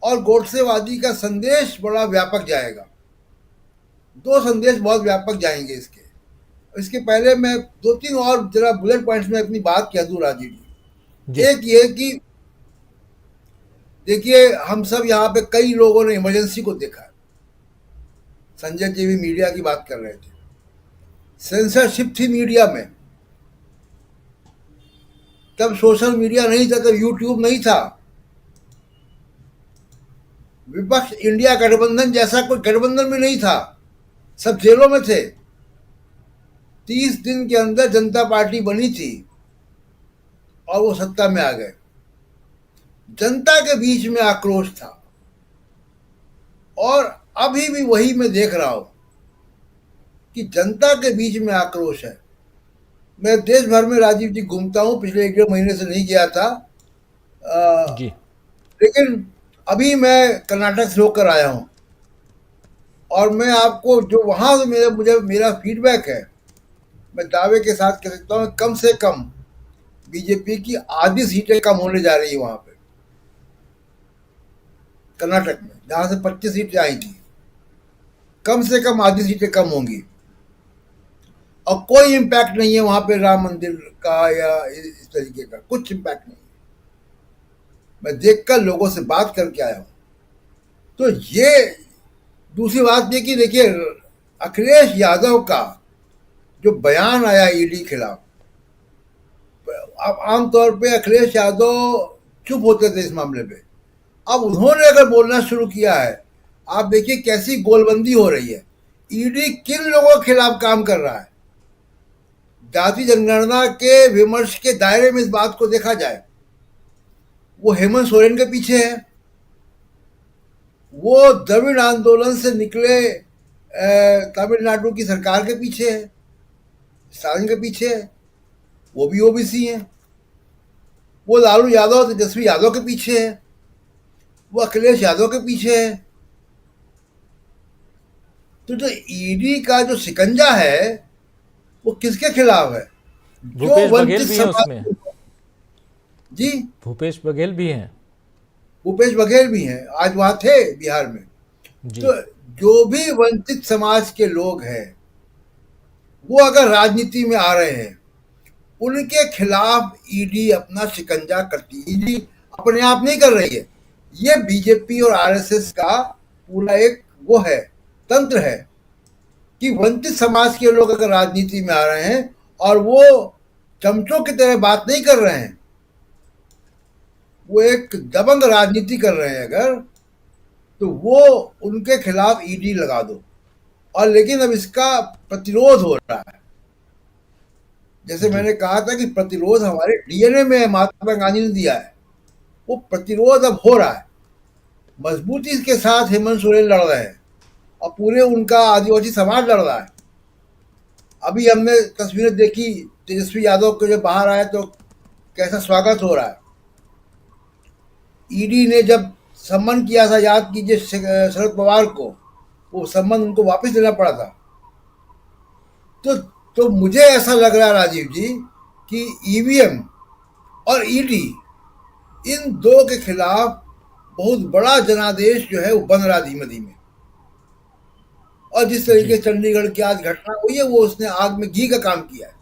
और गोडसेवादी का संदेश बड़ा व्यापक जाएगा। दो संदेश बहुत व्यापक जाएंगे इसके पहले मैं दो तीन और जरा बुलेट पॉइंट्स में अपनी बात कह दूं राजीव जी। एक ये कि देखिए, हम सब यहाँ पे कई लोगों ने इमरजेंसी को देखा। संजय जी भी मीडिया की बात कर रहे थे, सेंसरशिप थी मीडिया में। तब सोशल मीडिया नहीं था, तब यूट्यूब नहीं था। विपक्ष इंडिया गठबंधन जैसा कोई गठबंधन भी नहीं था, सब जेलों में थे। 30 दिन के अंदर जनता पार्टी बनी थी और वो सत्ता में आ गए। जनता के बीच में आक्रोश था और अभी भी वही मैं देख रहा हूं कि जनता के बीच में आक्रोश है। मैं देश भर में राजीव जी घूमता हूं, पिछले 1-1.5 महीने से नहीं गया था जी। लेकिन अभी मैं कर्नाटक से होकर आया हूं और मैं आपको जो वहां से मेरा फीडबैक है, मैं दावे के साथ कह सकता हूं कम से कम बीजेपी की आधी सीटें कम होने जा रही है वहां पे कर्नाटक में, जहां से 25 सीटें आई थी, कम से कम आधी सीटें कम होंगी। और कोई इम्पैक्ट नहीं है वहां पे राम मंदिर का या इस तरीके का, कुछ इम्पैक्ट नहीं है। मैं देखकर लोगों से बात करके आया हूं। तो ये दूसरी बात ये कि देखिए, अखिलेश यादव का जो बयान आया ईडी खिलाफ, अब आमतौर पे अखिलेश यादव चुप होते थे इस मामले पे, अब उन्होंने अगर बोलना शुरू किया है, आप देखिए कैसी गोलबंदी हो रही है। ईडी किन लोगों के खिलाफ काम कर रहा है? जाति जनगणना के विमर्श के दायरे में इस बात को देखा जाए, वो हेमंत सोरेन के पीछे है, वो द्रविड़ आंदोलन से निकले तमिलनाडु की सरकार के पीछे है, स्टालिन के पीछे है, वो भी ओबीसी हैं, वो लालू यादव तेजस्वी यादव के पीछे है, वो अखिलेश यादव के पीछे है। तो ईडी का जो शिकंजा है वो किसके खिलाफ है? भूपेश बघेल भी है उसमें जी, भूपेश बघेल भी हैं। भूपेश बघेल भी हैं, आज वहाँ थे बिहार में। जी तो जो भी वंचित समाज के लोग हैं वो अगर राजनीति में आ रहे हैं, उनके खिलाफ ईडी अपना शिकंजा करती है। ईडी अपने आप नहीं कर रही है, ये बीजेपी और आरएसएस का पूरा एक वो है, तंत्र है कि वंचित समाज के लोग अगर राजनीति में आ रहे हैं और वो चमचों की तरह बात नहीं कर रहे हैं, वो एक दबंग राजनीति कर रहे हैं अगर, तो वो उनके खिलाफ ईडी लगा दो। और लेकिन अब इसका प्रतिरोध हो रहा है। जैसे मैंने कहा था कि प्रतिरोध हमारे डीएनए में है, महात्मा गांधी ने दिया है, वो प्रतिरोध अब हो रहा है। मजबूती के साथ हेमंत सोरेन लड़ रहे हैं और पूरे उनका आदिवासी समाज लड़ रहा है। अभी हमने तस्वीरें देखी तेजस्वी यादव के, जब बाहर आए तो कैसा स्वागत हो रहा है। ईडी ने जब सम्मन किया था, याद कीजिए शरद पवार को, वो सम्मन उनको वापस देना पड़ा था। तो मुझे ऐसा लग रहा है राजीव जी कि ईवीएम और ईडी, इन दो के खिलाफ बहुत बड़ा जनादेश जो है वो बन रहा धीमे धीमे। और जिस तरीके से चंडीगढ़ की आज घटना हुई है, वो उसने आग में घी का काम किया है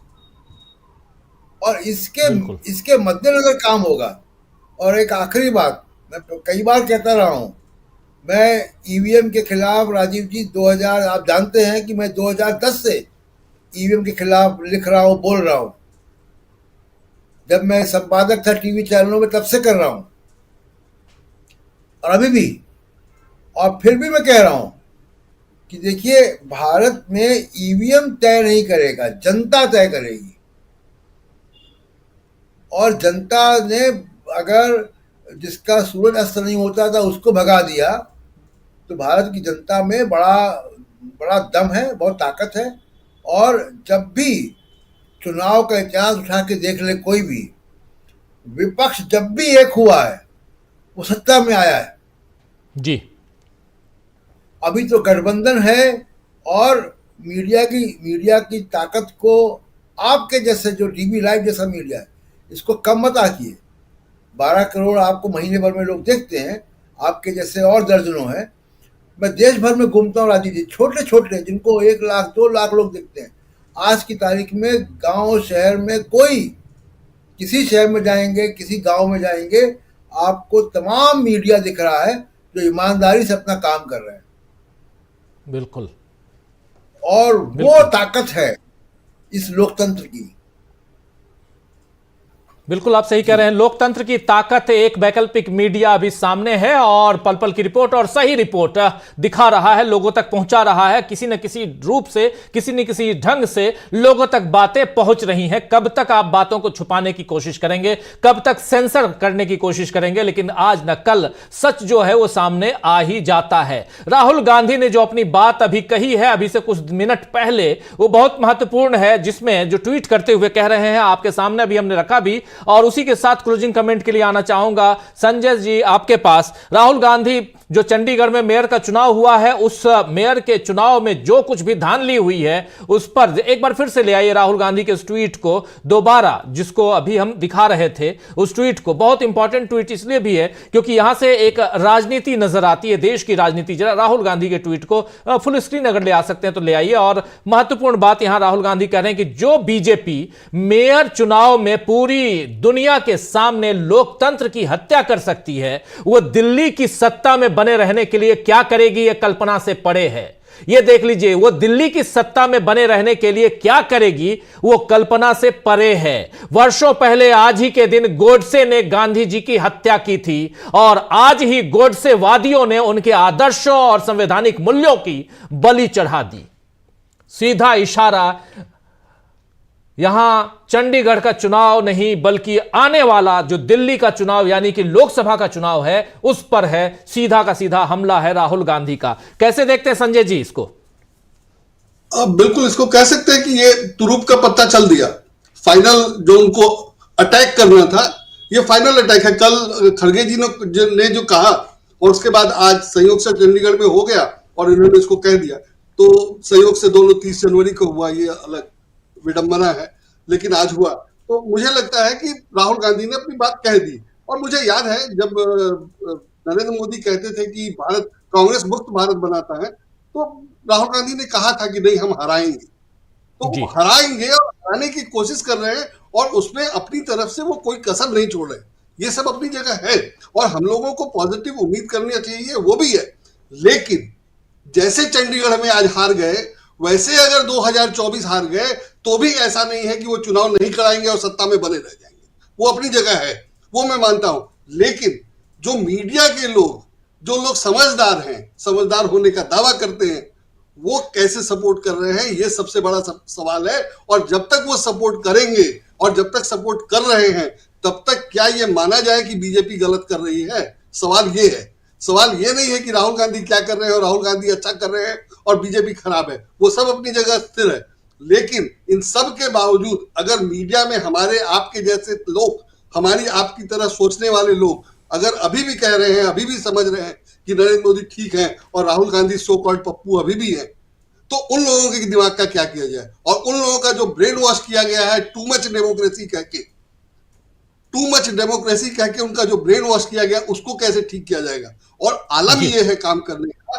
और इसके मद्देनजर काम होगा। और एक आखिरी बात, मैं कई बार कहता रहा हूं, मैं ईवीएम के खिलाफ राजीव जी 2000, आप जानते हैं कि मैं 2010 से ईवीएम के खिलाफ लिख रहा हूं, बोल रहा हूं। जब मैं संपादक था टीवी चैनलों में, तब से कर रहा हूं और अभी भी। और फिर भी मैं कह रहा हूं कि देखिए, भारत में ईवीएम तय नहीं करेगा, जनता तय करेगी। और जनता ने अगर जिसका सूरज अस्त नहीं होता था उसको भगा दिया, तो भारत की जनता में बड़ा दम है, बहुत ताकत है। और जब भी चुनाव का इतिहास उठा के देख ले कोई भी, विपक्ष जब भी एक हुआ है वो सत्ता में आया है। जी, अभी तो गठबंधन है और मीडिया की ताकत को, आपके जैसे जो टीवी लाइव जैसा मीडिया है, इसको कम मत आकिए। 12 करोड़ आपको महीने भर में लोग देखते हैं, आपके जैसे और दर्जनों हैं। मैं देश भर में घूमता हूँ राजीव जी, छोटे छोटे जिनको 1 लाख 2 लाख लोग देखते हैं। आज की तारीख में गांव शहर में किसी शहर में जाएंगे, किसी गांव में जाएंगे, आपको तमाम मीडिया दिख रहा है जो ईमानदारी से अपना काम कर रहे हैं। बिल्कुल। और वो ताकत है इस लोकतंत्र की। बिल्कुल आप सही कह रहे हैं, लोकतंत्र की ताकत एक वैकल्पिक मीडिया अभी सामने है और पल पल की रिपोर्ट और सही रिपोर्ट दिखा रहा है, लोगों तक पहुंचा रहा है। किसी न किसी रूप से, किसी न किसी ढंग से लोगों तक बातें पहुंच रही हैं। कब तक आप बातों को छुपाने की कोशिश करेंगे, कब तक सेंसर करने की कोशिश करेंगे, लेकिन आज न कल सच जो है वो सामने आ ही जाता है। राहुल गांधी ने जो अपनी बात अभी कही है, अभी से कुछ मिनट पहले, वो बहुत महत्वपूर्ण है, जिसमें जो ट्वीट करते हुए कह रहे हैं, आपके सामने अभी हमने रखा भी, और उसी के साथ क्लोजिंग कमेंट के लिए आना चाहूंगा संजय जी आपके पास। राहुल गांधी जो चंडीगढ़ में मेयर का चुनाव हुआ है, उस मेयर के चुनाव में जो कुछ भी धांधली हुई है, उस पर एक बार फिर से ले आइए राहुल गांधी के उस ट्वीट को दोबारा, जिसको अभी हम दिखा रहे थे। उस ट्वीट को, बहुत इंपॉर्टेंट ट्वीट इसलिए भी है क्योंकि यहां से एक राजनीति नजर आती है, देश की राजनीति। जरा राहुल गांधी के ट्वीट को फुल स्क्रीन अगर ले आ सकते हैं तो ले आइए। और महत्वपूर्ण बात यहां राहुल गांधी कह रहे हैं कि जो बीजेपी मेयर चुनाव में पूरी दुनिया के सामने लोकतंत्र की हत्या कर सकती है, वो दिल्ली की सत्ता में बने रहने के लिए क्या करेगी, यह कल्पना से परे है। यह देख लीजिए, वो दिल्ली की सत्ता में बने रहने के लिए क्या करेगी, वो कल्पना से परे है। वर्षों पहले आज ही के दिन गोडसे ने गांधी जी की हत्या की थी और आज ही गोडसेवादियों ने उनके आदर्शों और संवैधानिक मूल्यों की बलि चढ़ा दी। सीधा इशारा यहां चंडीगढ़ का चुनाव नहीं, बल्कि आने वाला जो दिल्ली का चुनाव यानी कि लोकसभा का चुनाव है, उस पर है। सीधा का सीधा हमला है राहुल गांधी का। कैसे देखते हैं संजय जी इसको? बिल्कुल इसको कह सकते हैं कि ये तुरुप का पत्ता चल दिया। फाइनल जो उनको अटैक करना था, ये फाइनल अटैक है। कल खड़गे जी ने जो कहा और उसके बाद आज संयोग से चंडीगढ़ में हो गया और इन्होंने इसको कह दिया। तो संयोग से दोनों 30 जनवरी को हुआ, ये अलग विडंबना है, लेकिन आज हुआ। तो मुझे लगता है कि राहुल गांधी ने अपनी बात कह दी। और मुझे याद है जब नरेंद्र मोदी कहते थे कि भारत कांग्रेस मुक्त भारत बनाता है, तो राहुल गांधी ने कहा था कि नहीं हम हराएंगे, तो जी। वो हराएंगे और हराने की कोशिश कर रहे हैं और उसमें अपनी तरफ से वो कोई कसर नहीं छोड़ रहे। ये सब अपनी जगह है और हम लोगों को पॉजिटिव उम्मीद करनी चाहिए, वो भी है। लेकिन जैसे चंडीगढ़ में आज हार गए, वैसे अगर 2024 हार गए तो भी ऐसा नहीं है कि वो चुनाव नहीं कराएंगे और सत्ता में बने रह जाएंगे। वो अपनी जगह है, वो मैं मानता हूं। लेकिन जो मीडिया के लोग, जो लोग समझदार हैं, समझदार होने का दावा करते हैं, वो कैसे सपोर्ट कर रहे हैं, ये सबसे बड़ा सवाल है। और जब तक वो सपोर्ट करेंगे और जब तक सपोर्ट कर रहे हैं, तब तक क्या ये माना जाए कि बीजेपी गलत कर रही है? सवाल ये है। सवाल ये नहीं है कि राहुल गांधी क्या कर रहे हैं और राहुल गांधी अच्छा कर रहे हैं और बीजेपी खराब है। वो सब अपनी जगह स्थिर है। लेकिन इन सब के बावजूद अगर मीडिया में हमारे आपके जैसे लोग, हमारी आपकी तरह सोचने वाले लोग अगर अभी भी कह रहे हैं, अभी भी समझ रहे हैं कि नरेंद्र मोदी ठीक है और राहुल गांधी सो कॉल्ड पप्पू अभी भी है, तो उन लोगों के दिमाग का क्या किया जाए? और उन लोगों का जो ब्रेन वॉश किया गया है टू मच डेमोक्रेसी कह के उनका जो ब्रेन वॉश किया गया, उसको कैसे ठीक किया जाएगा? और आलम ये है काम करने का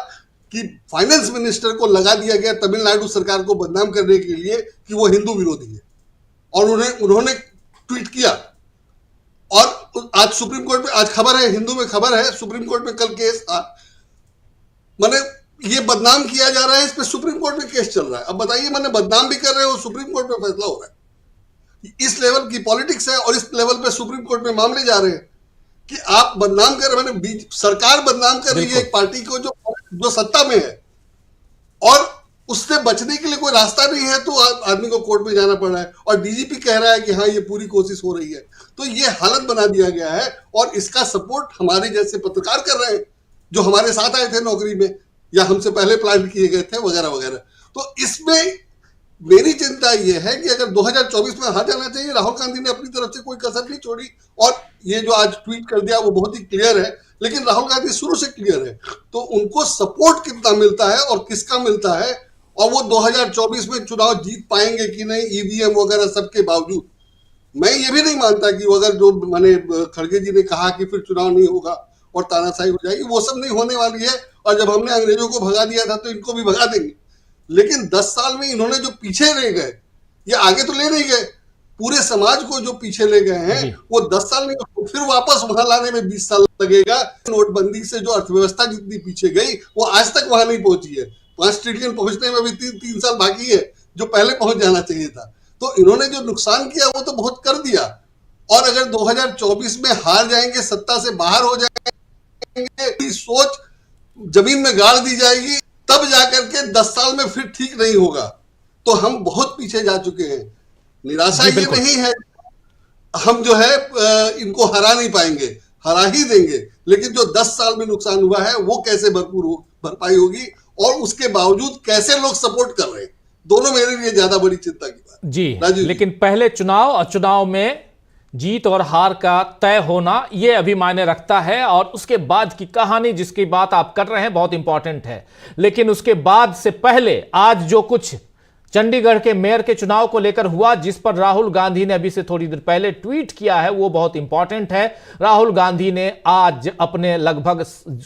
कि फाइनेंस मिनिस्टर को लगा दिया गया तमिलनाडु सरकार को बदनाम करने के लिए कि वो हिंदू विरोधी है, और उन्होंने ट्वीट किया। और आज सुप्रीम कोर्ट में, आज खबर है, हिंदू में खबर है, सुप्रीम कोर्ट में कल केस था। मैंने ये बदनाम किया जा रहा है, इस पे सुप्रीम कोर्ट में केस चल रहा है। अब बताइए, मैंने बदनाम भी कर रहे हो, सुप्रीम कोर्ट में फैसला हो रहा है। इस लेवल की पॉलिटिक्स है और इस लेवल पे सुप्रीम कोर्ट में मामले जा रहे हैं कि आप बदनाम कर रहे हैं। सरकार बदनाम कर रही है एक पार्टी को जो सत्ता में है, और उससे बचने के लिए कोई रास्ता नहीं है, तो आदमी को कोर्ट में जाना पड़ रहा है। और डीजीपी कह रहा है कि हाँ ये पूरी कोशिश हो रही है। तो ये हालत बना दिया गया है और इसका सपोर्ट हमारे जैसे पत्रकार कर रहे हैं जो हमारे साथ आए थे नौकरी में या हमसे पहले प्लान किए गए थे वगैरह वगैरह। तो इसमें मेरी चिंता यह है कि अगर 2024 में हार जाना चाहिए, राहुल गांधी ने अपनी तरफ से कोई कसर नहीं छोड़ी। और ये जो आज ट्वीट कर दिया वो बहुत ही क्लियर है, लेकिन राहुल गांधी शुरू से क्लियर है। तो उनको सपोर्ट कितना मिलता है और किसका मिलता है, और वो 2024 में चुनाव जीत पाएंगे कि नहीं ईवीएम वगैरह सबके बावजूद। मैं ये भी नहीं मानता कि वो अगर जो मैंने खड़गे जी ने कहा कि फिर चुनाव नहीं होगा और तानाशाही हो जाएगी, वो सब नहीं होने वाली है। और जब हमने अंग्रेजों को भगा दिया था तो इनको भी भगा देंगे। लेकिन 10 साल में इन्होंने जो पीछे रह गए, ये आगे तो ले नहीं गए, पूरे समाज को जो पीछे ले गए हैं वो 10 साल में, फिर वापस वहां लाने में 20 साल लगेगा। नोटबंदी से जो अर्थव्यवस्था जितनी पीछे गई वो आज तक वहां नहीं पहुंची है। 5 ट्रिलियन पहुंचने में भी 3 साल बाकी है, जो पहले पहुंच जाना चाहिए था। तो इन्होंने जो नुकसान किया वो तो बहुत कर दिया। और अगर 2024 में हार जाएंगे, सत्ता से बाहर हो जाएंगे, सोच जमीन में गाड़ दी जाएगी, तब जाकर के 10 साल में फिर ठीक नहीं होगा। तो हम बहुत पीछे जा चुके हैं। निराशा ये नहीं है हम जो है इनको हरा नहीं पाएंगे, हरा ही देंगे, लेकिन जो 10 साल में नुकसान हुआ है वो कैसे भरपाई होगी और उसके बावजूद कैसे लोग सपोर्ट कर रहे हैं, दोनों मेरे लिए ज्यादा बड़ी चिंता की बात जी। लेकिन पहले चुनाव और चुनाव में जीत और हार का तय होना यह अभी मायने रखता है, और उसके बाद की कहानी जिसकी बात आप कर रहे हैं बहुत इंपॉर्टेंट है। लेकिन उसके बाद से पहले आज जो कुछ चंडीगढ़ के मेयर के चुनाव को लेकर हुआ, जिस पर राहुल गांधी ने अभी से थोड़ी देर पहले ट्वीट किया है, वो बहुत इंपॉर्टेंट है। राहुल गांधी ने आज अपने लगभग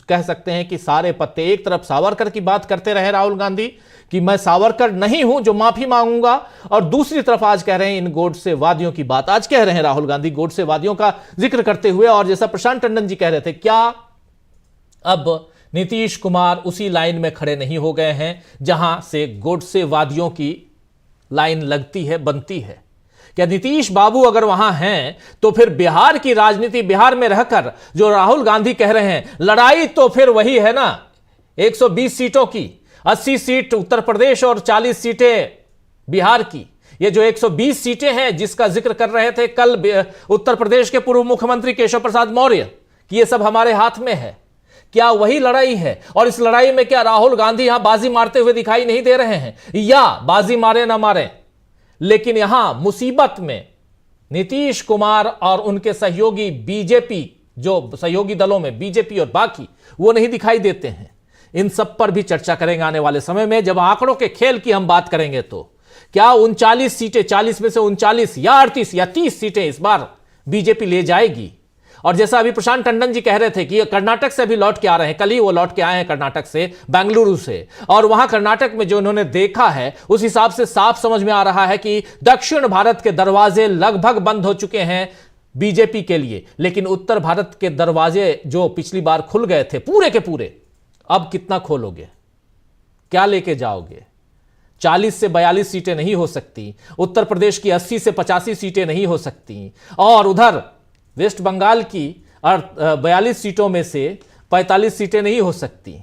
कह सकते हैं कि सारे पत्ते, एक तरफ सावरकर की बात करते रहे राहुल गांधी कि मैं सावरकर नहीं हूं जो माफी मांगूंगा, और दूसरी तरफ आज कह रहे हैं इन गोडसेवादियों की बात। आज कह रहे हैं राहुल गांधी गोडसेवादियों का जिक्र करते हुए, और जैसा प्रशांत टंडन जी कह रहे थे, क्या अब नीतीश कुमार उसी लाइन में खड़े नहीं हो गए हैं जहां से गोडसेवादियों की लाइन लगती है, बनती है? क्या नीतीश बाबू अगर वहां हैं तो फिर बिहार की राजनीति, बिहार में रहकर जो राहुल गांधी कह रहे हैं लड़ाई तो फिर वही है ना, 120 सीटों की, 80 सीट उत्तर प्रदेश और 40 सीटें बिहार की। ये जो 120 सीटें हैं जिसका जिक्र कर रहे थे कल उत्तर प्रदेश के पूर्व मुख्यमंत्री केशव प्रसाद मौर्य कि ये सब हमारे हाथ में है, क्या वही लड़ाई है? और इस लड़ाई में क्या राहुल गांधी यहां बाजी मारते हुए दिखाई नहीं दे रहे हैं? या बाजी मारे ना मारे, लेकिन यहां मुसीबत में नीतीश कुमार और उनके सहयोगी बीजेपी, जो सहयोगी दलों में बीजेपी और बाकी, वो नहीं दिखाई देते हैं। इन सब पर भी चर्चा करेंगे आने वाले समय में। जब आंकड़ों के खेल की हम बात करेंगे तो क्या 39 सीटें, 40 में से 39 या 38 या 30 सीटें इस बार बीजेपी ले जाएगी? और जैसा अभी प्रशांत टंडन जी कह रहे थे कि कर्नाटक से अभी लौट के आ रहे हैं, कल ही वो लौट के आए हैं कर्नाटक से, बेंगलुरु से, और वहां कर्नाटक में जो उन्होंने देखा है उस हिसाब से साफ समझ में आ रहा है कि दक्षिण भारत के दरवाजे लगभग बंद हो चुके हैं बीजेपी के लिए, लेकिन उत्तर भारत के दरवाजे जो पिछली बार खुल गए थे पूरे के पूरे, अब कितना खोलोगे, क्या लेके जाओगे? 40 से 42 सीटें नहीं हो सकती, उत्तर प्रदेश की 80 से 85 सीटें नहीं हो सकती, और उधर वेस्ट बंगाल की 42 सीटों में से 45 सीटें नहीं हो सकती,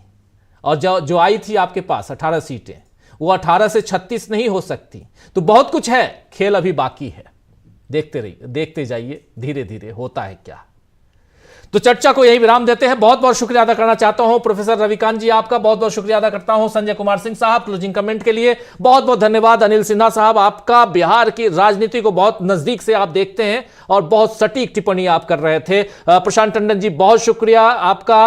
और जो आई थी आपके पास 18 सीटें, वो 18 से 36 नहीं हो सकती। तो बहुत कुछ है, खेल अभी बाकी है, देखते रहिए, देखते जाइए धीरे धीरे होता है क्या। तो चर्चा को यही विराम देते हैं। बहुत बहुत शुक्रिया अदा करना चाहता हूं प्रोफेसर रविकांत जी, आपका बहुत बहुत शुक्रिया अदा करता हूं। संजय कुमार सिंह साहब क्लोजिंग कमेंट के लिए बहुत बहुत धन्यवाद। अनिल सिन्हा साहब, आपका बिहार की राजनीति को बहुत नजदीक से आप देखते हैं और बहुत सटीक टिप्पणी आप कर रहे थे। प्रशांत टंडन जी बहुत शुक्रिया आपका।